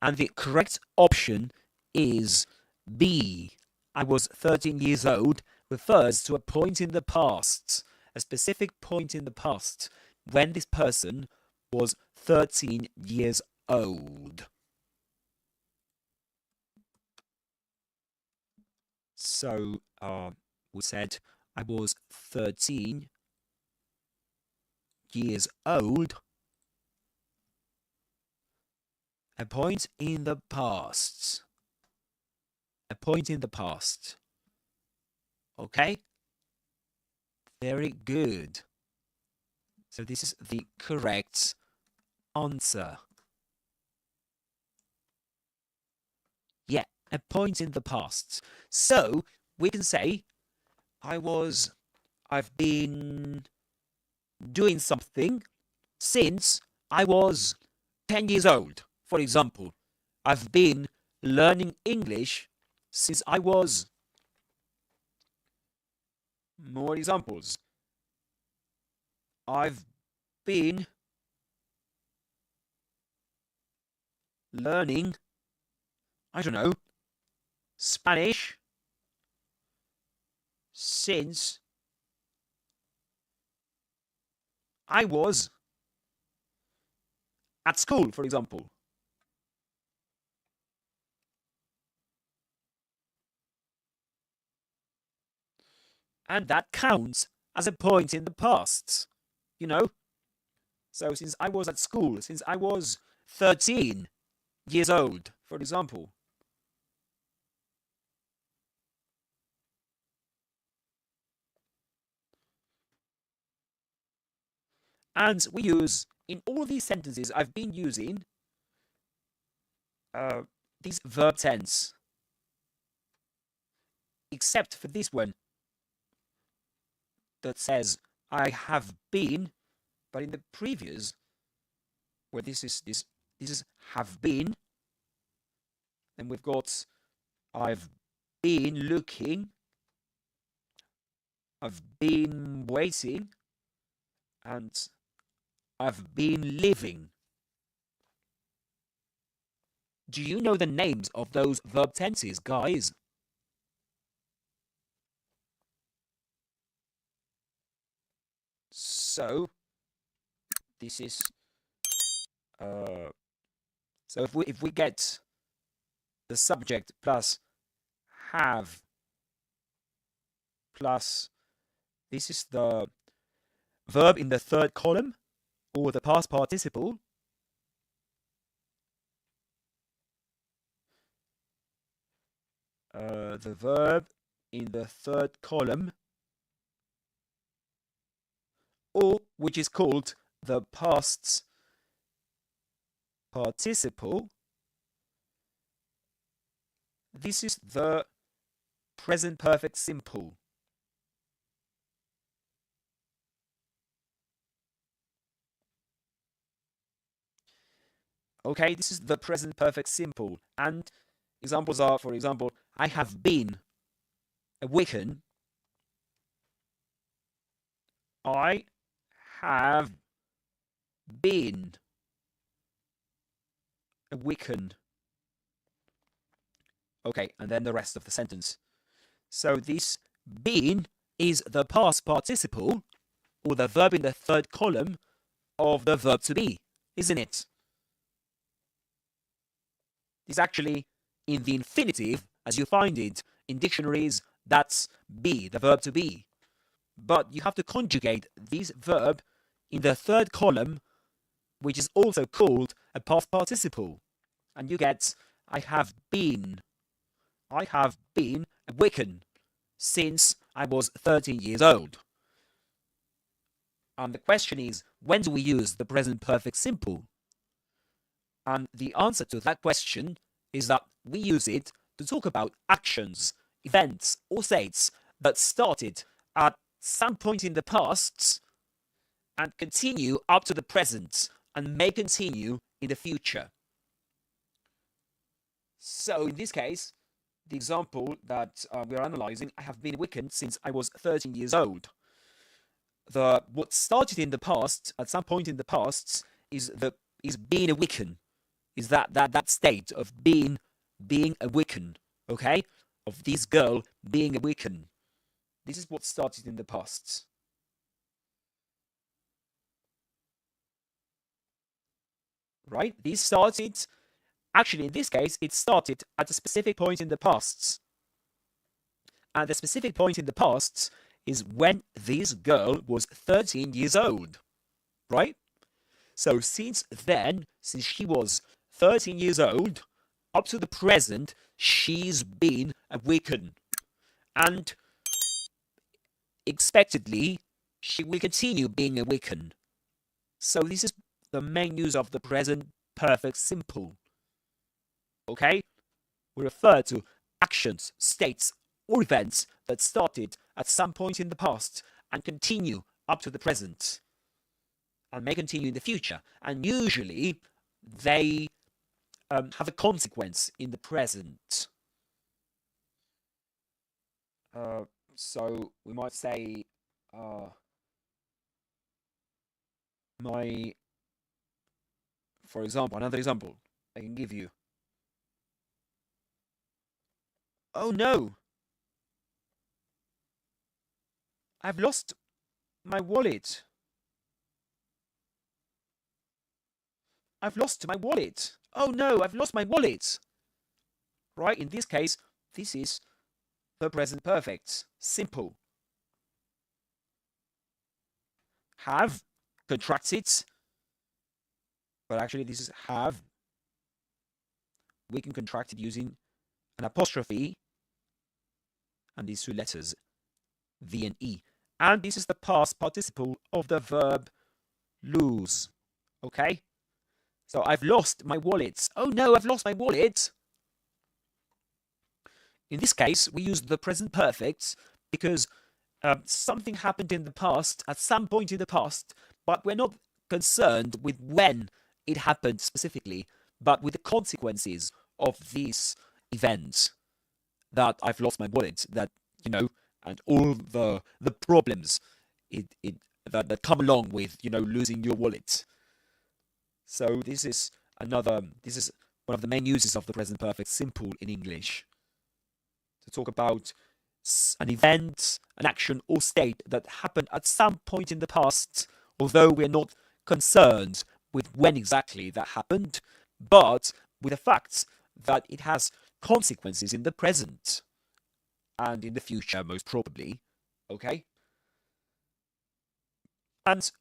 And the correct option is B. I was 13 years old refers to a point in the past, a specific point in the past when this person was 13 years old. So, we said I was 13 years old. A point in the past. A point in the past. Okay? Very good. So this is the correct answer. Yeah, a point in the past. So we can say I've been doing something since I was 10 years old. For example, I've been learning English since I was... More examples. I've been learning, I don't know, Spanish since I was at school, for example. And that counts as a point in the past, you know? So since I was at school, since I was 13 years old, for example. And we use, in all these sentences I've been using, this verb tense. Except for this one that says I have been, but in the previous, where this is have been, and we've got I've been looking, I've been waiting, and I've been living. Do you know the names of those verb tenses, guys? So this is so if we get the subject plus have plus this is the verb in the third column or the past participle, the verb in the third column, or which is called the past participle. This is the present perfect simple. Okay, this is the present perfect simple. And examples are, for example, I have been a Wiccan. I have been a Wiccan. Okay, and then the rest of the sentence. So this been is the past participle, or the verb in the third column of the verb to be, isn't it? It's actually in the infinitive, as you find it in dictionaries, that's be, the verb to be. But you have to conjugate this verb in the third column, which is also called a past participle. And you get, I have been a Wiccan since I was 13 years old. And the question is, when do we use the present perfect simple? And the answer to that question is that we use it to talk about actions, events, or states that started at some point in the past and continue up to the present and may continue in the future. So in this case, the example that we are analyzing, I have been a Wiccan since I was 13 years old. What started in the past, at some point in the past, is being a Wiccan. Is that state of being a Wiccan, okay? Of this girl being a Wiccan. This is what started in the past. Right? This started, actually in this case, it started at a specific point in the past. And the specific point in the past is when this girl was 13 years old. Right? So since then, since she was 13 years old, up to the present, she's been a Wiccan. And expectedly, she will continue being a Wiccan. So this is the main use of the present perfect simple. Okay? We refer to actions, states, or events that started at some point in the past and continue up to the present and may continue in the future. And usually they have a consequence in the present. So we might say, for example, another example I can give you. Oh no! I've lost my wallet. I've lost my wallet. Oh no, I've lost my wallet. Right? In this case, this is the present perfect. Simple. Have contracted, but actually this is have. We can contract it using an apostrophe and these two letters, V and E. And this is the past participle of the verb lose. Okay? So I've lost my wallet. Oh no, I've lost my wallet. In this case, we use the present perfect because something happened in the past, at some point in the past, but we're not concerned with when it happened specifically, but with the consequences of this event. That I've lost my wallet, that, you know, and all the problems that come along with, you know, losing your wallet. So this is one of the main uses of the present perfect simple in English. To talk about an event, an action or state that happened at some point in the past, although we're not concerned with when exactly that happened, but with the fact that it has consequences in the present and in the future, most probably. Okay? And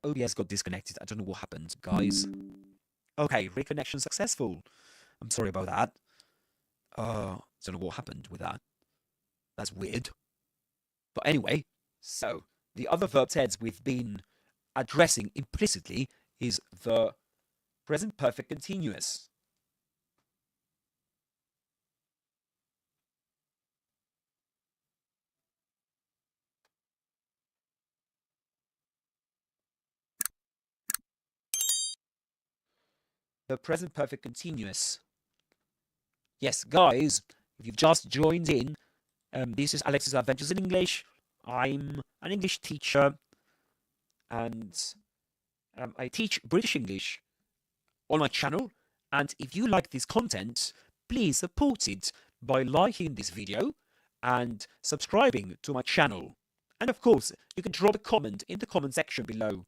OBS got disconnected. I don't know what happened, guys. Okay, reconnection successful. I'm sorry about that. Don't know what happened with that. That's weird. But anyway, so the other verb tense we've been addressing implicitly is the present perfect continuous. The present perfect continuous. Yes, guys, if you've just joined in, this is Alex's Adventures in English. I'm an English teacher, and I teach British English on my channel. And if you like this content, please support it by liking this video and subscribing to my channel. And of course, you can drop a comment in the comment section below.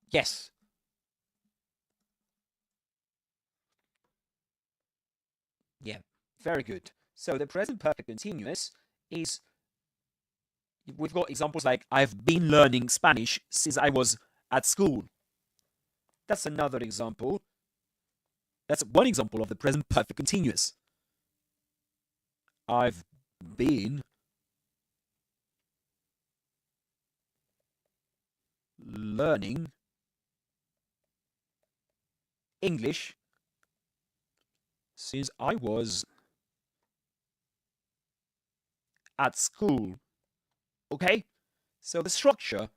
Yes. Yeah, very good. So the present perfect continuous is, we've got examples like, I've been learning Spanish since I was at school. That's another example. That's one example of the present perfect continuous. I've been learning English since I was at school. Okay? So the structure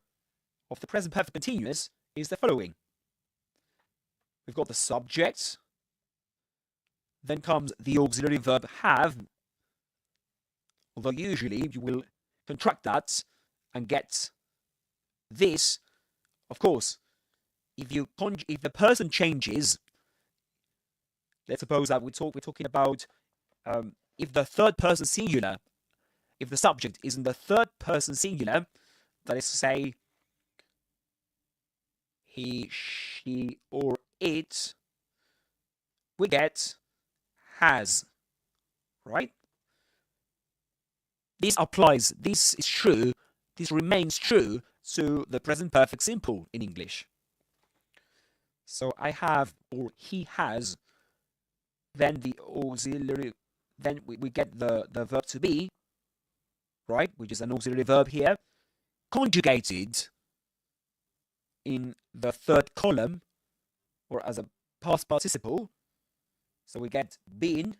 of the present perfect continuous is the following. We've got the subject, then comes the auxiliary verb have, although usually you will contract that and get this. Of course, if the person changes, let's suppose that we're talking about if the third person singular, if the subject is in the third person singular, that is to say, he, she, or it, we get has, right? This applies, this is true, this remains true to the present perfect simple in English. So I have, or he has, then the auxiliary, then we get the verb to be, right, which is an auxiliary verb here, conjugated in the third column, or as a past participle. So we get been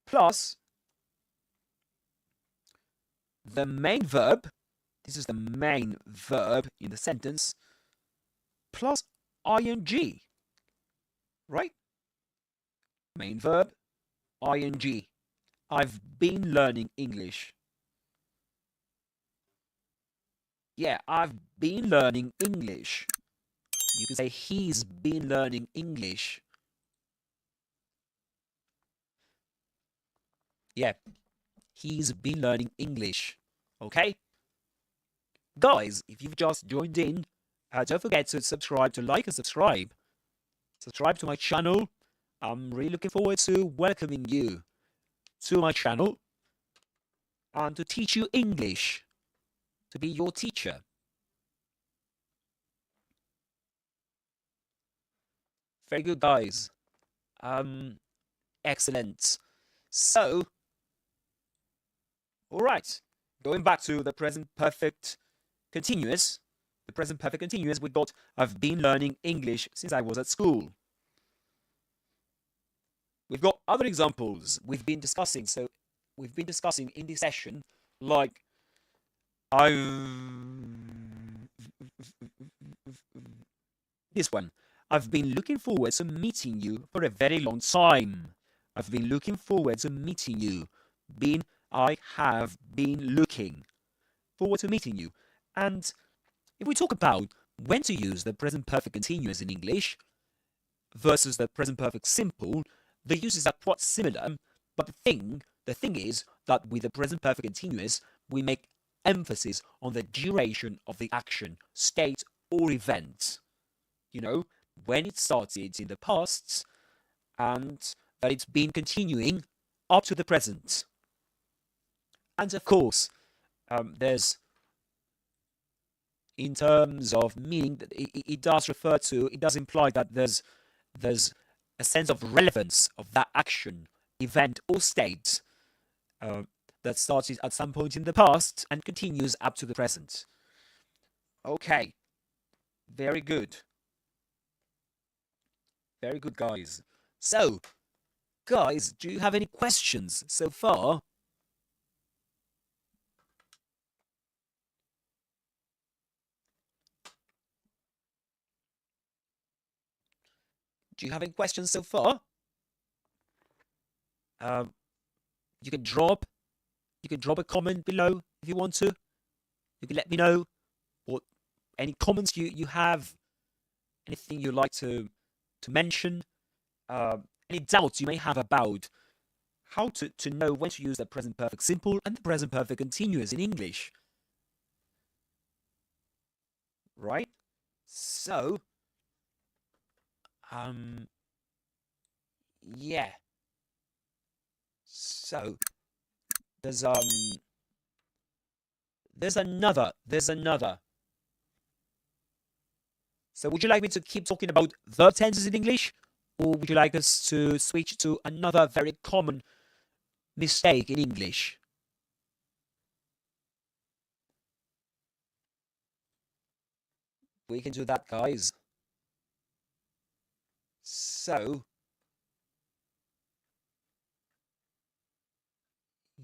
plus the main verb, this is the main verb in the sentence, plus ing, right? Main verb, ing. I've been learning English. Yeah, I've been learning English. You can say he's been learning English. Yeah, he's been learning English. Okay? Guys, if you've just joined in, don't forget to subscribe, to like and subscribe. Subscribe to my channel. I'm really looking forward to welcoming you to my channel and to teach you English, to be your teacher. Very good, guys. Excellent. So, all right, going back to the present perfect continuous. The present perfect continuous, we got, I've been learning English since I was at school. We've got other examples we've been discussing. So we've been discussing in this session, like this one. I've been looking forward to meeting you for a very long time. I've been looking forward to meeting you. I have been looking forward to meeting you. And if we talk about when to use the present perfect continuous in English versus the present perfect simple, the uses are quite similar, but the thing is that with the present perfect continuous, we make emphasis on the duration of the action, state, or event. You know, when it started in the past, and that it's been continuing up to the present. And of course, there's, in terms of meaning, it does imply that there's a sense of relevance of that action, event, or state that started at some point in the past and continues up to the present. Okay, very good. Very good, guys. So, guys, do you have any questions so far? Do you have any questions so far? You can drop a comment below if you want to. You can let me know what any comments you have, anything you'd like to mention, any doubts you may have about how to know when to use the present perfect simple and the present perfect continuous in English. Right? So, yeah. So, there's another. So would you like me to keep talking about verb tenses in English? Or would you like us to switch to another very common mistake in English? We can do that, guys. So,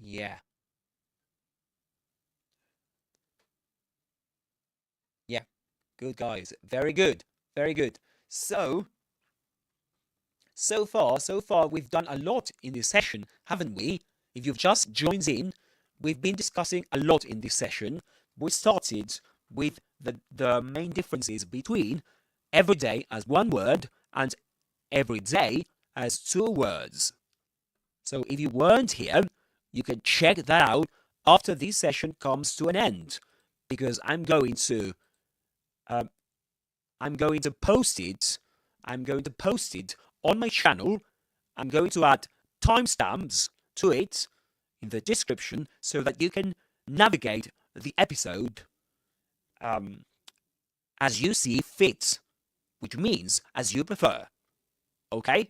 yeah. Yeah. Good, guys. Very good. Very good. So far, we've done a lot in this session, haven't we? If you've just joined in, we've been discussing a lot in this session. We started with the main differences between everyday as one word and every day as two words. So if you weren't here, you can check that out after this session comes to an end, because I'm going to post it. I'm going to post it on my channel. I'm going to add timestamps to it in the description so that you can navigate the episode as you see fit which means as you prefer. Okay?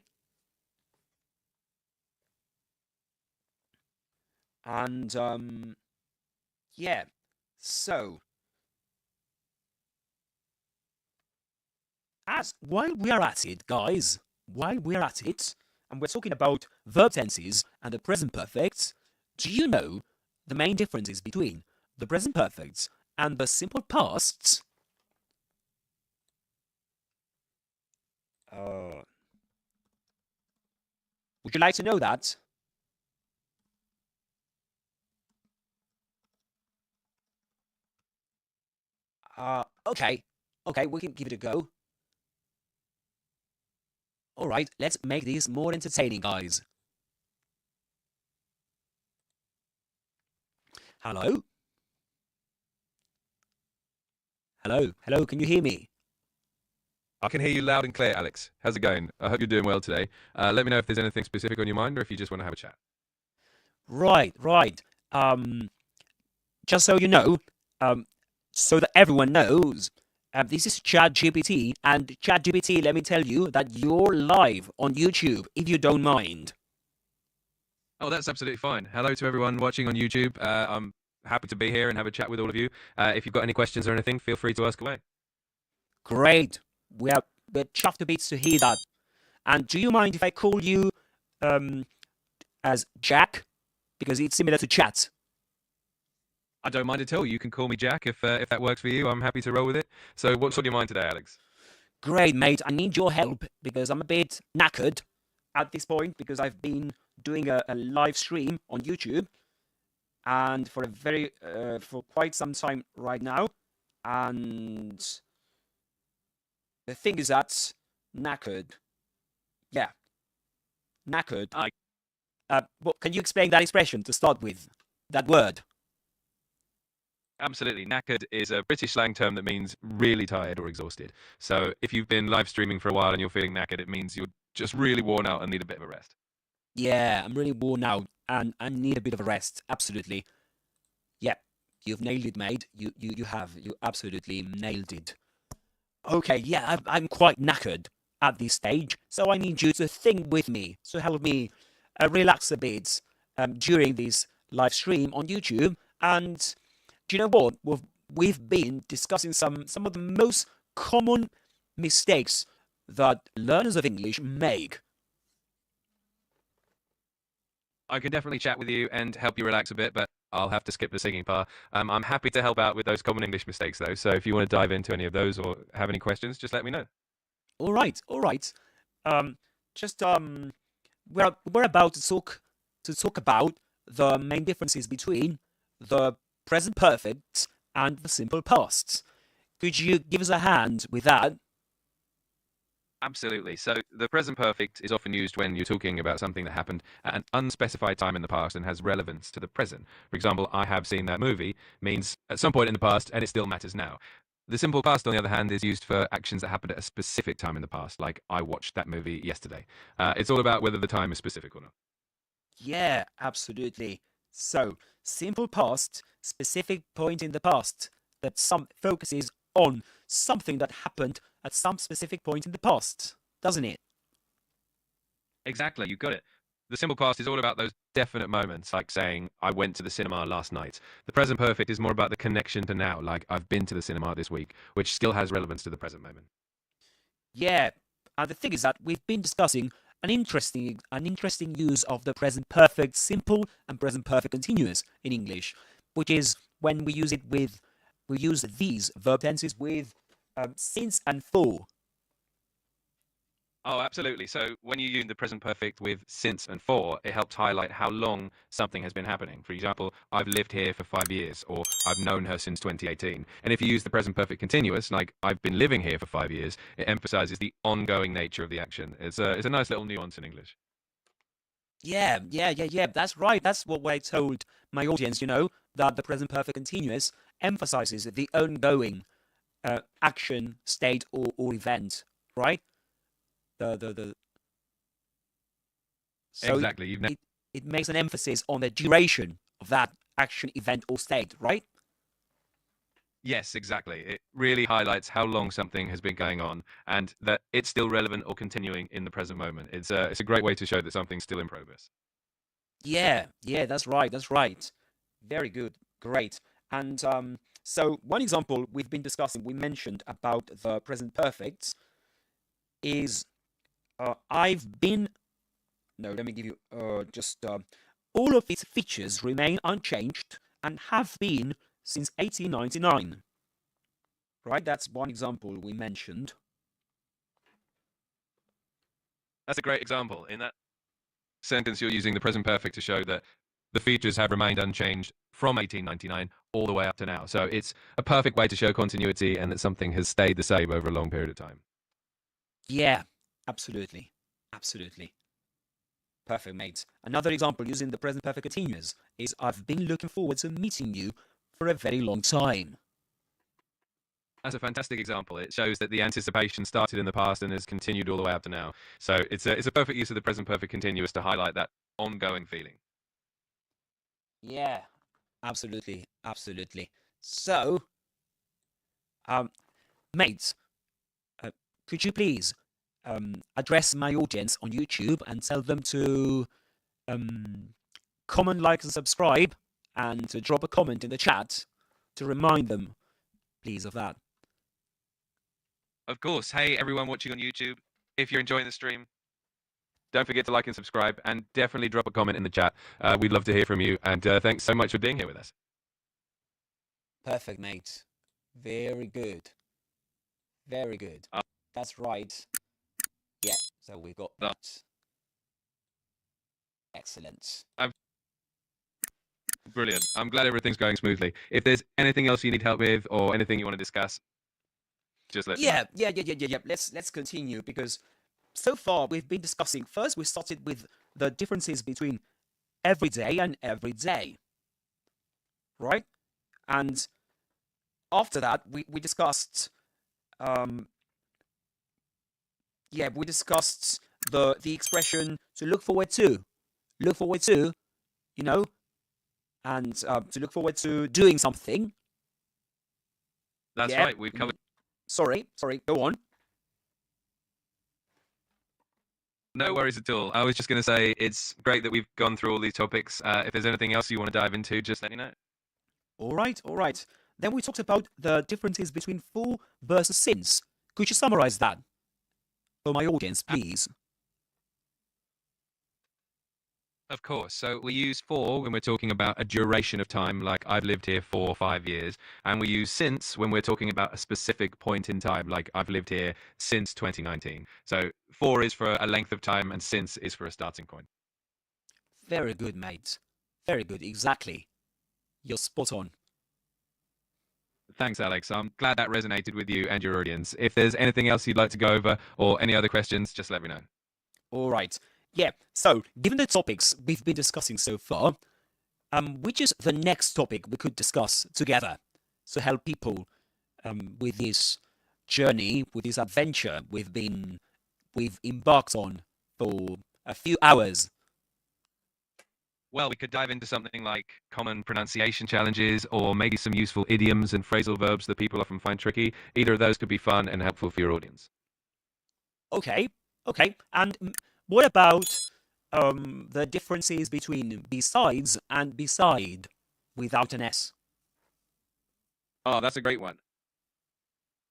And yeah, so while we are at it, guys, while we're at it, and we're talking about verb tenses and the present perfect, do you know the main differences between the present perfect and the simple past? Would you like to know that? Okay, we can give it a go. All right, let's make this more entertaining, guys. Hello? Hello, can you hear me? I can hear you loud and clear, Alex. How's it going? I hope you're doing well today. Let me know if there's anything specific on your mind or if you just want to have a chat. Right. Just so you know, so that everyone knows, this is ChatGPT, and ChatGPT, let me tell you that you're live on YouTube, if you don't mind. Oh, that's absolutely fine. Hello to everyone watching on YouTube. I'm happy to be here and have a chat with all of you. If you've got any questions or anything, feel free to ask away. Great. We're chuffed to bits to hear that. And do you mind if I call you as Jack? Because it's similar to chat. I don't mind at all. You can call me Jack if that works for you. I'm happy to roll with it. So what's on your mind today, Alex? Great, mate. I need your help because I'm a bit knackered at this point because I've been doing a live stream on YouTube and for quite some time right now. And the thing is that knackered. Yeah. Knackered. Well, can you explain that expression to start with? That word? Absolutely. Knackered is a British slang term that means really tired or exhausted. So if you've been live streaming for a while and you're feeling knackered, it means you're just really worn out and need a bit of a rest. Yeah, I'm really worn out and I need a bit of a rest. Absolutely. Yeah, you've nailed it, mate. You have. You absolutely nailed it. Okay, yeah, I'm quite knackered at this stage, so I need you to think with me, to help me relax a bit during this live stream on YouTube. And do you know what? We've been discussing some of the most common mistakes that learners of English make. I can definitely chat with you and help you relax a bit, but I'll have to skip the singing part. I'm happy to help out with those common English mistakes, though. So if you want to dive into any of those or have any questions, just let me know. All right. We're about to talk about the main differences between the present perfect and the simple past. Could you give us a hand with that? Absolutely. So the present perfect is often used when you're talking about something that happened at an unspecified time in the past and has relevance to the present. For example, I have seen that movie means at some point in the past and it still matters now. The simple past, on the other hand, is used for actions that happened at a specific time in the past, like I watched that movie yesterday. It's all about whether the time is specific or not. Yeah, absolutely. So, simple past, specific point in the past that some focuses on something that happened at some specific point in the past, doesn't it? Exactly, you got it. The simple past is all about those definite moments, like saying, I went to the cinema last night. The present perfect is more about the connection to now, like I've been to the cinema this week, which still has relevance to the present moment. Yeah, and the thing is that we've been discussing an interesting use of the present perfect simple and present perfect continuous in English, which is when we use these verb tenses with since and for. Oh, absolutely. So when you use the present perfect with since and for, it helps highlight how long something has been happening. For example, I've lived here for 5 years, or I've known her since 2018. And if you use the present perfect continuous, like I've been living here for 5 years, it emphasizes the ongoing nature of the action. It's a nice little nuance in English. Yeah. That's right. That's what I told my audience, that the present perfect continuous emphasizes the ongoing action, state, or event, right? So Exactly. it makes an emphasis on the duration of that action, event, or state, right? Yes, exactly. It really highlights how long something has been going on and that it's still relevant or continuing in the present moment. It's a great way to show that something's still in progress. Yeah, yeah, that's right, that's right. Very good, great. And so one example we've been discussing, we mentioned about the present perfect is I've been. No, let me give you just all of its features remain unchanged and have been since 1899. Right, that's one example we mentioned. That's a great example. In that sentence, you're using the present perfect to show that the features have remained unchanged from 1899 all the way up to now. So it's a perfect way to show continuity and that something has stayed the same over a long period of time. Yeah, absolutely, absolutely. Perfect, mate. Another example using the present perfect continuous is I've been looking forward to meeting you for a very long time. That's a fantastic example. It shows that the anticipation started in the past and has continued all the way up to now. So it's a perfect use of the present perfect continuous to highlight that ongoing feeling. Yeah, absolutely, absolutely. So, mates, could you please address my audience on YouTube and tell them to comment, like, and subscribe, and to drop a comment in the chat to remind them, please, of that. Of course. Hey, everyone watching on YouTube, if you're enjoying the stream, don't forget to like and subscribe, and definitely drop a comment in the chat. We'd love to hear from you, and thanks so much for being here with us. Perfect, mate. Very good. Very good. That's right. Yeah, so we got that. Excellent. Brilliant. I'm glad everything's going smoothly. If there's anything else you need help with or anything you want to discuss, just let me know. Yeah. Let's continue, because so far we've been discussing. First, we started with the differences between everyday and everyday, right? And after that, we discussed. We discussed the expression to look forward to, you know, and to look forward to doing something. That's Yeah. right. We've covered. Sorry. Go on. No worries at all. I was just going to say it's great that we've gone through all these topics. If there's anything else you want to dive into, just let me know. All right. Then we talked about the differences between for versus since. Could you summarize that for my audience, please? Of course. So we use for when we're talking about a duration of time, like I've lived here for 5 years. And we use since when we're talking about a specific point in time, like I've lived here since 2019. So for is for a length of time and since is for a starting point. Very good, mate. Very good. Exactly. You're spot on. Thanks, Alex. I'm glad that resonated with you and your audience. If there's anything else you'd like to go over or any other questions, just let me know. All right. Yeah. So, given the topics we've been discussing so far, which is the next topic we could discuss together to help people with this journey, with this adventure we've embarked on for a few hours? Well, we could dive into something like common pronunciation challenges or maybe some useful idioms and phrasal verbs that people often find tricky. Either of those could be fun and helpful for your audience. Okay. And what about the differences between besides and beside without an S? Oh, that's a great one.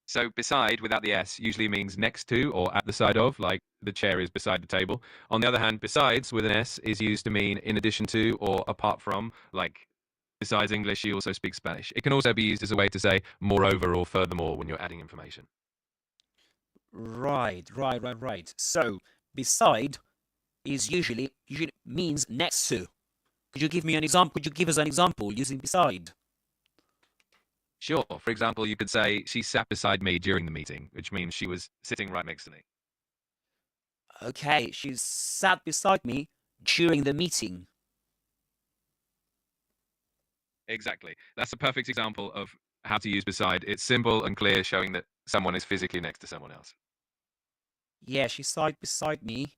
So beside without the S usually means next to or at the side of, like the chair is beside the table. On the other hand, besides with an S is used to mean in addition to or apart from, like besides English, she also speaks Spanish. It can also be used as a way to say moreover or furthermore when you're adding information. Right. So beside is usually means next to. Could you give me an example? Could you give us an example using beside? Sure. For example, you could say she sat beside me during the meeting, which means she was sitting right next to me. Okay, she sat beside me during the meeting. Exactly. That's a perfect example of how to use beside. It's simple and clear, showing that someone is physically next to someone else. Yeah, she sat beside me.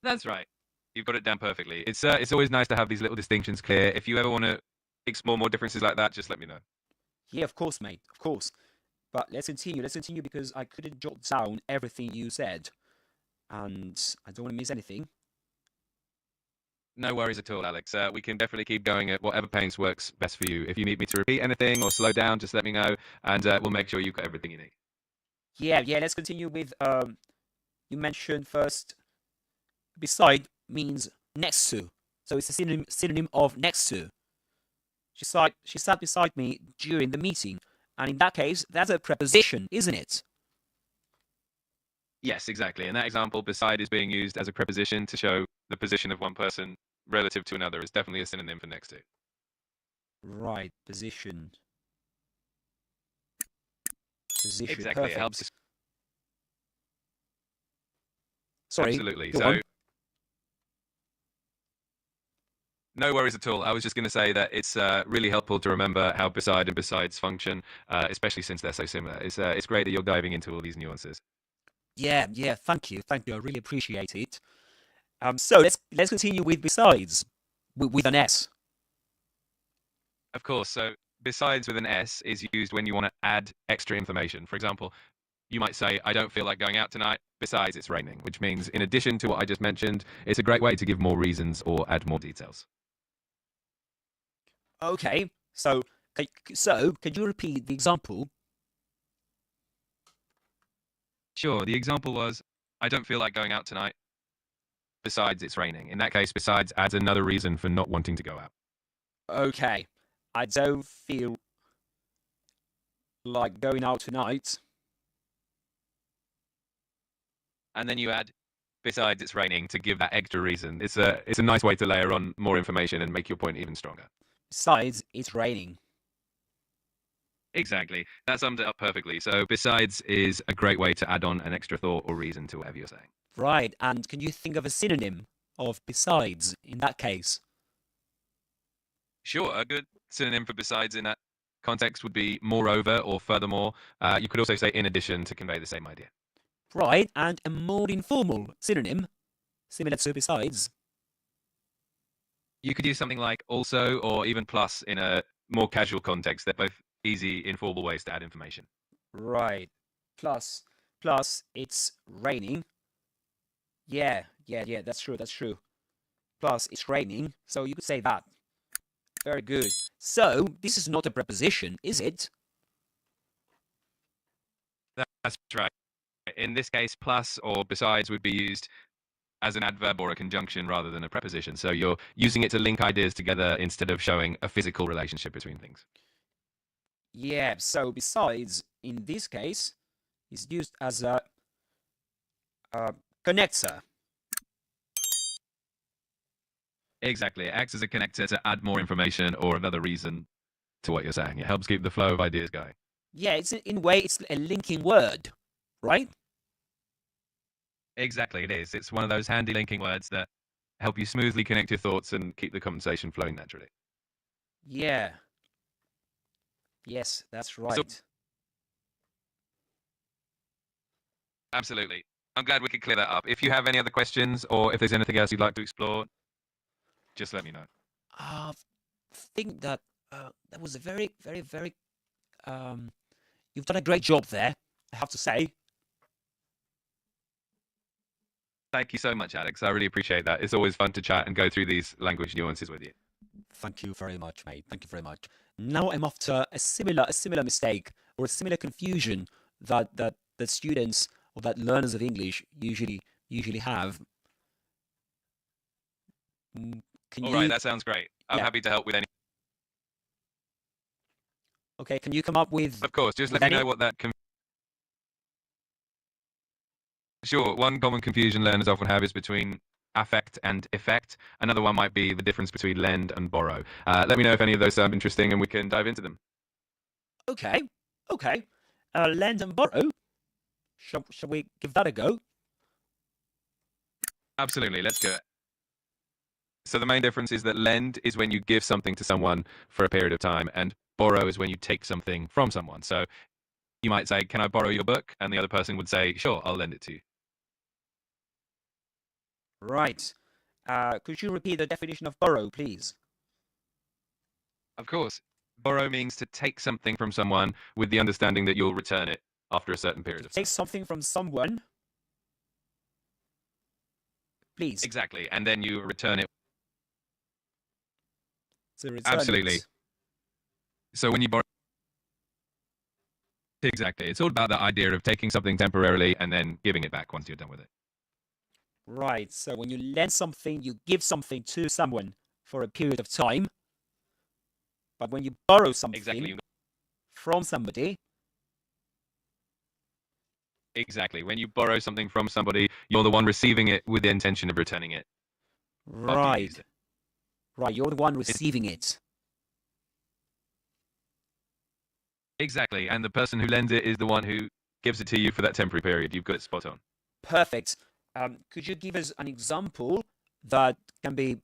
That's right. You've got it down perfectly. It's always nice to have these little distinctions clear. If you ever want to explore more differences like that, just let me know. Yeah, of course, mate. Of course. But let's continue. Let's continue because I couldn't jot down everything you said. And I don't want to miss anything. No worries at all, Alex. We can definitely keep going at whatever pace works best for you. If you need me to repeat anything or slow down, just let me know, and we'll make sure you've got everything you need. Yeah, let's continue with, you mentioned first, beside means next to. So it's a synonym of next to. She sat beside me during the meeting. And in that case, that's a preposition, isn't it? Yes, exactly. In that example, beside is being used as a preposition to show the position of one person relative to another. It's definitely a synonym for next to. Right, position. Position, Exactly. perfect. It helps. Sorry. Absolutely. Go So, on. no worries at all. I was just going to say that it's really helpful to remember how beside and besides function, especially since they're so similar. It's great that you're diving into all these nuances. Yeah, thank you. I really appreciate it. So let's continue with besides, with an S. Of course. So besides with an S is used when you want to add extra information. For example, you might say, I don't feel like going out tonight. Besides, it's raining, which means in addition to what I just mentioned, it's a great way to give more reasons or add more details. Okay, so could you repeat the example? Sure. The example was, I don't feel like going out tonight. Besides, it's raining. In that case, besides adds another reason for not wanting to go out. Okay, I don't feel like going out tonight. And then you add, besides, it's raining to give that extra reason. It's a nice way to layer on more information and make your point even stronger. Besides, it's raining. Exactly. That sums it up perfectly. So besides is a great way to add on an extra thought or reason to whatever you're saying. Right, and can you think of a synonym of besides in that case? Sure, a good synonym for besides in that context would be moreover or furthermore. You could also say in addition to convey the same idea. Right, and a more informal synonym, similar to besides. You could use something like also or even plus in a more casual context. They're both easy, informal ways to add information. Right, plus, it's raining. Yeah, that's true. Plus, it's raining, so you could say that. Very good. So, this is not a preposition, is it? That's right. In this case, plus or besides would be used as an adverb or a conjunction rather than a preposition. So you're using it to link ideas together instead of showing a physical relationship between things. Yeah, so besides, in this case, is used as a connector. Exactly. It acts as a connector to add more information or another reason to what you're saying. It helps keep the flow of ideas going. Yeah, in a way, it's a linking word, right? Exactly, it is. It's one of those handy linking words that help you smoothly connect your thoughts and keep the conversation flowing naturally. Yeah. Yes, that's right. Absolutely. I'm glad we could clear that up. If you have any other questions or if there's anything else you'd like to explore, just let me know. I think that that was a very, you've done a great job there, I have to say. Thank you so much, Alex. I really appreciate that. It's always fun to chat and go through these language nuances with you. Thank you very much, mate. Thank you very much. Now I'm after a similar mistake or a similar confusion that students or that learners of English usually have. Can All right, that sounds great. I'm Yeah. happy to help with any. Okay, can you come up with? Of course, just with let me any? know what that. Sure, one common confusion learners often have is between affect and effect. Another one might be the difference between lend and borrow. Let me know if any of those sound interesting and we can dive into them. Okay. Lend and borrow. Shall we give that a go? Absolutely, let's go. So the main difference is that lend is when you give something to someone for a period of time, and borrow is when you take something from someone. So you might say, can I borrow your book? And the other person would say, sure, I'll lend it to you. Right. Could you repeat the definition of borrow, please? Of course. Borrow means to take something from someone with the understanding that you'll return it after a certain period of time. Take something from someone. Please. Exactly, and then you return it. To return Absolutely. it. So when you borrow, exactly, it's all about the idea of taking something temporarily and then giving it back once you're done with it. Right. So when you lend something, you give something to someone for a period of time. But when you borrow something Exactly. from somebody, Exactly. When you borrow something from somebody, you're the one receiving it with the intention of returning it. after you right, used it. right, you're the one receiving it. Exactly, and the person who lends it is the one who gives it to you for that temporary period. You've got it spot on. Perfect. Could you give us an example that can be,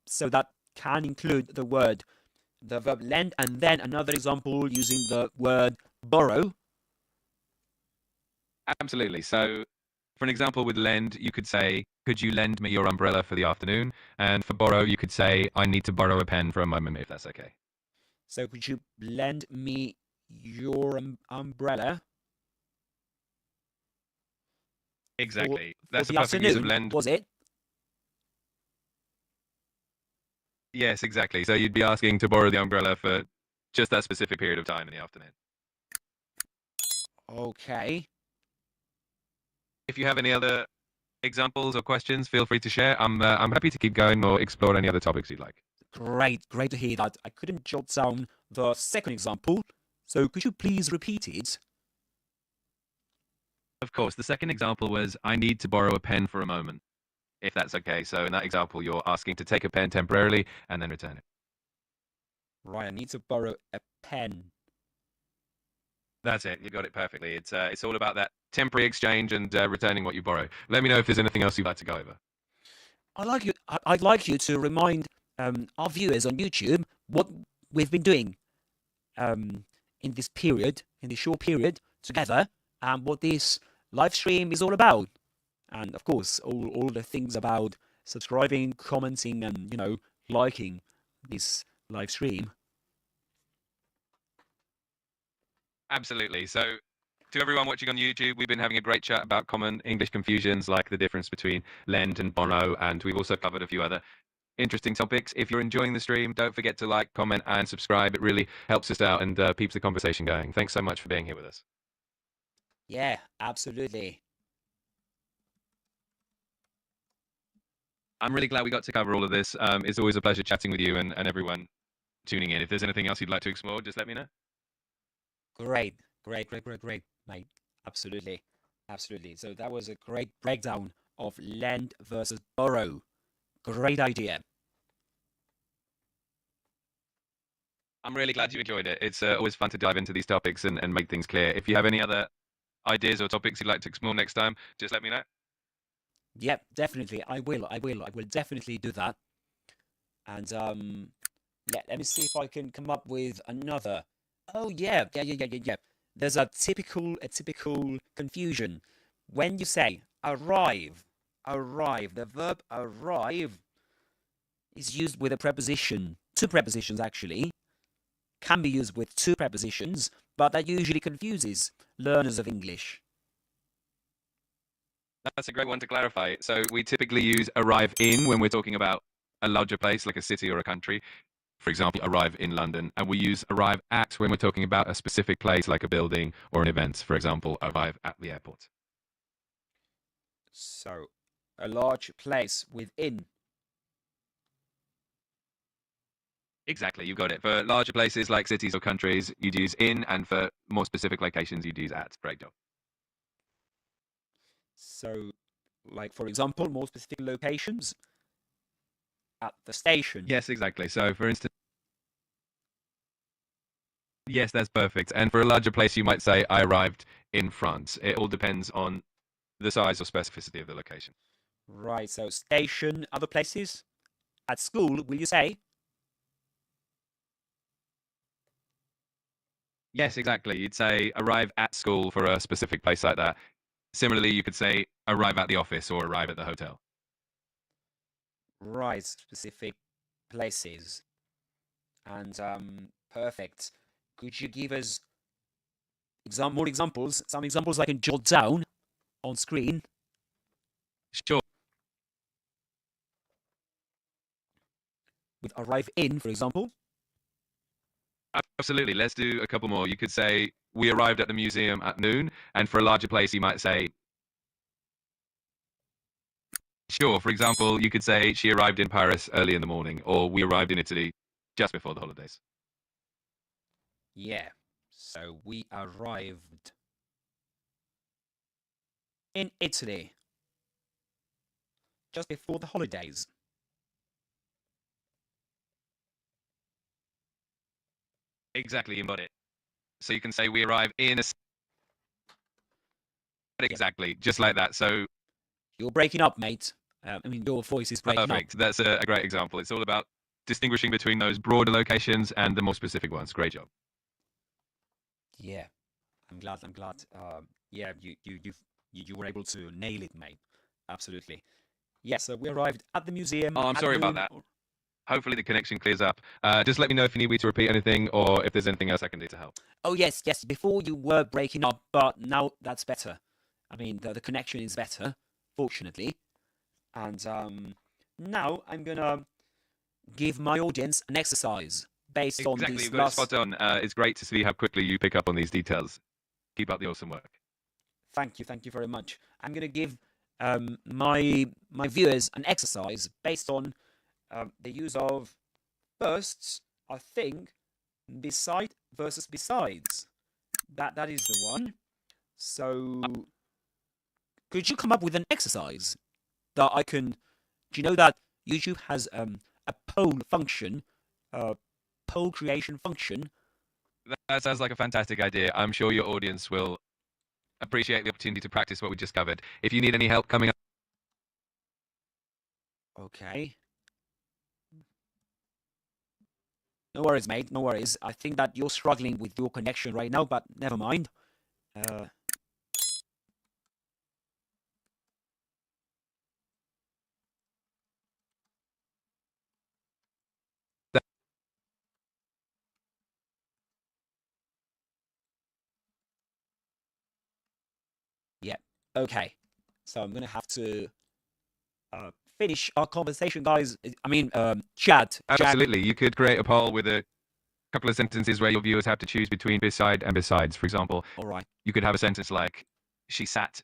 so that can include the verb lend, and then another example using the word borrow? Absolutely. So, for an example with lend, you could say, could you lend me your umbrella for the afternoon? And for borrow, you could say, I need to borrow a pen for a moment, if that's okay. So could you lend me your umbrella? Exactly. For That's the the perfect use of afternoon, lend. was it? Yes, exactly. So you'd be asking to borrow the umbrella for just that specific period of time in the afternoon. Okay. If you have any other examples or questions, feel free to share. I'm happy to keep going or explore any other topics you'd like. Great to hear that. I couldn't jot down the second example, so could you please repeat it? Of course, the second example was, I need to borrow a pen for a moment, if that's okay. So in that example, you're asking to take a pen temporarily and then return it. Right, I need to borrow a pen. That's it. You got it perfectly. It's all about that temporary exchange and returning what you borrow. Let me know if there's anything else you'd like to go over. I'd like you to remind our viewers on YouTube what we've been doing in this period, in this short period together, and what this live stream is all about. And of course, all the things about subscribing, commenting, and liking this live stream. Absolutely. So to everyone watching on YouTube, we've been having a great chat about common English confusions like the difference between lend and borrow, and we've also covered a few other interesting topics. If you're enjoying the stream, don't forget to like, comment, and subscribe. It really helps us out and keeps the conversation going. Thanks so much for being here with us. Yeah, absolutely. I'm really glad we got to cover all of this. It's always a pleasure chatting with you and everyone tuning in. If there's anything else you'd like to explore, just let me know. Great, mate. Absolutely. So that was a great breakdown of lend versus borrow. Great idea. I'm really glad you enjoyed it. It's always fun to dive into these topics and make things clear. If you have any other ideas or topics you'd like to explore next time, just let me know. Yep, definitely. I will definitely do that. And let me see if I can come up with another. Oh yeah. There's a typical confusion. When you say arrive, the verb arrive is used with a preposition. Two prepositions actually. Can be used with two prepositions, but that usually confuses learners of English. That's a great one to clarify. So we typically use arrive in when we're talking about a larger place like a city or a country. For example, arrive in London. And we use arrive at when we're talking about a specific place like a building or an event. For example, arrive at the airport. So, a large place within. Exactly, you got it. For larger places like cities or countries, you'd use in, and for more specific locations, you'd use at. Great job. So, like for example, more specific locations at the station. Yes, exactly. So, for instance, yes, that's perfect. And for a larger place, you might say, I arrived in France. It all depends on the size or specificity of the location. Right, so station, other places. At school, will you say? Yes, exactly. You'd say arrive at school for a specific place like that. Similarly, you could say arrive at the office or arrive at the hotel. Right, specific places. And perfect. Could you give us more examples? Some examples I can jot down on screen. Sure. With arrive in, for example. Absolutely. Let's do a couple more. You could say, we arrived at the museum at noon. And for a larger place, you might say, sure. For example, you could say, she arrived in Paris early in the morning, or we arrived in Italy just before the holidays. Yeah. So we arrived in Italy just before the holidays. Exactly, you got it. So you can say, we arrive in a... Exactly, just like that. So you're breaking up, mate. I mean, your voice is breaking perfect. up. That's a great example. It's all about distinguishing between those broader locations and the more specific ones. Great job. Yeah, I'm glad. Yeah, you were able to nail it, mate. Absolutely. Yeah. So we arrived at the museum. Oh, I'm sorry about that. Hopefully the connection clears up. Just let me know if you need me to repeat anything or if there's anything else I can do to help. Oh, yes. Before you were breaking up, but now that's better. I mean, the connection is better, fortunately. And now I'm going to give my audience an exercise based on Exactly, this you've got it spot on. It's great to see how quickly you pick up on these details. Keep up the awesome work. Thank you very much. I'm going to give my viewers an exercise based on the use of firsts, I think, beside versus besides. That is the one. So, could you come up with an exercise that I can? Do you know that YouTube has a poll function, poll creation function? That sounds like a fantastic idea. I'm sure your audience will appreciate the opportunity to practice what we just covered. If you need any help coming up. Okay. No worries, mate. No worries. I think that you're struggling with your connection right now, but never mind. Yeah. Okay. So I'm gonna have to finish our conversation, guys. I mean, chat. Absolutely. You could create a poll with a couple of sentences where your viewers have to choose between beside and besides. For example, all right. You could have a sentence like, she sat ...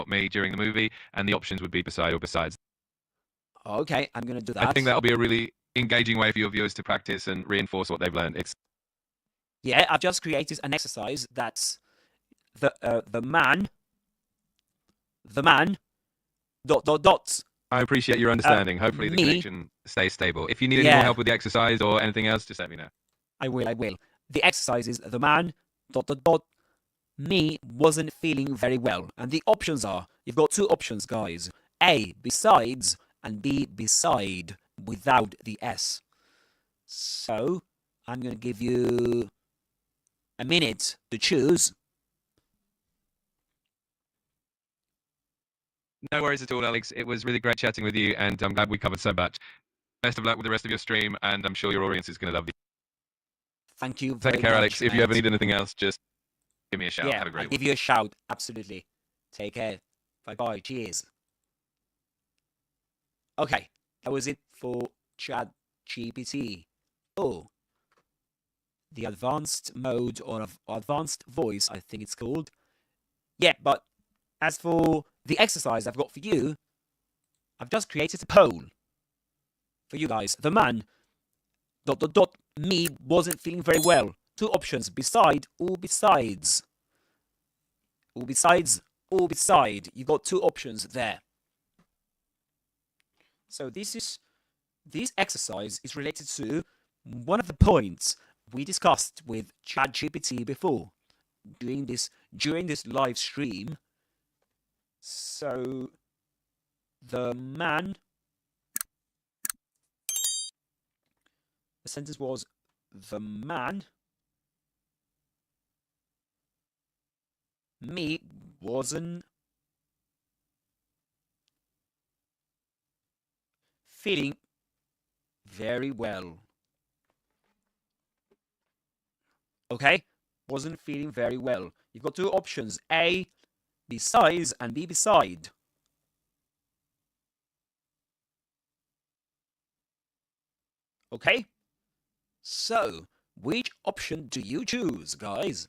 me during the movie, and the options would be beside or besides. Okay, I'm gonna do that. I think that'll be a really engaging way for your viewers to practice and reinforce what they've learned. Yeah, I've just created an exercise that's the man. Dot. I appreciate your understanding. Hopefully the connection stays stable. If you need any more help with the exercise or anything else, just let me know. I will. The exercise is the man ... me wasn't feeling very well. And the options are, you've got two options, guys. A, besides, and B, beside, without the S. So, I'm going to give you a minute to choose. No worries at all, Alex. It was really great chatting with you, and I'm glad we covered so much. Best of luck with the rest of your stream, and I'm sure your audience is going to love you. Thank you very much. Take care, Alex. If you ever need anything else, just give me a shout. Yeah, have a great I'll give you a shout. Absolutely. Take care. Bye-bye. Cheers. Okay, that was it for ChatGPT. Oh, the advanced mode or advanced voice, I think it's called. Yeah, but as for the exercise I've got for you, I've just created a poll for you guys. The man ... me wasn't feeling very well. Two options, beside or besides. Or besides or beside. You got two options there. So this exercise is related to one of the points we discussed with ChatGPT before during this live stream. So the sentence was, the man ... me wasn't feeling very well. Okay? Wasn't feeling very well. You've got two options, A, besides, and B, beside. Okay? So, which option do you choose, guys?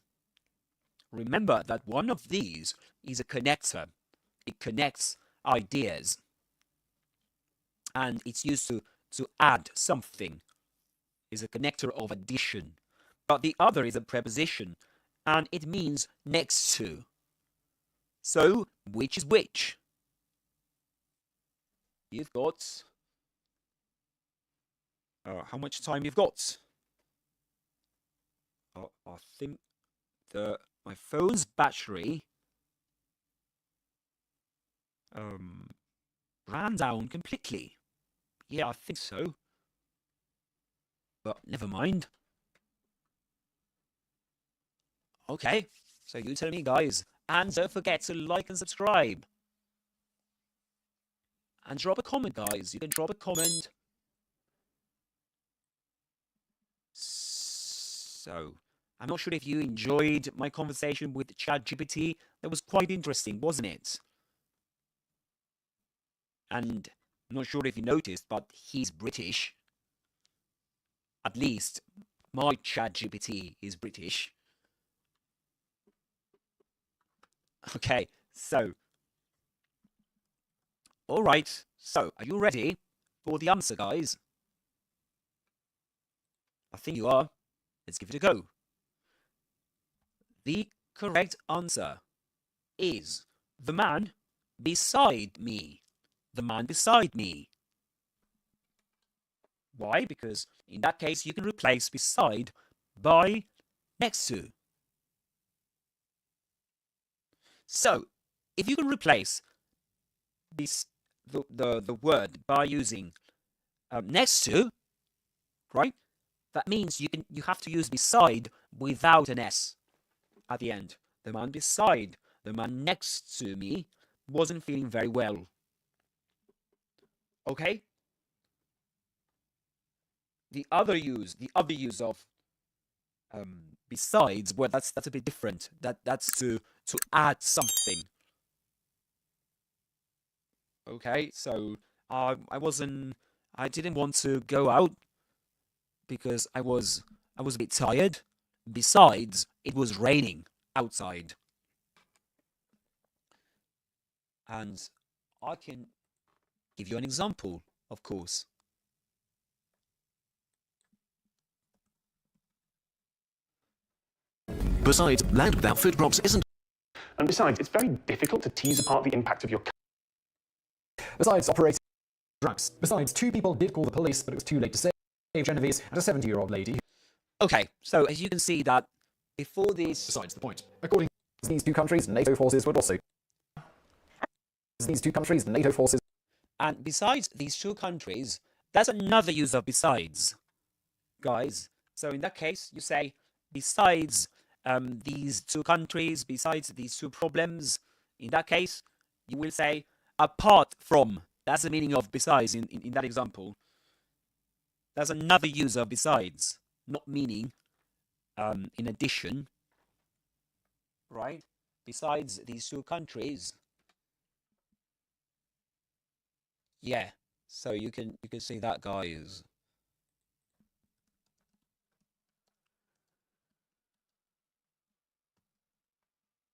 Remember that one of these is a connector. It connects ideas. And it's used to add something. It's a connector of addition. But the other is a preposition, and it means next to. So, which is which? You've got... how much time you've got? I think my phone's battery ran down completely. Yeah, I think so. But never mind. Okay, so you tell me, guys. And don't forget to like and subscribe. And drop a comment, guys. You can drop a comment. So, I'm not sure if you enjoyed my conversation with ChatGPT. That was quite interesting, wasn't it? And I'm not sure if you noticed, but he's British. At least my ChatGPT is British. Okay, so. Alright, so are you ready for the answer, guys? I think you are. Let's give it a go. The correct answer is the man beside me. The man beside me. Why? Because in that case, you can replace beside by next to. So, if you can replace this the word by using next to, right? That means you have to use beside without an S at the end. The man beside, the man next to me wasn't feeling very well. Okay? The other use of besides, well, that's a bit different. That's to add something. Okay, so I didn't want to go out because I was a bit tired. Besides, it was raining outside. And I can give you an example, of course. Besides, land without footprops isn't... And besides, it's very difficult to tease apart the impact of your... Besides operating drugs. Besides, 2 people did call the police, but it was too late to save Genevieve and a 70-year-old lady. Okay, so as you can see that before this... Besides the point. According to these 2 countries, NATO forces would also... These 2 countries, NATO forces... And besides these 2 countries, that's another use of besides, guys. So in that case, you say besides these 2 countries, besides these 2 problems. In that case, you will say apart from. That's the meaning of besides in that example. That's another use of besides, not meaning in addition, right? Besides these 2 countries. Yeah, so you can see that, guys.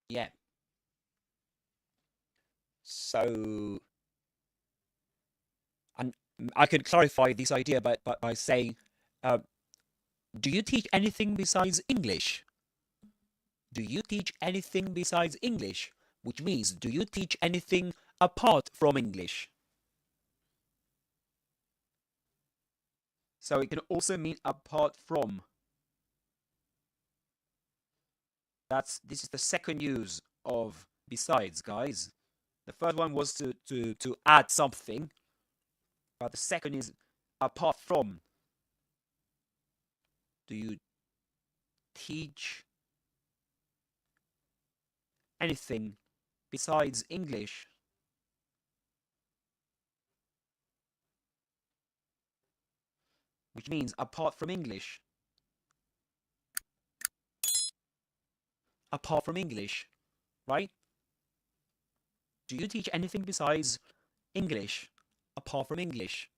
Yeah. So, and I could clarify this idea by saying, do you teach anything besides English? Do you teach anything besides English? Which means, do you teach anything apart from English? So it can also mean apart from. This is the second use of besides, guys. The first one was to add something, but the second is apart from. Do you teach anything besides English? Which means apart from English. apart from English, right? Do you teach anything besides English, apart from English?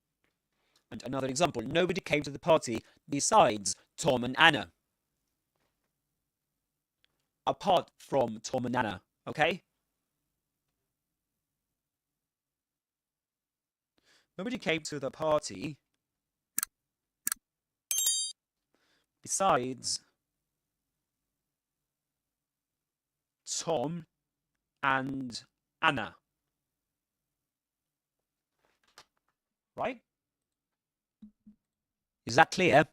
And another example, nobody came to the party besides Tom and Anna. Apart from Tom and Anna, okay? Nobody came to the party besides Tom and Anna. Right? Is that clear?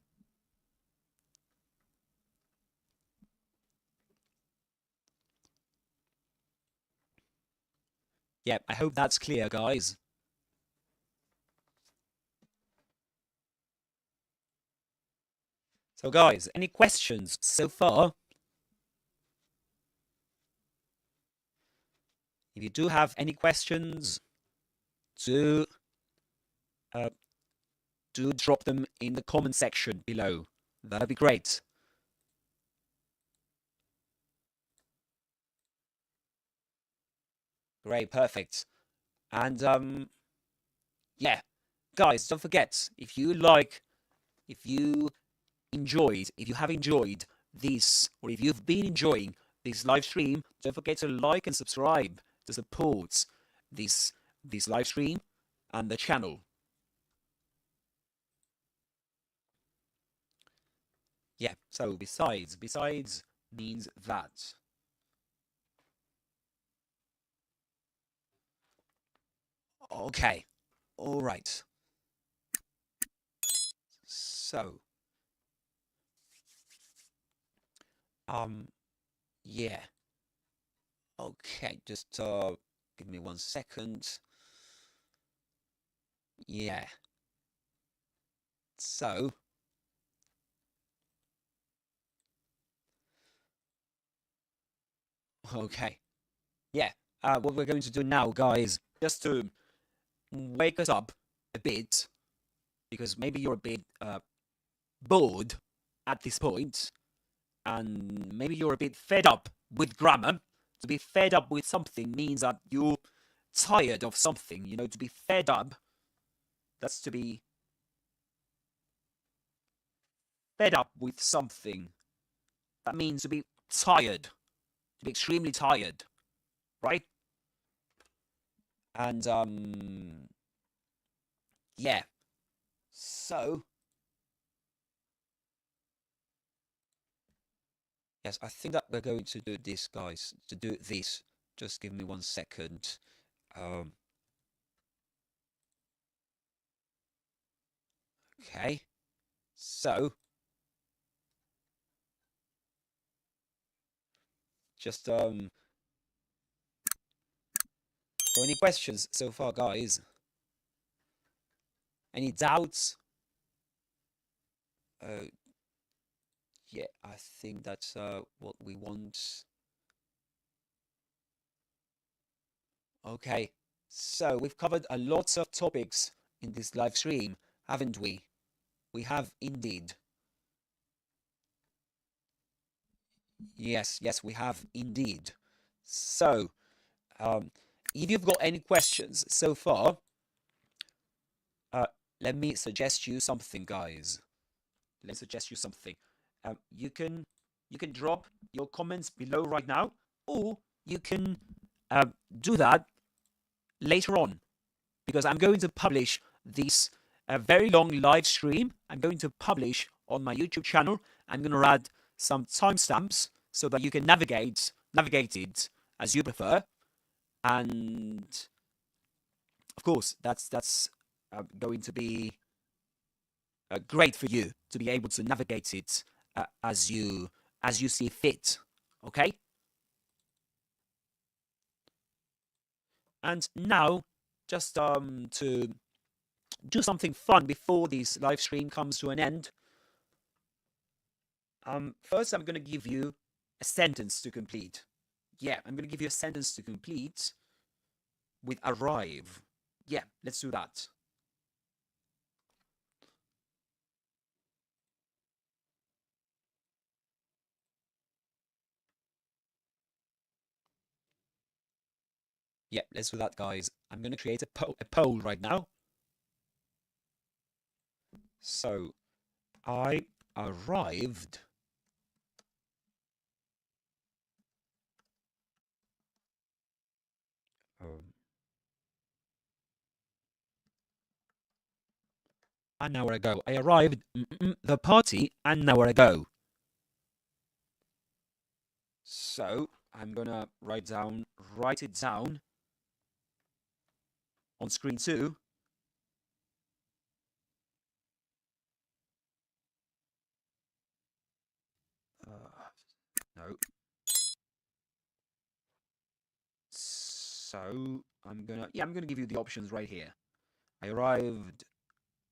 Yeah, I hope that's clear, guys. So, guys, any questions so far? If you do have any questions, do drop them in the comment section below. That'd be great. Great, perfect. And yeah, guys, don't forget, if you have enjoyed this, or if you've been enjoying this live stream, don't forget to like and subscribe to support this live stream and the channel. Yeah, so besides means that. Okay, all right. So, yeah. Okay, just give me 1 second. Yeah. So, okay. Yeah. What we're going to do now, guys, just to wake us up a bit, because maybe you're a bit bored at this point, and maybe you're a bit fed up with grammar. To be fed up with something means that you're tired of something. You know, to be fed up, that's to be fed up with something. That means to be tired, to be extremely tired, right? And yeah. So yes, I think that we're going to do this, guys. To do this, just give me 1 second. Okay. So just so any questions so far, guys? Any doubts? Yeah, I think that's what we want. Okay, so we've covered a lot of topics in this live stream, haven't we? We have indeed. Yes, we have indeed. So, if you've got any questions so far, let me suggest you something, guys. Let me suggest you something. You can drop your comments below right now, or you can do that later on, because I'm going to publish this very long live stream. I'm going to publish on my YouTube channel. I'm going to add some timestamps so that you can navigate it as you prefer, and of course that's going to be great for you to be able to navigate it as you see fit. Okay. And now, just to do something fun before this live stream comes to an end. First, I'm going to give you a sentence to complete. Yeah, I'm going to give you a sentence to complete with arrive. Yeah, let's do that. Yeah, let's do that, guys. I'm going to create a poll right now. So, I arrived an hour ago. I arrived the party an hour ago. So, I'm going to write it down on screen too. No. So I'm gonna give you the options right here. I arrived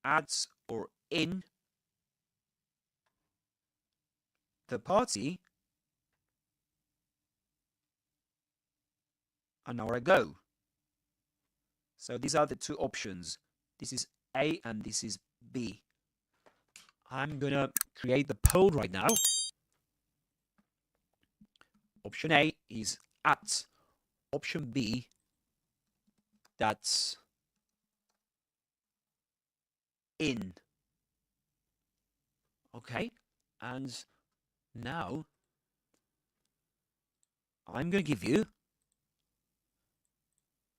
at or in the party an hour ago. So these are the two options. This is A and this is B. I'm gonna create the poll right now. Option A is at. Option B, that's in. Okay, and now I'm gonna give you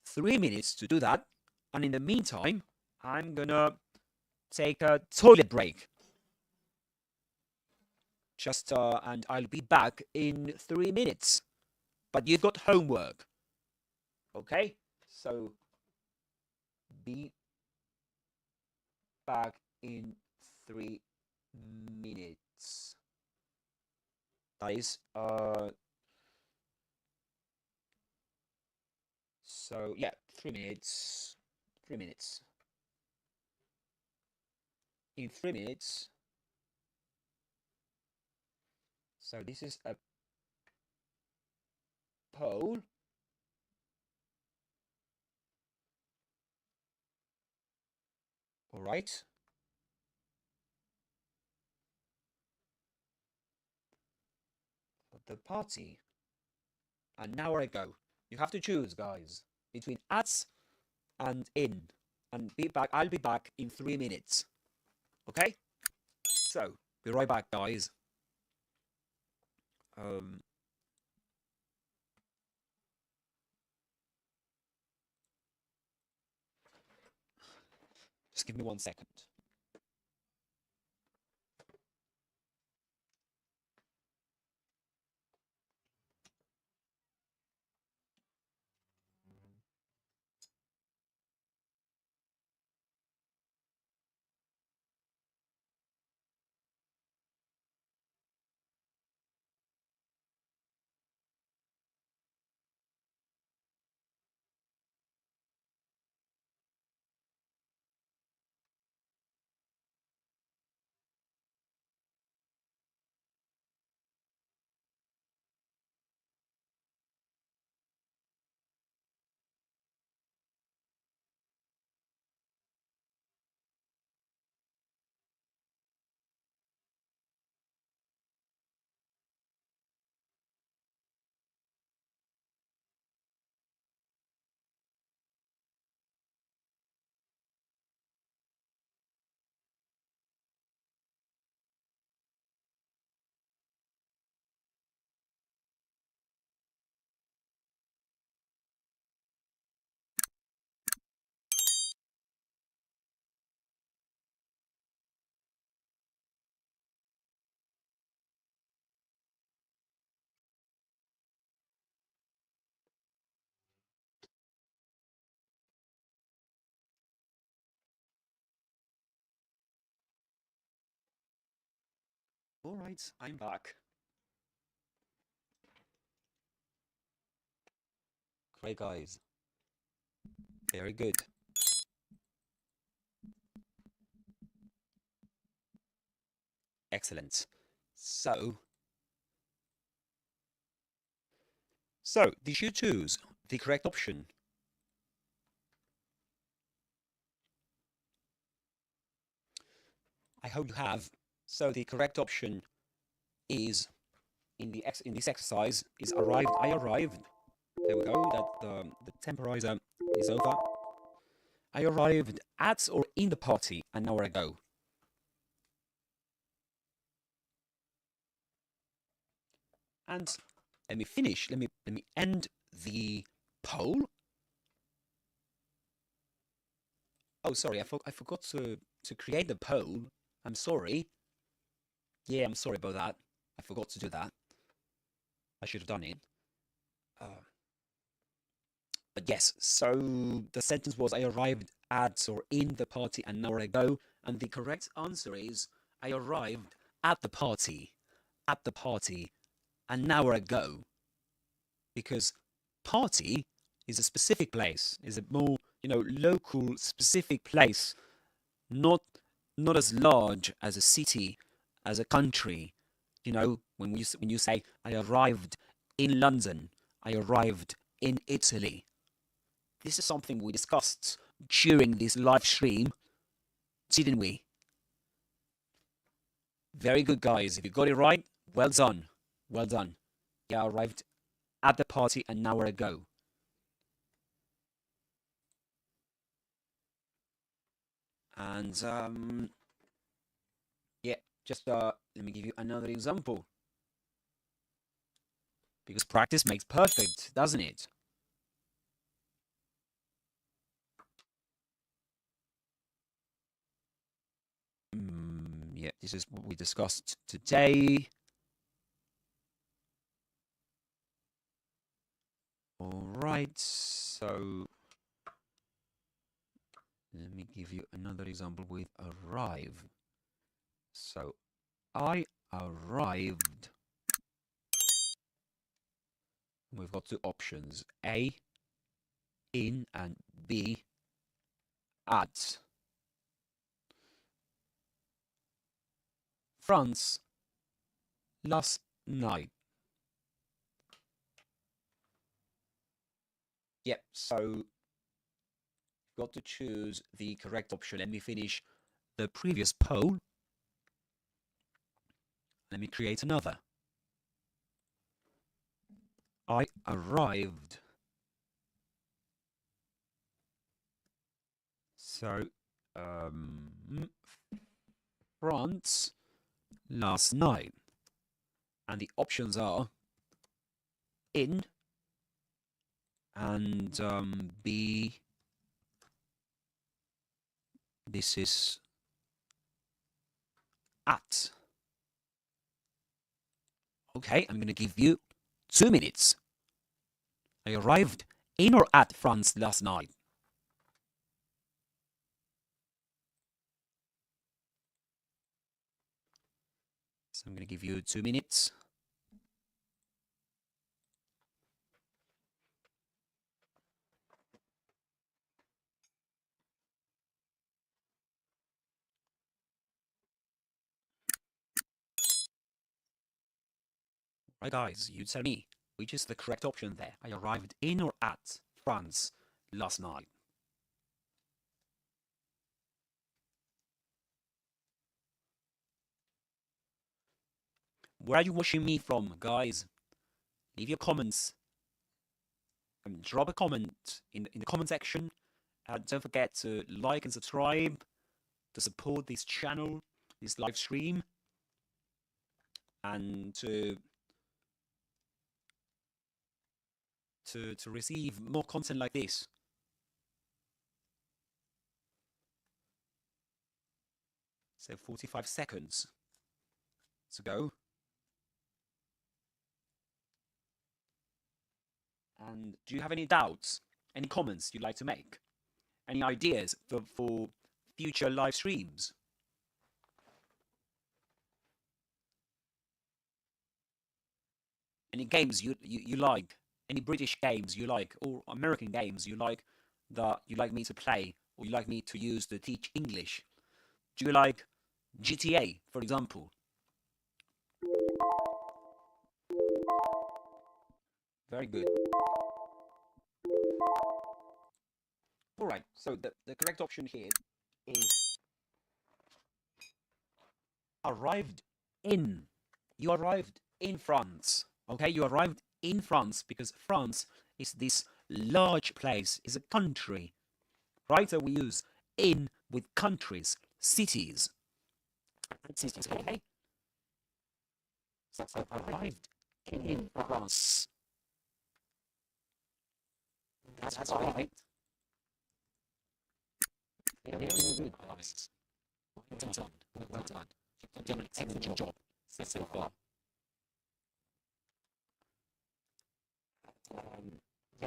3 minutes to do that, and in the meantime, I'm gonna take a toilet break. And I'll be back in 3 minutes. But you've got homework. Okay? So, be back in 3 minutes. That is, so yeah, 3 minutes. 3 minutes. In 3 minutes. So this is a poll. All right. The party an hour ago. You have to choose, guys, between at and in. And be back. I'll be back in 3 minutes. Okay? So, be right back, guys. Just give me 1 second. All right, I'm back. Great, guys. Very good. Excellent. So, did you choose the correct option? I hope you have. So the correct option is in this exercise is arrived. I arrived There we go. That the temporizer is over. I arrived at or in the party an hour ago. And let me finish. Let me end the poll. Oh, sorry, I forgot to create the poll. I'm sorry. Yeah, I'm sorry about that. I forgot to do that. I should have done it. But yes, so the sentence was I arrived at or in the party an hour ago, and the correct answer is I arrived at the party an hour ago, because party is a specific place, is a more, local specific place, not as large as a city, as a country. When you say I arrived in London, I arrived in Italy. This is something we discussed during this live stream, didn't we? Very good, guys. If you got it right, well done. Well done. Yeah, I arrived at the party an hour ago. And yeah, just let me give you another example. Because practice makes perfect, doesn't it? Yeah, this is what we discussed today. All right, so let me give you another example with arrive. So I arrived. We've got two options, A, in, and B, at France last night. Yep, so you've got to choose the correct option. Let me finish the previous poll. Let me create another. I arrived. So, France last night. And the options are in and B. This is at. Okay, I'm going to give you 2 minutes. I arrived in or at France last night. So I'm going to give you 2 minutes. Right, guys, you tell me, which is the correct option there? I arrived in or at France last night. Where are you watching me from, guys? Leave your comments. Drop a comment in the comment section. Don't forget to like and subscribe to support this channel, this live stream, and to receive more content like this. So 45 seconds to go. And do you have any doubts, any comments you'd like to make? Any ideas for future live streams? Any games you like? Any British games you like, or American games you like that you like me to play, or you like me to use to teach English? Do you like GTA, for example? Very good. All right, so the correct option here is arrived in. You arrived in France. Okay, you arrived in France, because France is this large place, is a country, right? So we use in with countries, cities. And cities, okay? So I arrived in France. That's right. Very good, guys. Well done. Well done. You've done an excellent job so far.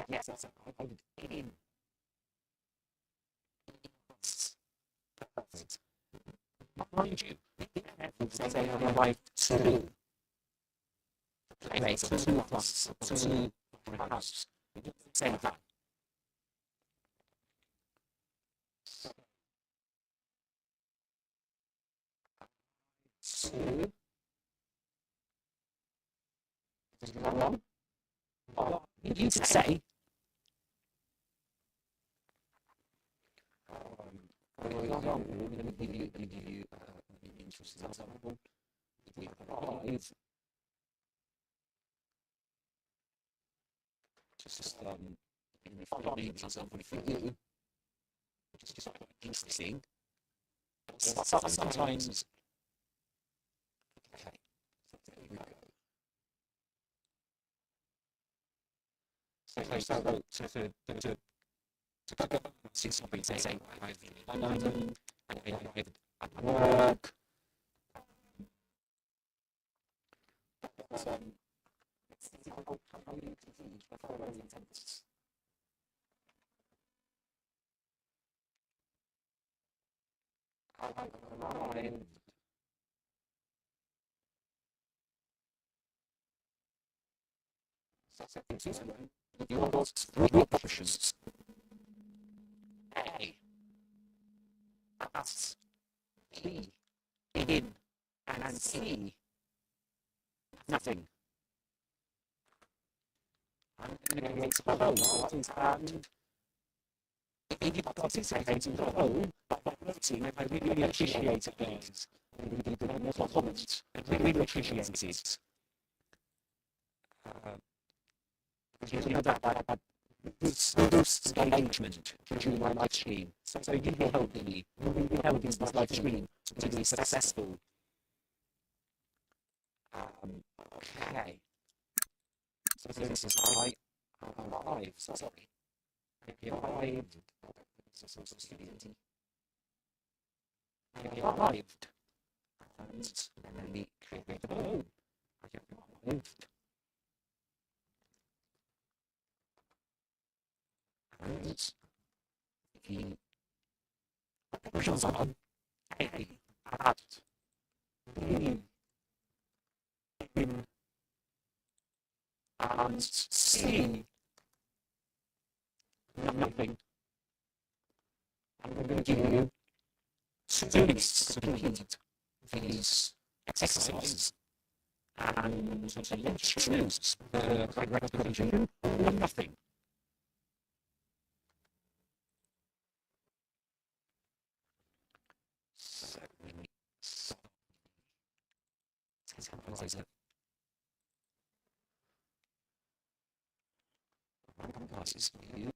Yes, I would in. Perfect. Mind you, say I arrived to the place, to the house, to the house. Say that. To. Is it wrong? You need to say. Let me give you an interesting example. We arrive. Just in the following example for you, which is just interesting. Sometimes. Okay. So there we go. To see something saying I've been in London, and I arrived at work. It's difficult how you confuse the following sentences. I arrived. So confusing. You have got three options. A. Us. B. In. And C. Nothing. I'm going to go to the home and if you participate in the home by voting, I really appreciate it, guys. Really good more comments. I really appreciate it. Because you know that boosts engagement during my live stream. So you will help me. You will help this live stream to be successful. Okay. So this is I arrived. Sorry. I arrived. I arrived. And let me create the home. I arrived. And the options are A, at, B, in, and C, nothing. I'm going to give you 2 weeks to complete these exercises. And let's choose the correct conclusion or nothing. So let me analyze it. Random classes for you.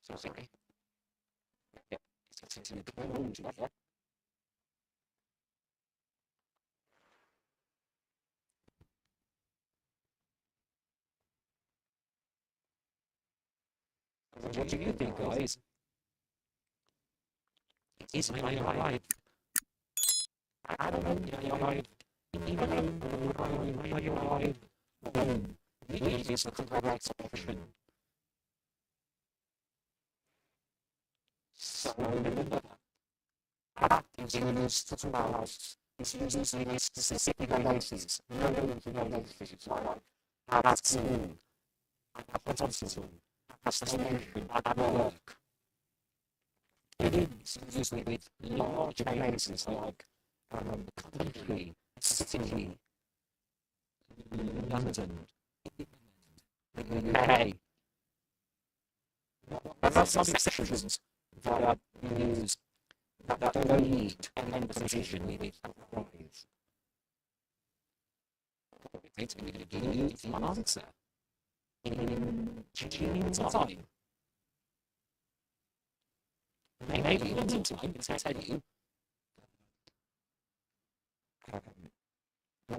So sorry. Yep, it's in the room together. What do you think, guys? It is I arrived. I don't know, I arrived. I arrived. It is the correct option. So remember that is used to balance. It's used in a specific basis. No basis. That's all. That's all. That's the solution at work. It is used with large bases like country, city, London, UK. There are some exceptions that are used that don't need an end position with arrive. Right? We're going to give you the answer in 2 minutes time. Maybe in the time, it's going to tell you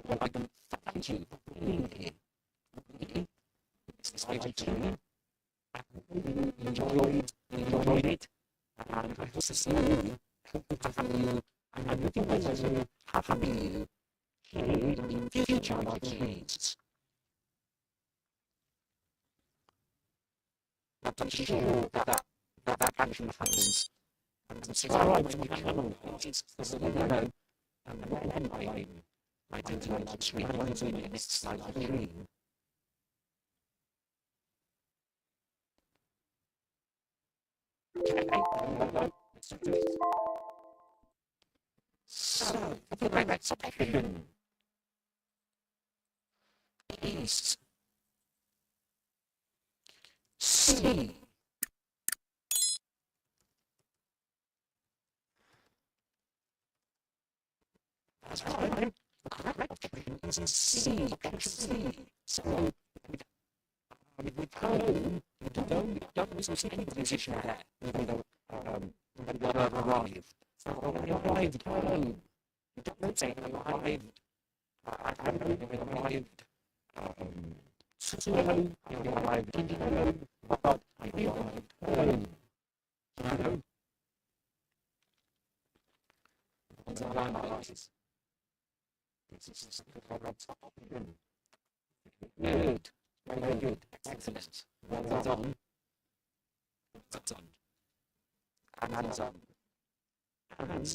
what I can thank you for being here. It's way too. I really enjoyed it. And I also see you, and I'm looking forward to having you here in future opportunities. But I'm sure that actually happens. And it's alright when we analyse it, because you know, when I do like to read on to the next slide of the dream. Okay, let's do it. So, the correct section is C. That's right. The correct section is C. C. So, with home, you don't listen to any position there. You know, when you arrive. So when you arrived home, you don't say you arrived. I don't know, you arrived to home, you arrived in home, but you arrived home. You know? What's our analysis? This is the correct option. Good. Very good. Excellent. Well done. Well done. And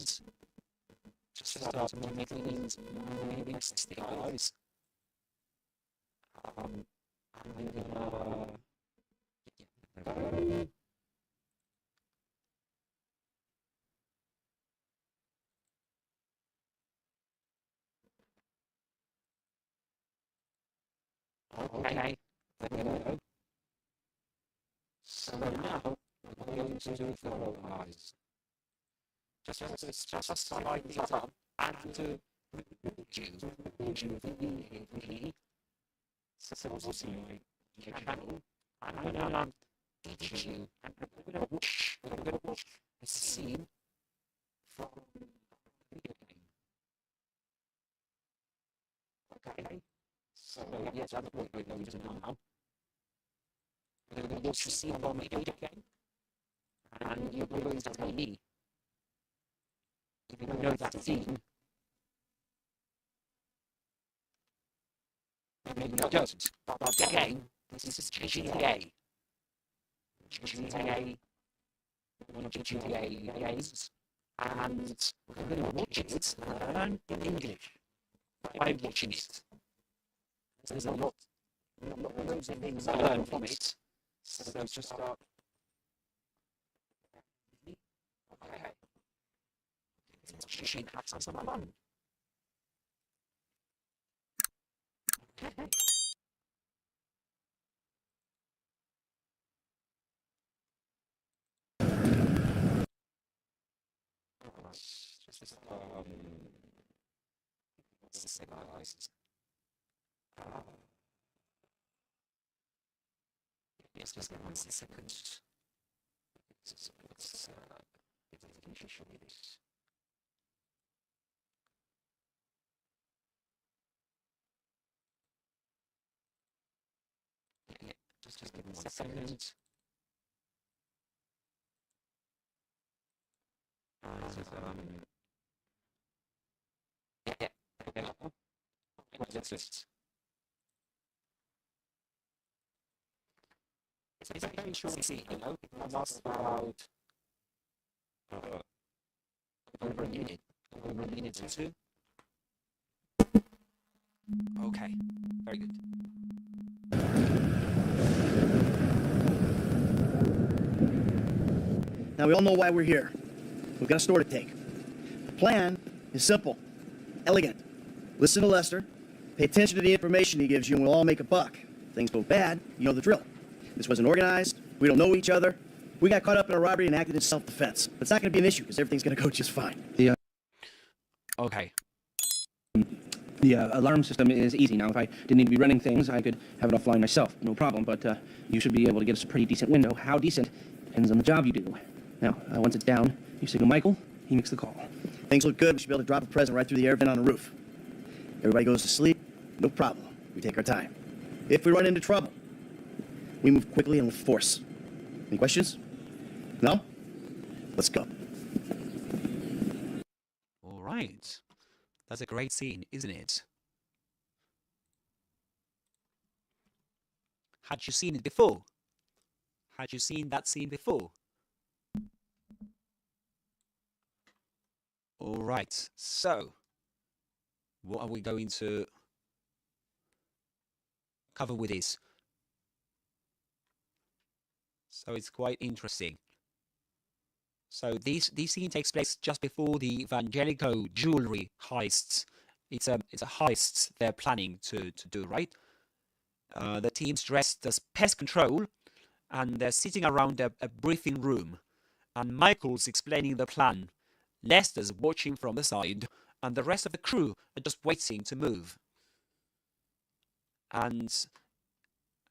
just start to make things maybe next to the eyes. Okay, there we go. So now we're going to do follow eyes. Just slide these up and to you so obviously your channel and I'm going to teach you and we're going to watch a scene from a video game. Okay, so yes, that's what we're going to do now. We're going to watch a scene from a video game and you're going to tell me if you know that scene. Maybe you don't, but again, this is GTA. GTA, one of GTA games, and we're going to watch it and learn in English by watching it. There's a lot of things to learn from it, so let's just start. Okay. You should have some fun. Okay. What's the analyze? Yes, just give us a second. Let's show me this. Yeah, just give me 1 second. Let's just. It's a very short scene, you know, it lasts about over a minute or two. Okay, very good. Now we all know why we're here. We've got a store to take. The plan is simple, elegant. Listen to Lester, pay attention to the information he gives you, and we'll all make a buck. If things go bad, you know the drill. This wasn't organized, we don't know each other. We got caught up in a robbery and acted in self-defense. But it's not going to be an issue because everything's going to go just fine. Okay. The alarm system is easy. Now, if I didn't need to be running things, I could have it offline myself, no problem. But you should be able to get us a pretty decent window. How decent depends on the job you do. Now, once it's down, you signal Michael, he makes the call. Things look good. We should be able to drop a present right through the air vent on the roof. Everybody goes to sleep. No problem. We take our time. If we run into trouble, we move quickly and with force. Any questions? No? Let's go. All right. That's a great scene, isn't it? Had you seen it before? Had you seen that scene before? All right. So, what are we going to cover with this? So it's quite interesting. So this scene takes place just before the Evangelico jewelry heists. It's a heist they're planning to do, right? The team's dressed as pest control, and they're sitting around a briefing room, and Michael's explaining the plan. Lester's watching from the side, and the rest of the crew are just waiting to move. And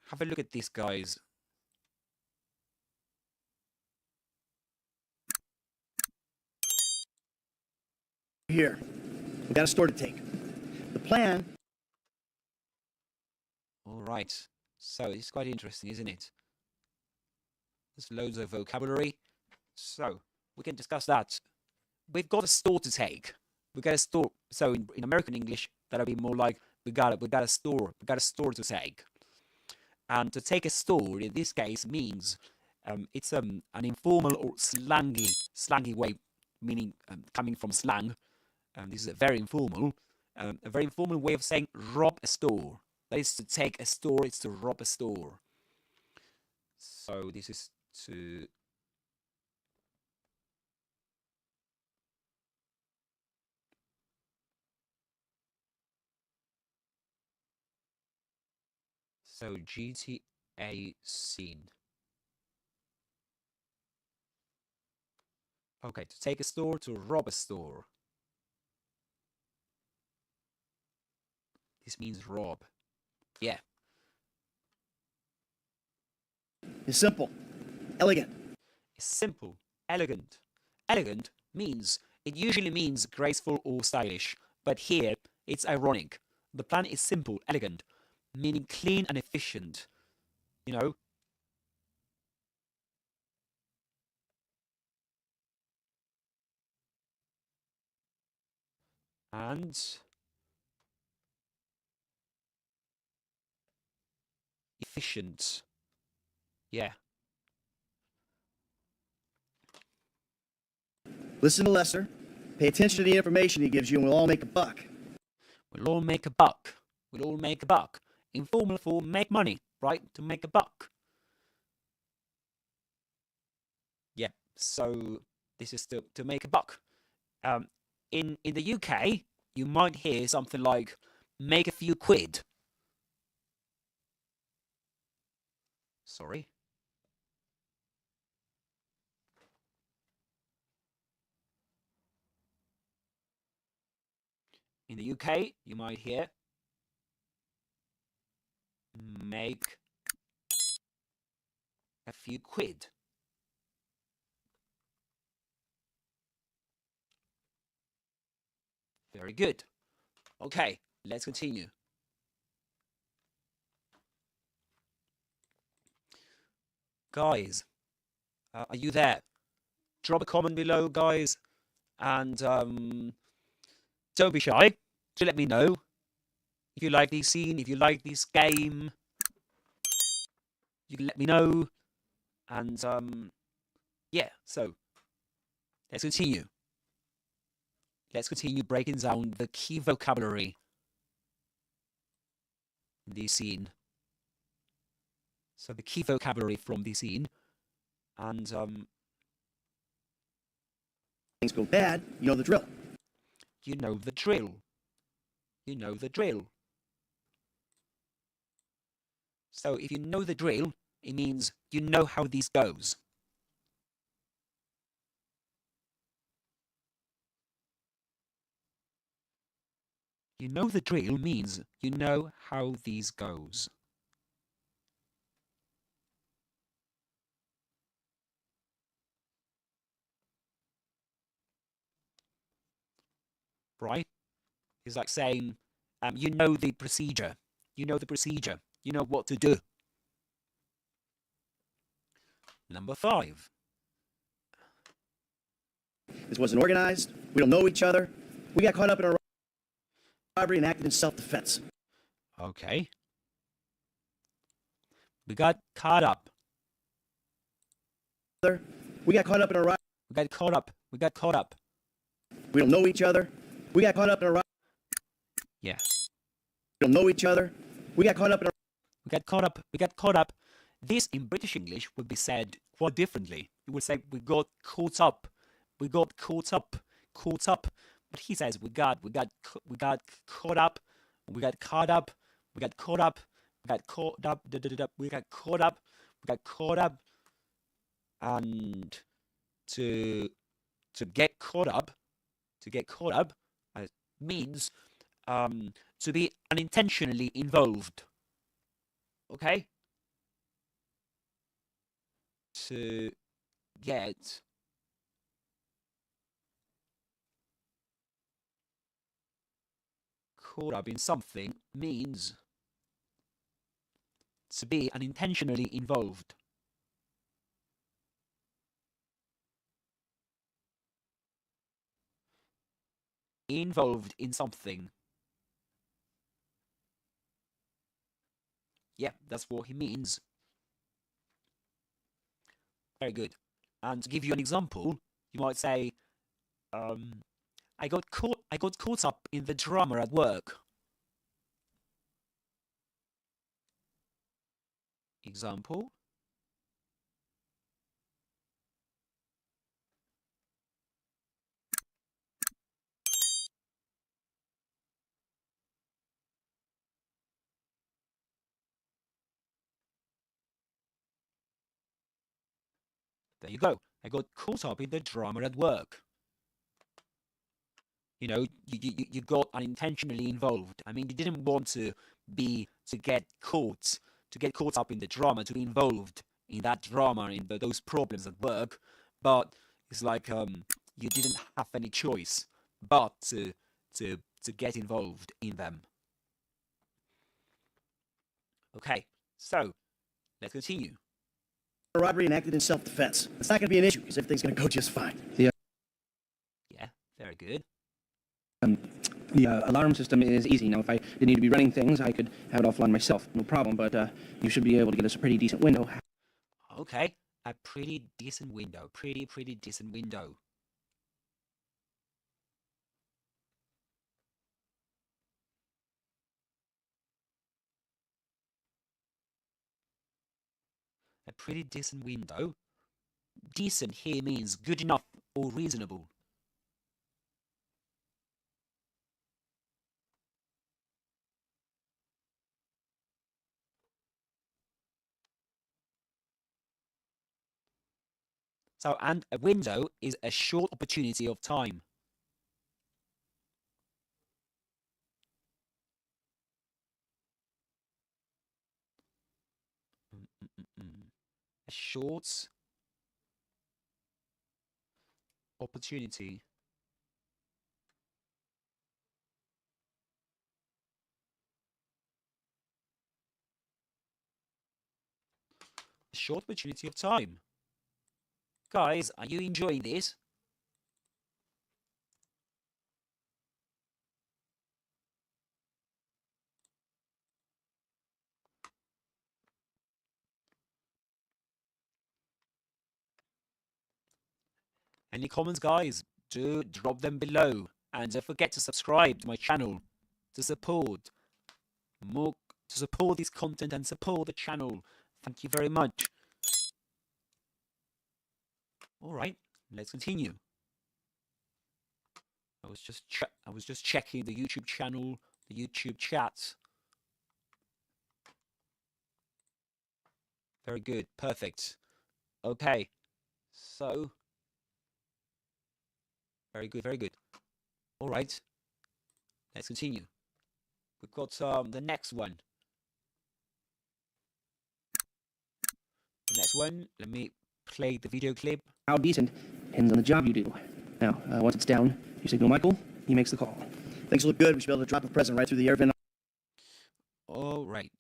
have a look at these guys. Here. We got a store to take. The plan... All right. So it's quite interesting, isn't it? There's loads of vocabulary. So we can discuss that. We've got a store to take. We got a store. So in American English, that'll be more like we got a store to take. And to take a store in this case means it's an informal or slangy way, meaning coming from slang. This is a very informal way of saying rob a store. That is to take a store. It's to rob a store. So this is to... So GTA scene. Okay, to take a store, to rob a store. This means rob. Yeah. It's simple. Elegant. It's simple. Elegant. Elegant means, it usually means graceful or stylish, but here it's ironic. The plan is simple, elegant, meaning clean and efficient. You know? And efficient. Yeah. Listen to Lester. Pay attention to the information he gives you, and we'll all make a buck. We'll all make a buck. We'll all make a buck. Informal for make money, right? To make a buck. Yeah, so this is to make a buck. In the UK, you might hear something like make a few quid. Sorry. In the UK, you might hear make a few quid. Very good. Okay, let's continue. Guys, are you there? Drop a comment below, guys, and don't be shy to let me know if you like this scene, if you like this game. You can let me know, and yeah. So let's continue. Let's continue breaking down the key vocabulary in this scene. So the key vocabulary from this scene, and things go bad, you know the drill. You know the drill. You know the drill. So if you know the drill, it means you know how this goes. You You know the drill means you know how these goes. Right? It's like saying, you know the procedure. You know the procedure. You know what to do. Number 5. This wasn't organized. We don't know each other. We got caught up in a robbery and acted in self-defense. Okay. We got caught up. We got caught up in a robbery. We got caught up. We got caught up. We don't know each other. We got caught up in a robbery. Yeah. We don't know each other. We got caught up in a... We got caught up. We got caught up. This in British English would be said quite differently. You would say we got caught up. We got caught up. Caught up. But he says we got caught up. We got caught up. We got caught up. We got caught up. We got caught up. We got caught up. And to get caught up, means to be unintentionally involved. Okay? To get caught up in something means to be unintentionally involved. Involved in something. Yeah, that's what he means. Very good. And to give you an example, you might say, I got caught up in the drama at work. Example. There you go. I got caught up in the drama at work. You know, you got unintentionally involved. I mean, you didn't want to get caught up in the drama, to be involved in that drama, in those problems at work. But it's like you didn't have any choice but to get involved in them. Okay, so let's continue. A robbery and acted in self-defense. It's not going to be an issue because everything's going to go just fine. Yeah, very good. The alarm system is easy. Now, if I didn't need to be running things, I could have it offline myself. No problem, but you should be able to get us a pretty decent window. Okay, a pretty decent window. Pretty decent window. A pretty decent window. Decent here means good enough or reasonable. So, and a window is a short opportunity of time. A short opportunity of time. Guys, are you enjoying this? Any comments, guys? Do drop them below. And don't forget to subscribe to my channel to support this content and support the channel. Thank you very much. Alright, let's continue. I was just checking the YouTube channel, the YouTube chat. Very good, perfect. Okay, so very good. All right, let's continue. we've got the next one. The next one, let me play the video clip. How decent depends on the job you do. Now, once it's down, you signal Michael, he makes the call. Things look good. We should be able to drop a present right through the air vent. All right.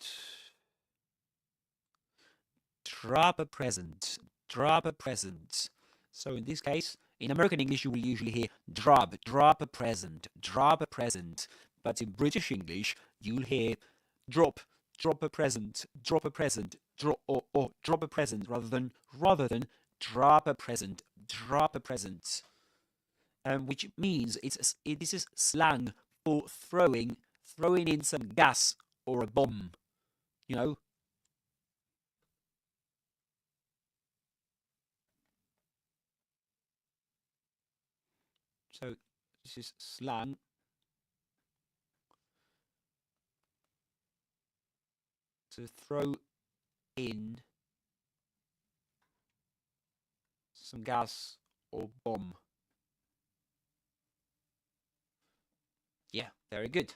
Drop a present. Drop a present. So in this case, in American English, you will usually hear drop a present, drop a present. But in British English, you'll hear drop a present, drop a present, drop or drop a present rather than drop a present, drop a present. Which means this is slang for throwing in some gas or a bomb, you know. So this is slang to throw in some gas or bomb. Yeah, very good.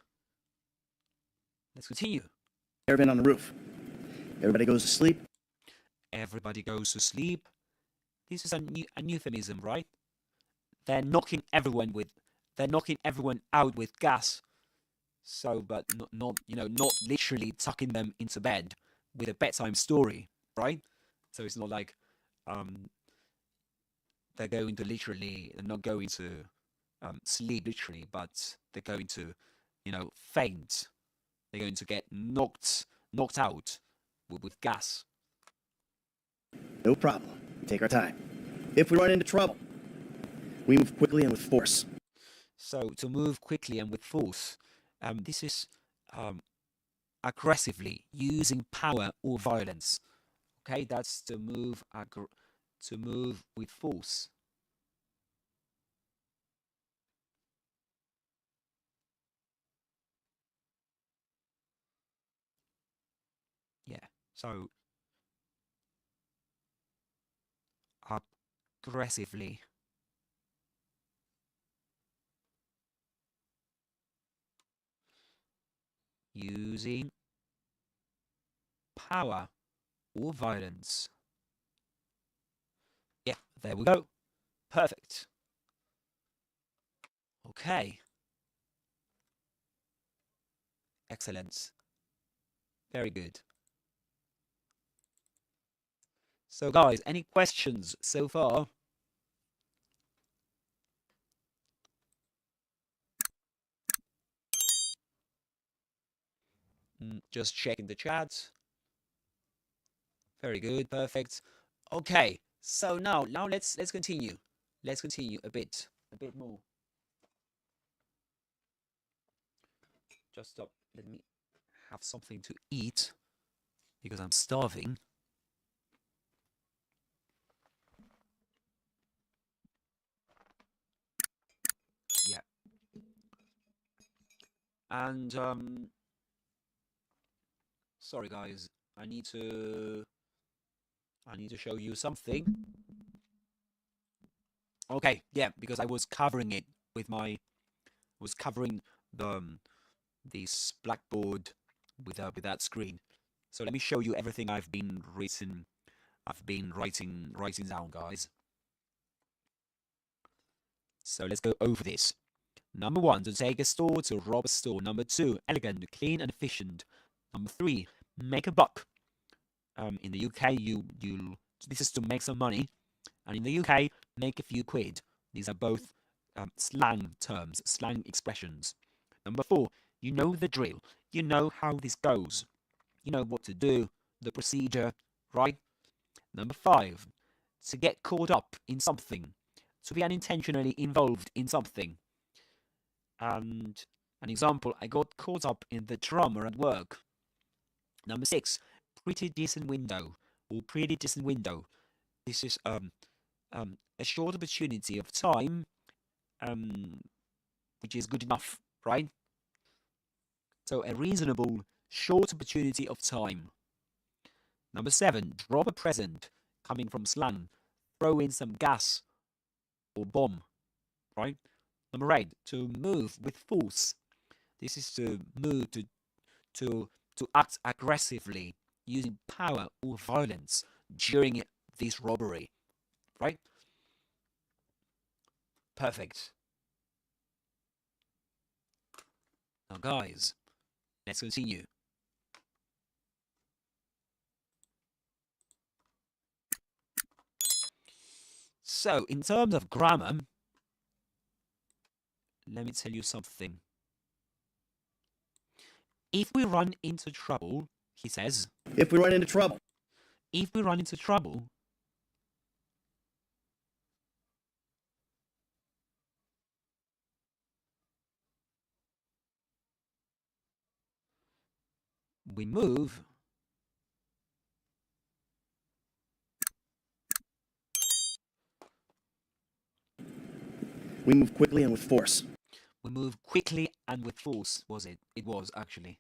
Let's continue. Air vent on the roof. Everybody goes to sleep. Everybody goes to sleep. This is an euphemism, right? They're knocking everyone out with gas. So, but not literally tucking them into bed with a bedtime story, right? So it's not like they're not going to sleep literally, but they're going to, faint. They're going to get knocked out with gas. No problem. We take our time. If we run into trouble, we move quickly and with force. So to move quickly and with force, this is aggressively using power or violence. Okay, that's to move with force. Yeah. So aggressively. Using power or violence. Yeah, there we go. Perfect. Okay. Excellent. Very good. So guys, any questions so far? Just checking the chat. Very good, perfect. Okay, so now let's continue. Let's continue a bit more. Just stop. Let me have something to eat because I'm starving. Yeah. And sorry guys, I need to show you something. Okay, yeah, because I was covering it with this blackboard with that screen. So let me show you everything I've been writing down, guys. So let's go over this. Number 1, to take a store, to rob a store. Number 2, elegant, clean and efficient. Number 3, make a buck. In the UK, this is to make some money, and in the UK, make a few quid. These are both slang terms, slang expressions. Number 4, you know the drill. You know how this goes. You know what to do, the procedure, right? Number 5, to get caught up in something, to be unintentionally involved in something. And an example, I got caught up in the drama at work. Number 6, pretty decent window or pretty decent window. This is a short opportunity of time, which is good enough, right? So a reasonable short opportunity of time. Number 7, drop a present, coming from slang, throw in some gas or bomb, right? Number 8, to move with force. This is to move, to act aggressively, using power or violence during this robbery, right? Perfect. Now, guys, let's continue. So, in terms of grammar, let me tell you something. If we run into trouble, he says. If we run into trouble. If we run into trouble, we move quickly and with force. We move quickly and with force, was it? It was, actually.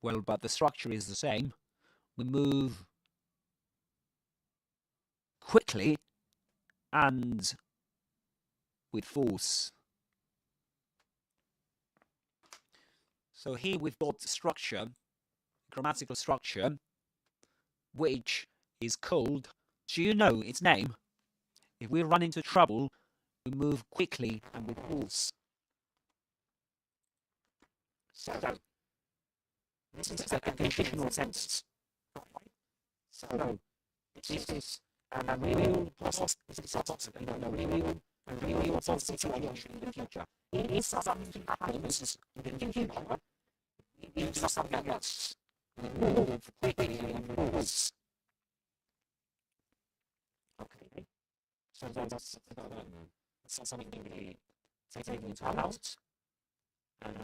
Well, but the structure is the same. We move quickly and with force. So here we've got structure, grammatical structure, which is called, do you know its name? If we run into trouble, we move quickly and with force. So, this is a conditional sentence. So, this is a real process, a real situation in the future. It is something that happens in the future. It is something else. We move quickly and with force. Okay. So that's something really taken into account. And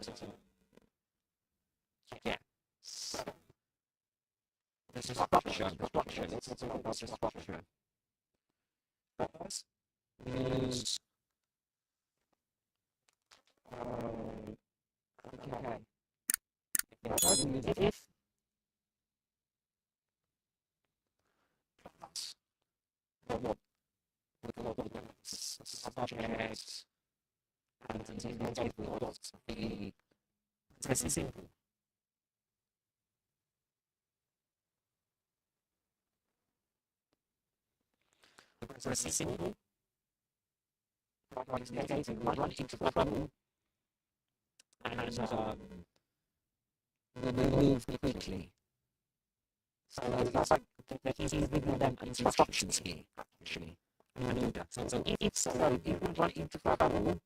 yeah. So this is structure. Let's talk about structure. Purpose is okay. If what subject and the this is simple. The process is simple. What is negative, run into trouble, and we move quickly. So that's like he's giving them instructions here, actually. So if we run into trouble,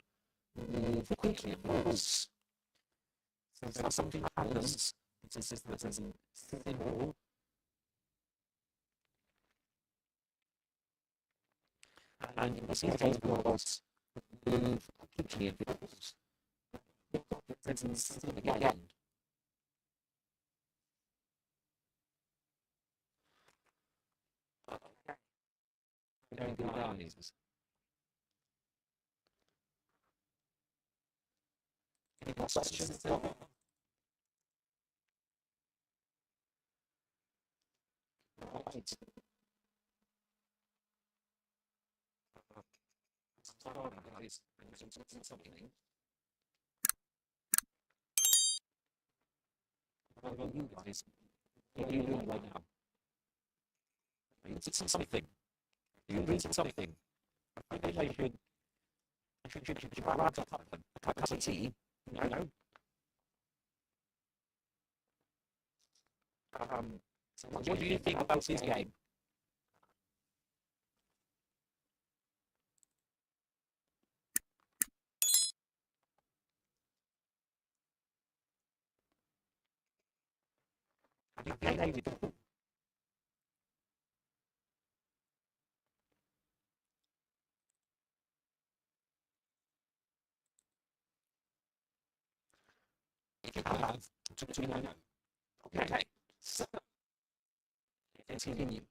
we move quickly, of course. So something happens. It's simple. And in this case, was move quickly because it's again. Very good guys. Any questions? Right. Guys, something. What about you guys? What are you doing right now? Are you reading something? Are you reading something? I think I should grab a cup of tea. I know. So what do you think about this game? Have you played it before? If you have, to me, I know. Okay, so let's continue.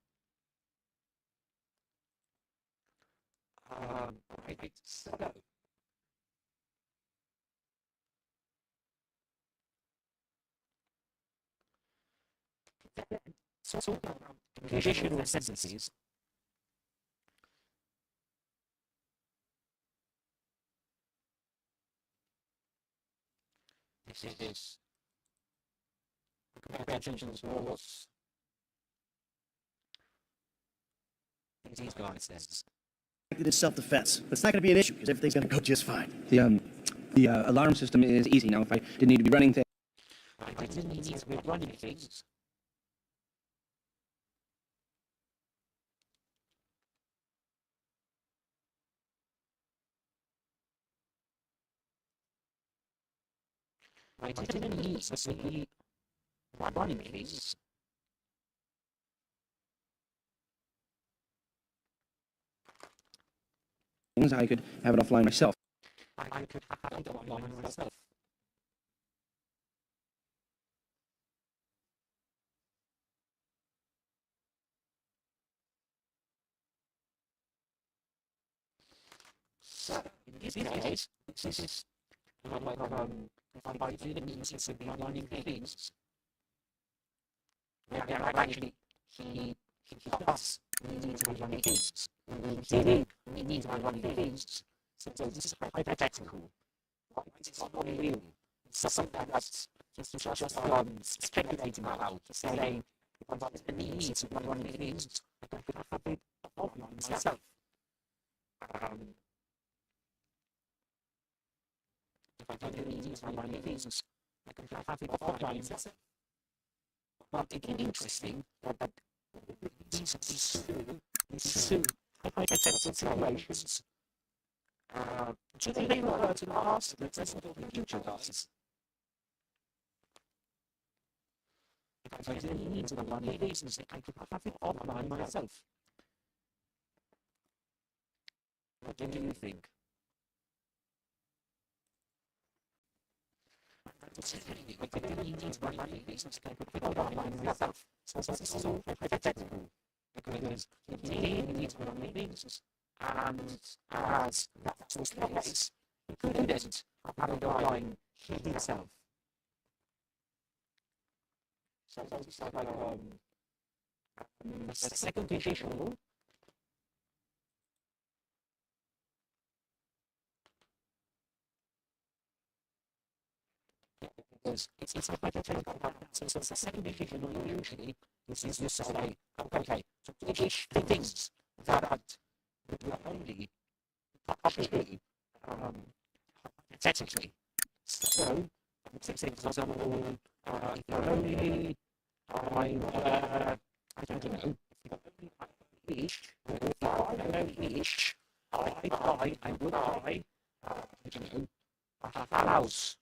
Right, so talking about conditional sentences. This is. Pay attention to what's. These guys says. It is self-defense, but it's not going to be an issue because everything's going to go just fine. The alarm system is easy now. If I didn't need to be running things. I didn't need to be running things. I didn't need to be running things. I could have it offline myself. I could have it offline myself. So, in this case, this is if I didn't need to be running things. Yeah, actually, he does need to be running things. He needs to be running things. So this is hypothetical. It's not really real. It's just something that's just speculating about. Just saying, if I didn't need to be running things, I could have it offline myself. If I didn't need to be running things, I could have it offline myself. But it's interesting that these two hypothetical situations, do they refer to the past, the present, or the future, guys? If I didn't need to be running things, I could have it offline myself. What do you think? I didn't need to be running things, I could have it offline myself. So this is all hypothetical. Because he needs to be running things, and as that was the case, he couldn't have it offline himself. So it's like the second conditional. Because it's a hypothetical, so the second conditional usually is just to say, okay, so which things that will only possibly hypothetically. So, for example, if you're only I don't know, if you're only ish, I would buy, I don't know, a house.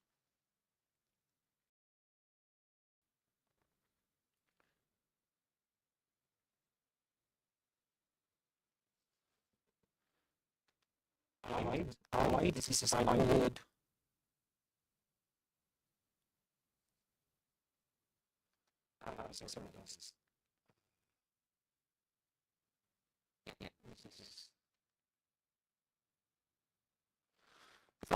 This is I would. Sorry, glasses. Yeah, this is. I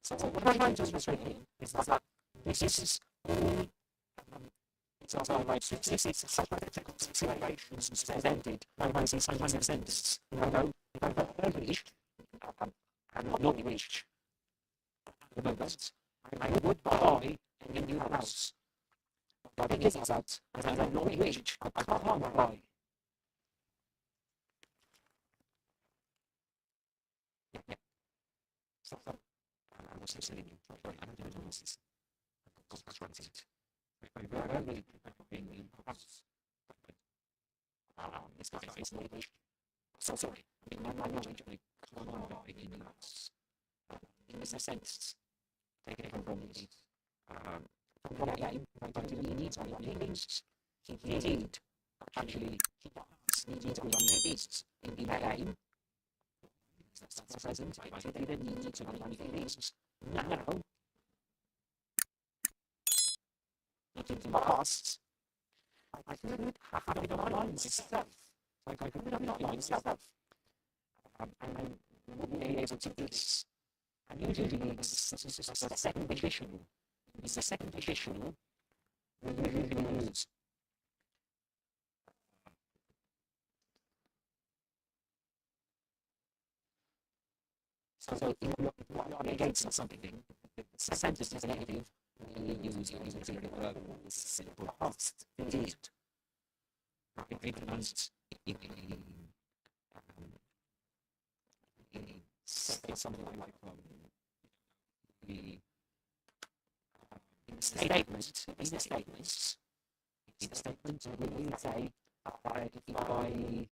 So what I'm trying to illustrate is that this is all it's also like this is hypothetical situations presented by these kinds of sentences. If I'm reached and not reached at the moment, I would buy a new house. But because it's out, as I'm not reached, I can't buy. Yeah. So I was listening. I don't do analysis. Because that's what it is. I only in houses. This guy is not English. So sorry. I mean, my knowledge of in the house. In this sense, taking it from the from what I am, I don't really need to be on meetings. He did. Actually, he does need to be on meetings in the game. That's present. I didn't need to be on meetings. Now, in the past, I couldn't have it online myself. I couldn't have it online myself. And I wouldn't be able to do this. And usually it's the second edition. It's the second edition we usually use So if you're against something, the sentence is a negative, you use the auxiliary verb simple past, did. Recognized something like in the statement, we would say, if I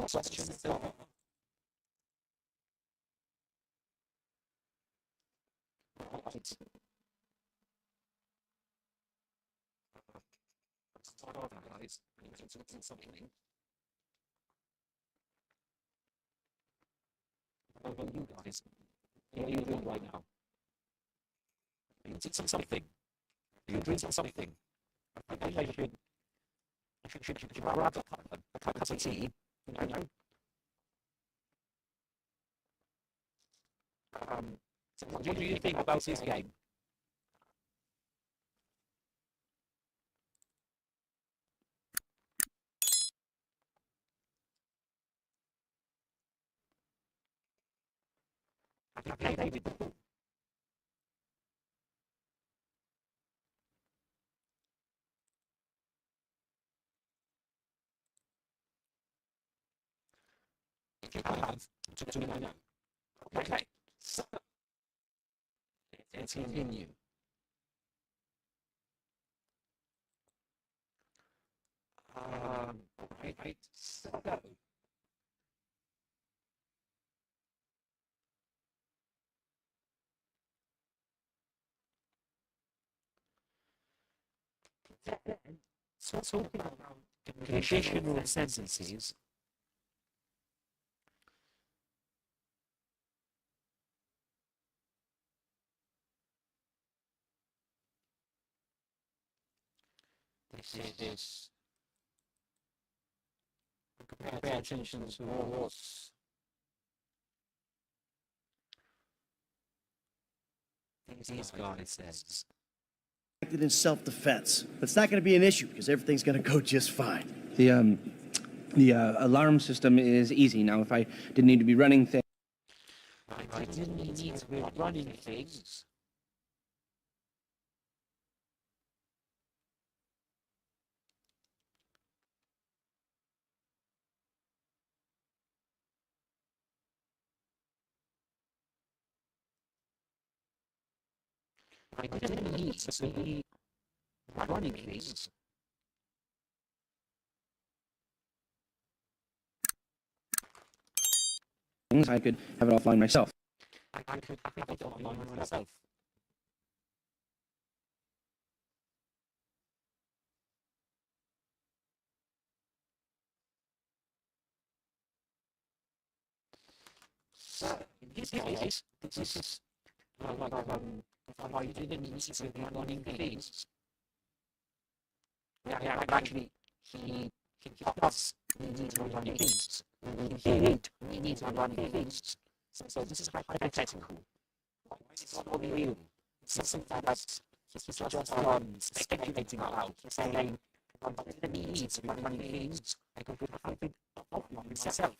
questions are. Right. Start off, guys. Something. How about you guys? What are you doing right now? Are you doing something? Are you doing something? I should grab a cup of tea. You know? So what do you think about this game? Have you played David before? If you have, do you know? Okay, so let's continue. Right, so so talking about conditional sentences. This pay attention to what these guys says. Acted in self-defense, but it's not going to be an issue because everything's going to go just fine. The alarm system is easy. Now, if I didn't need to be running things... I didn't need to be running things. I didn't need to be running things. I could have it offline myself. I could have it offline myself. So, in this case, this is I didn't need to be running things. Yeah, actually, he does need to be running things. He need to be running things. So this is hypothetical. It's not real. It's something that's just speculating about. Saying, I didn't need to be running things. I could have it offline myself.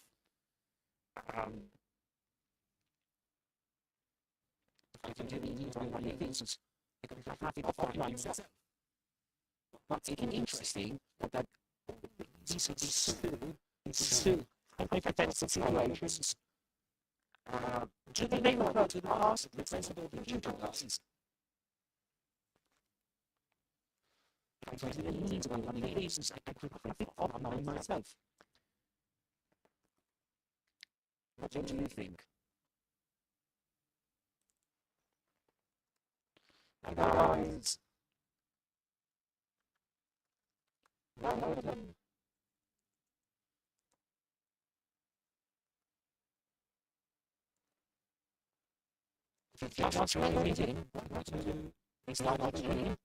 I can do need to be running things. I could have it offline myself. What's interesting that these two hypothetical situations do they refer to the past, the present, or the future classes? I don't need to be running things. I could have it offline myself. What do you think? Guys. If you want to read it, what to do is not reading.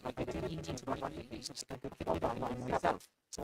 I didn't need to write these, I could put it on myself. So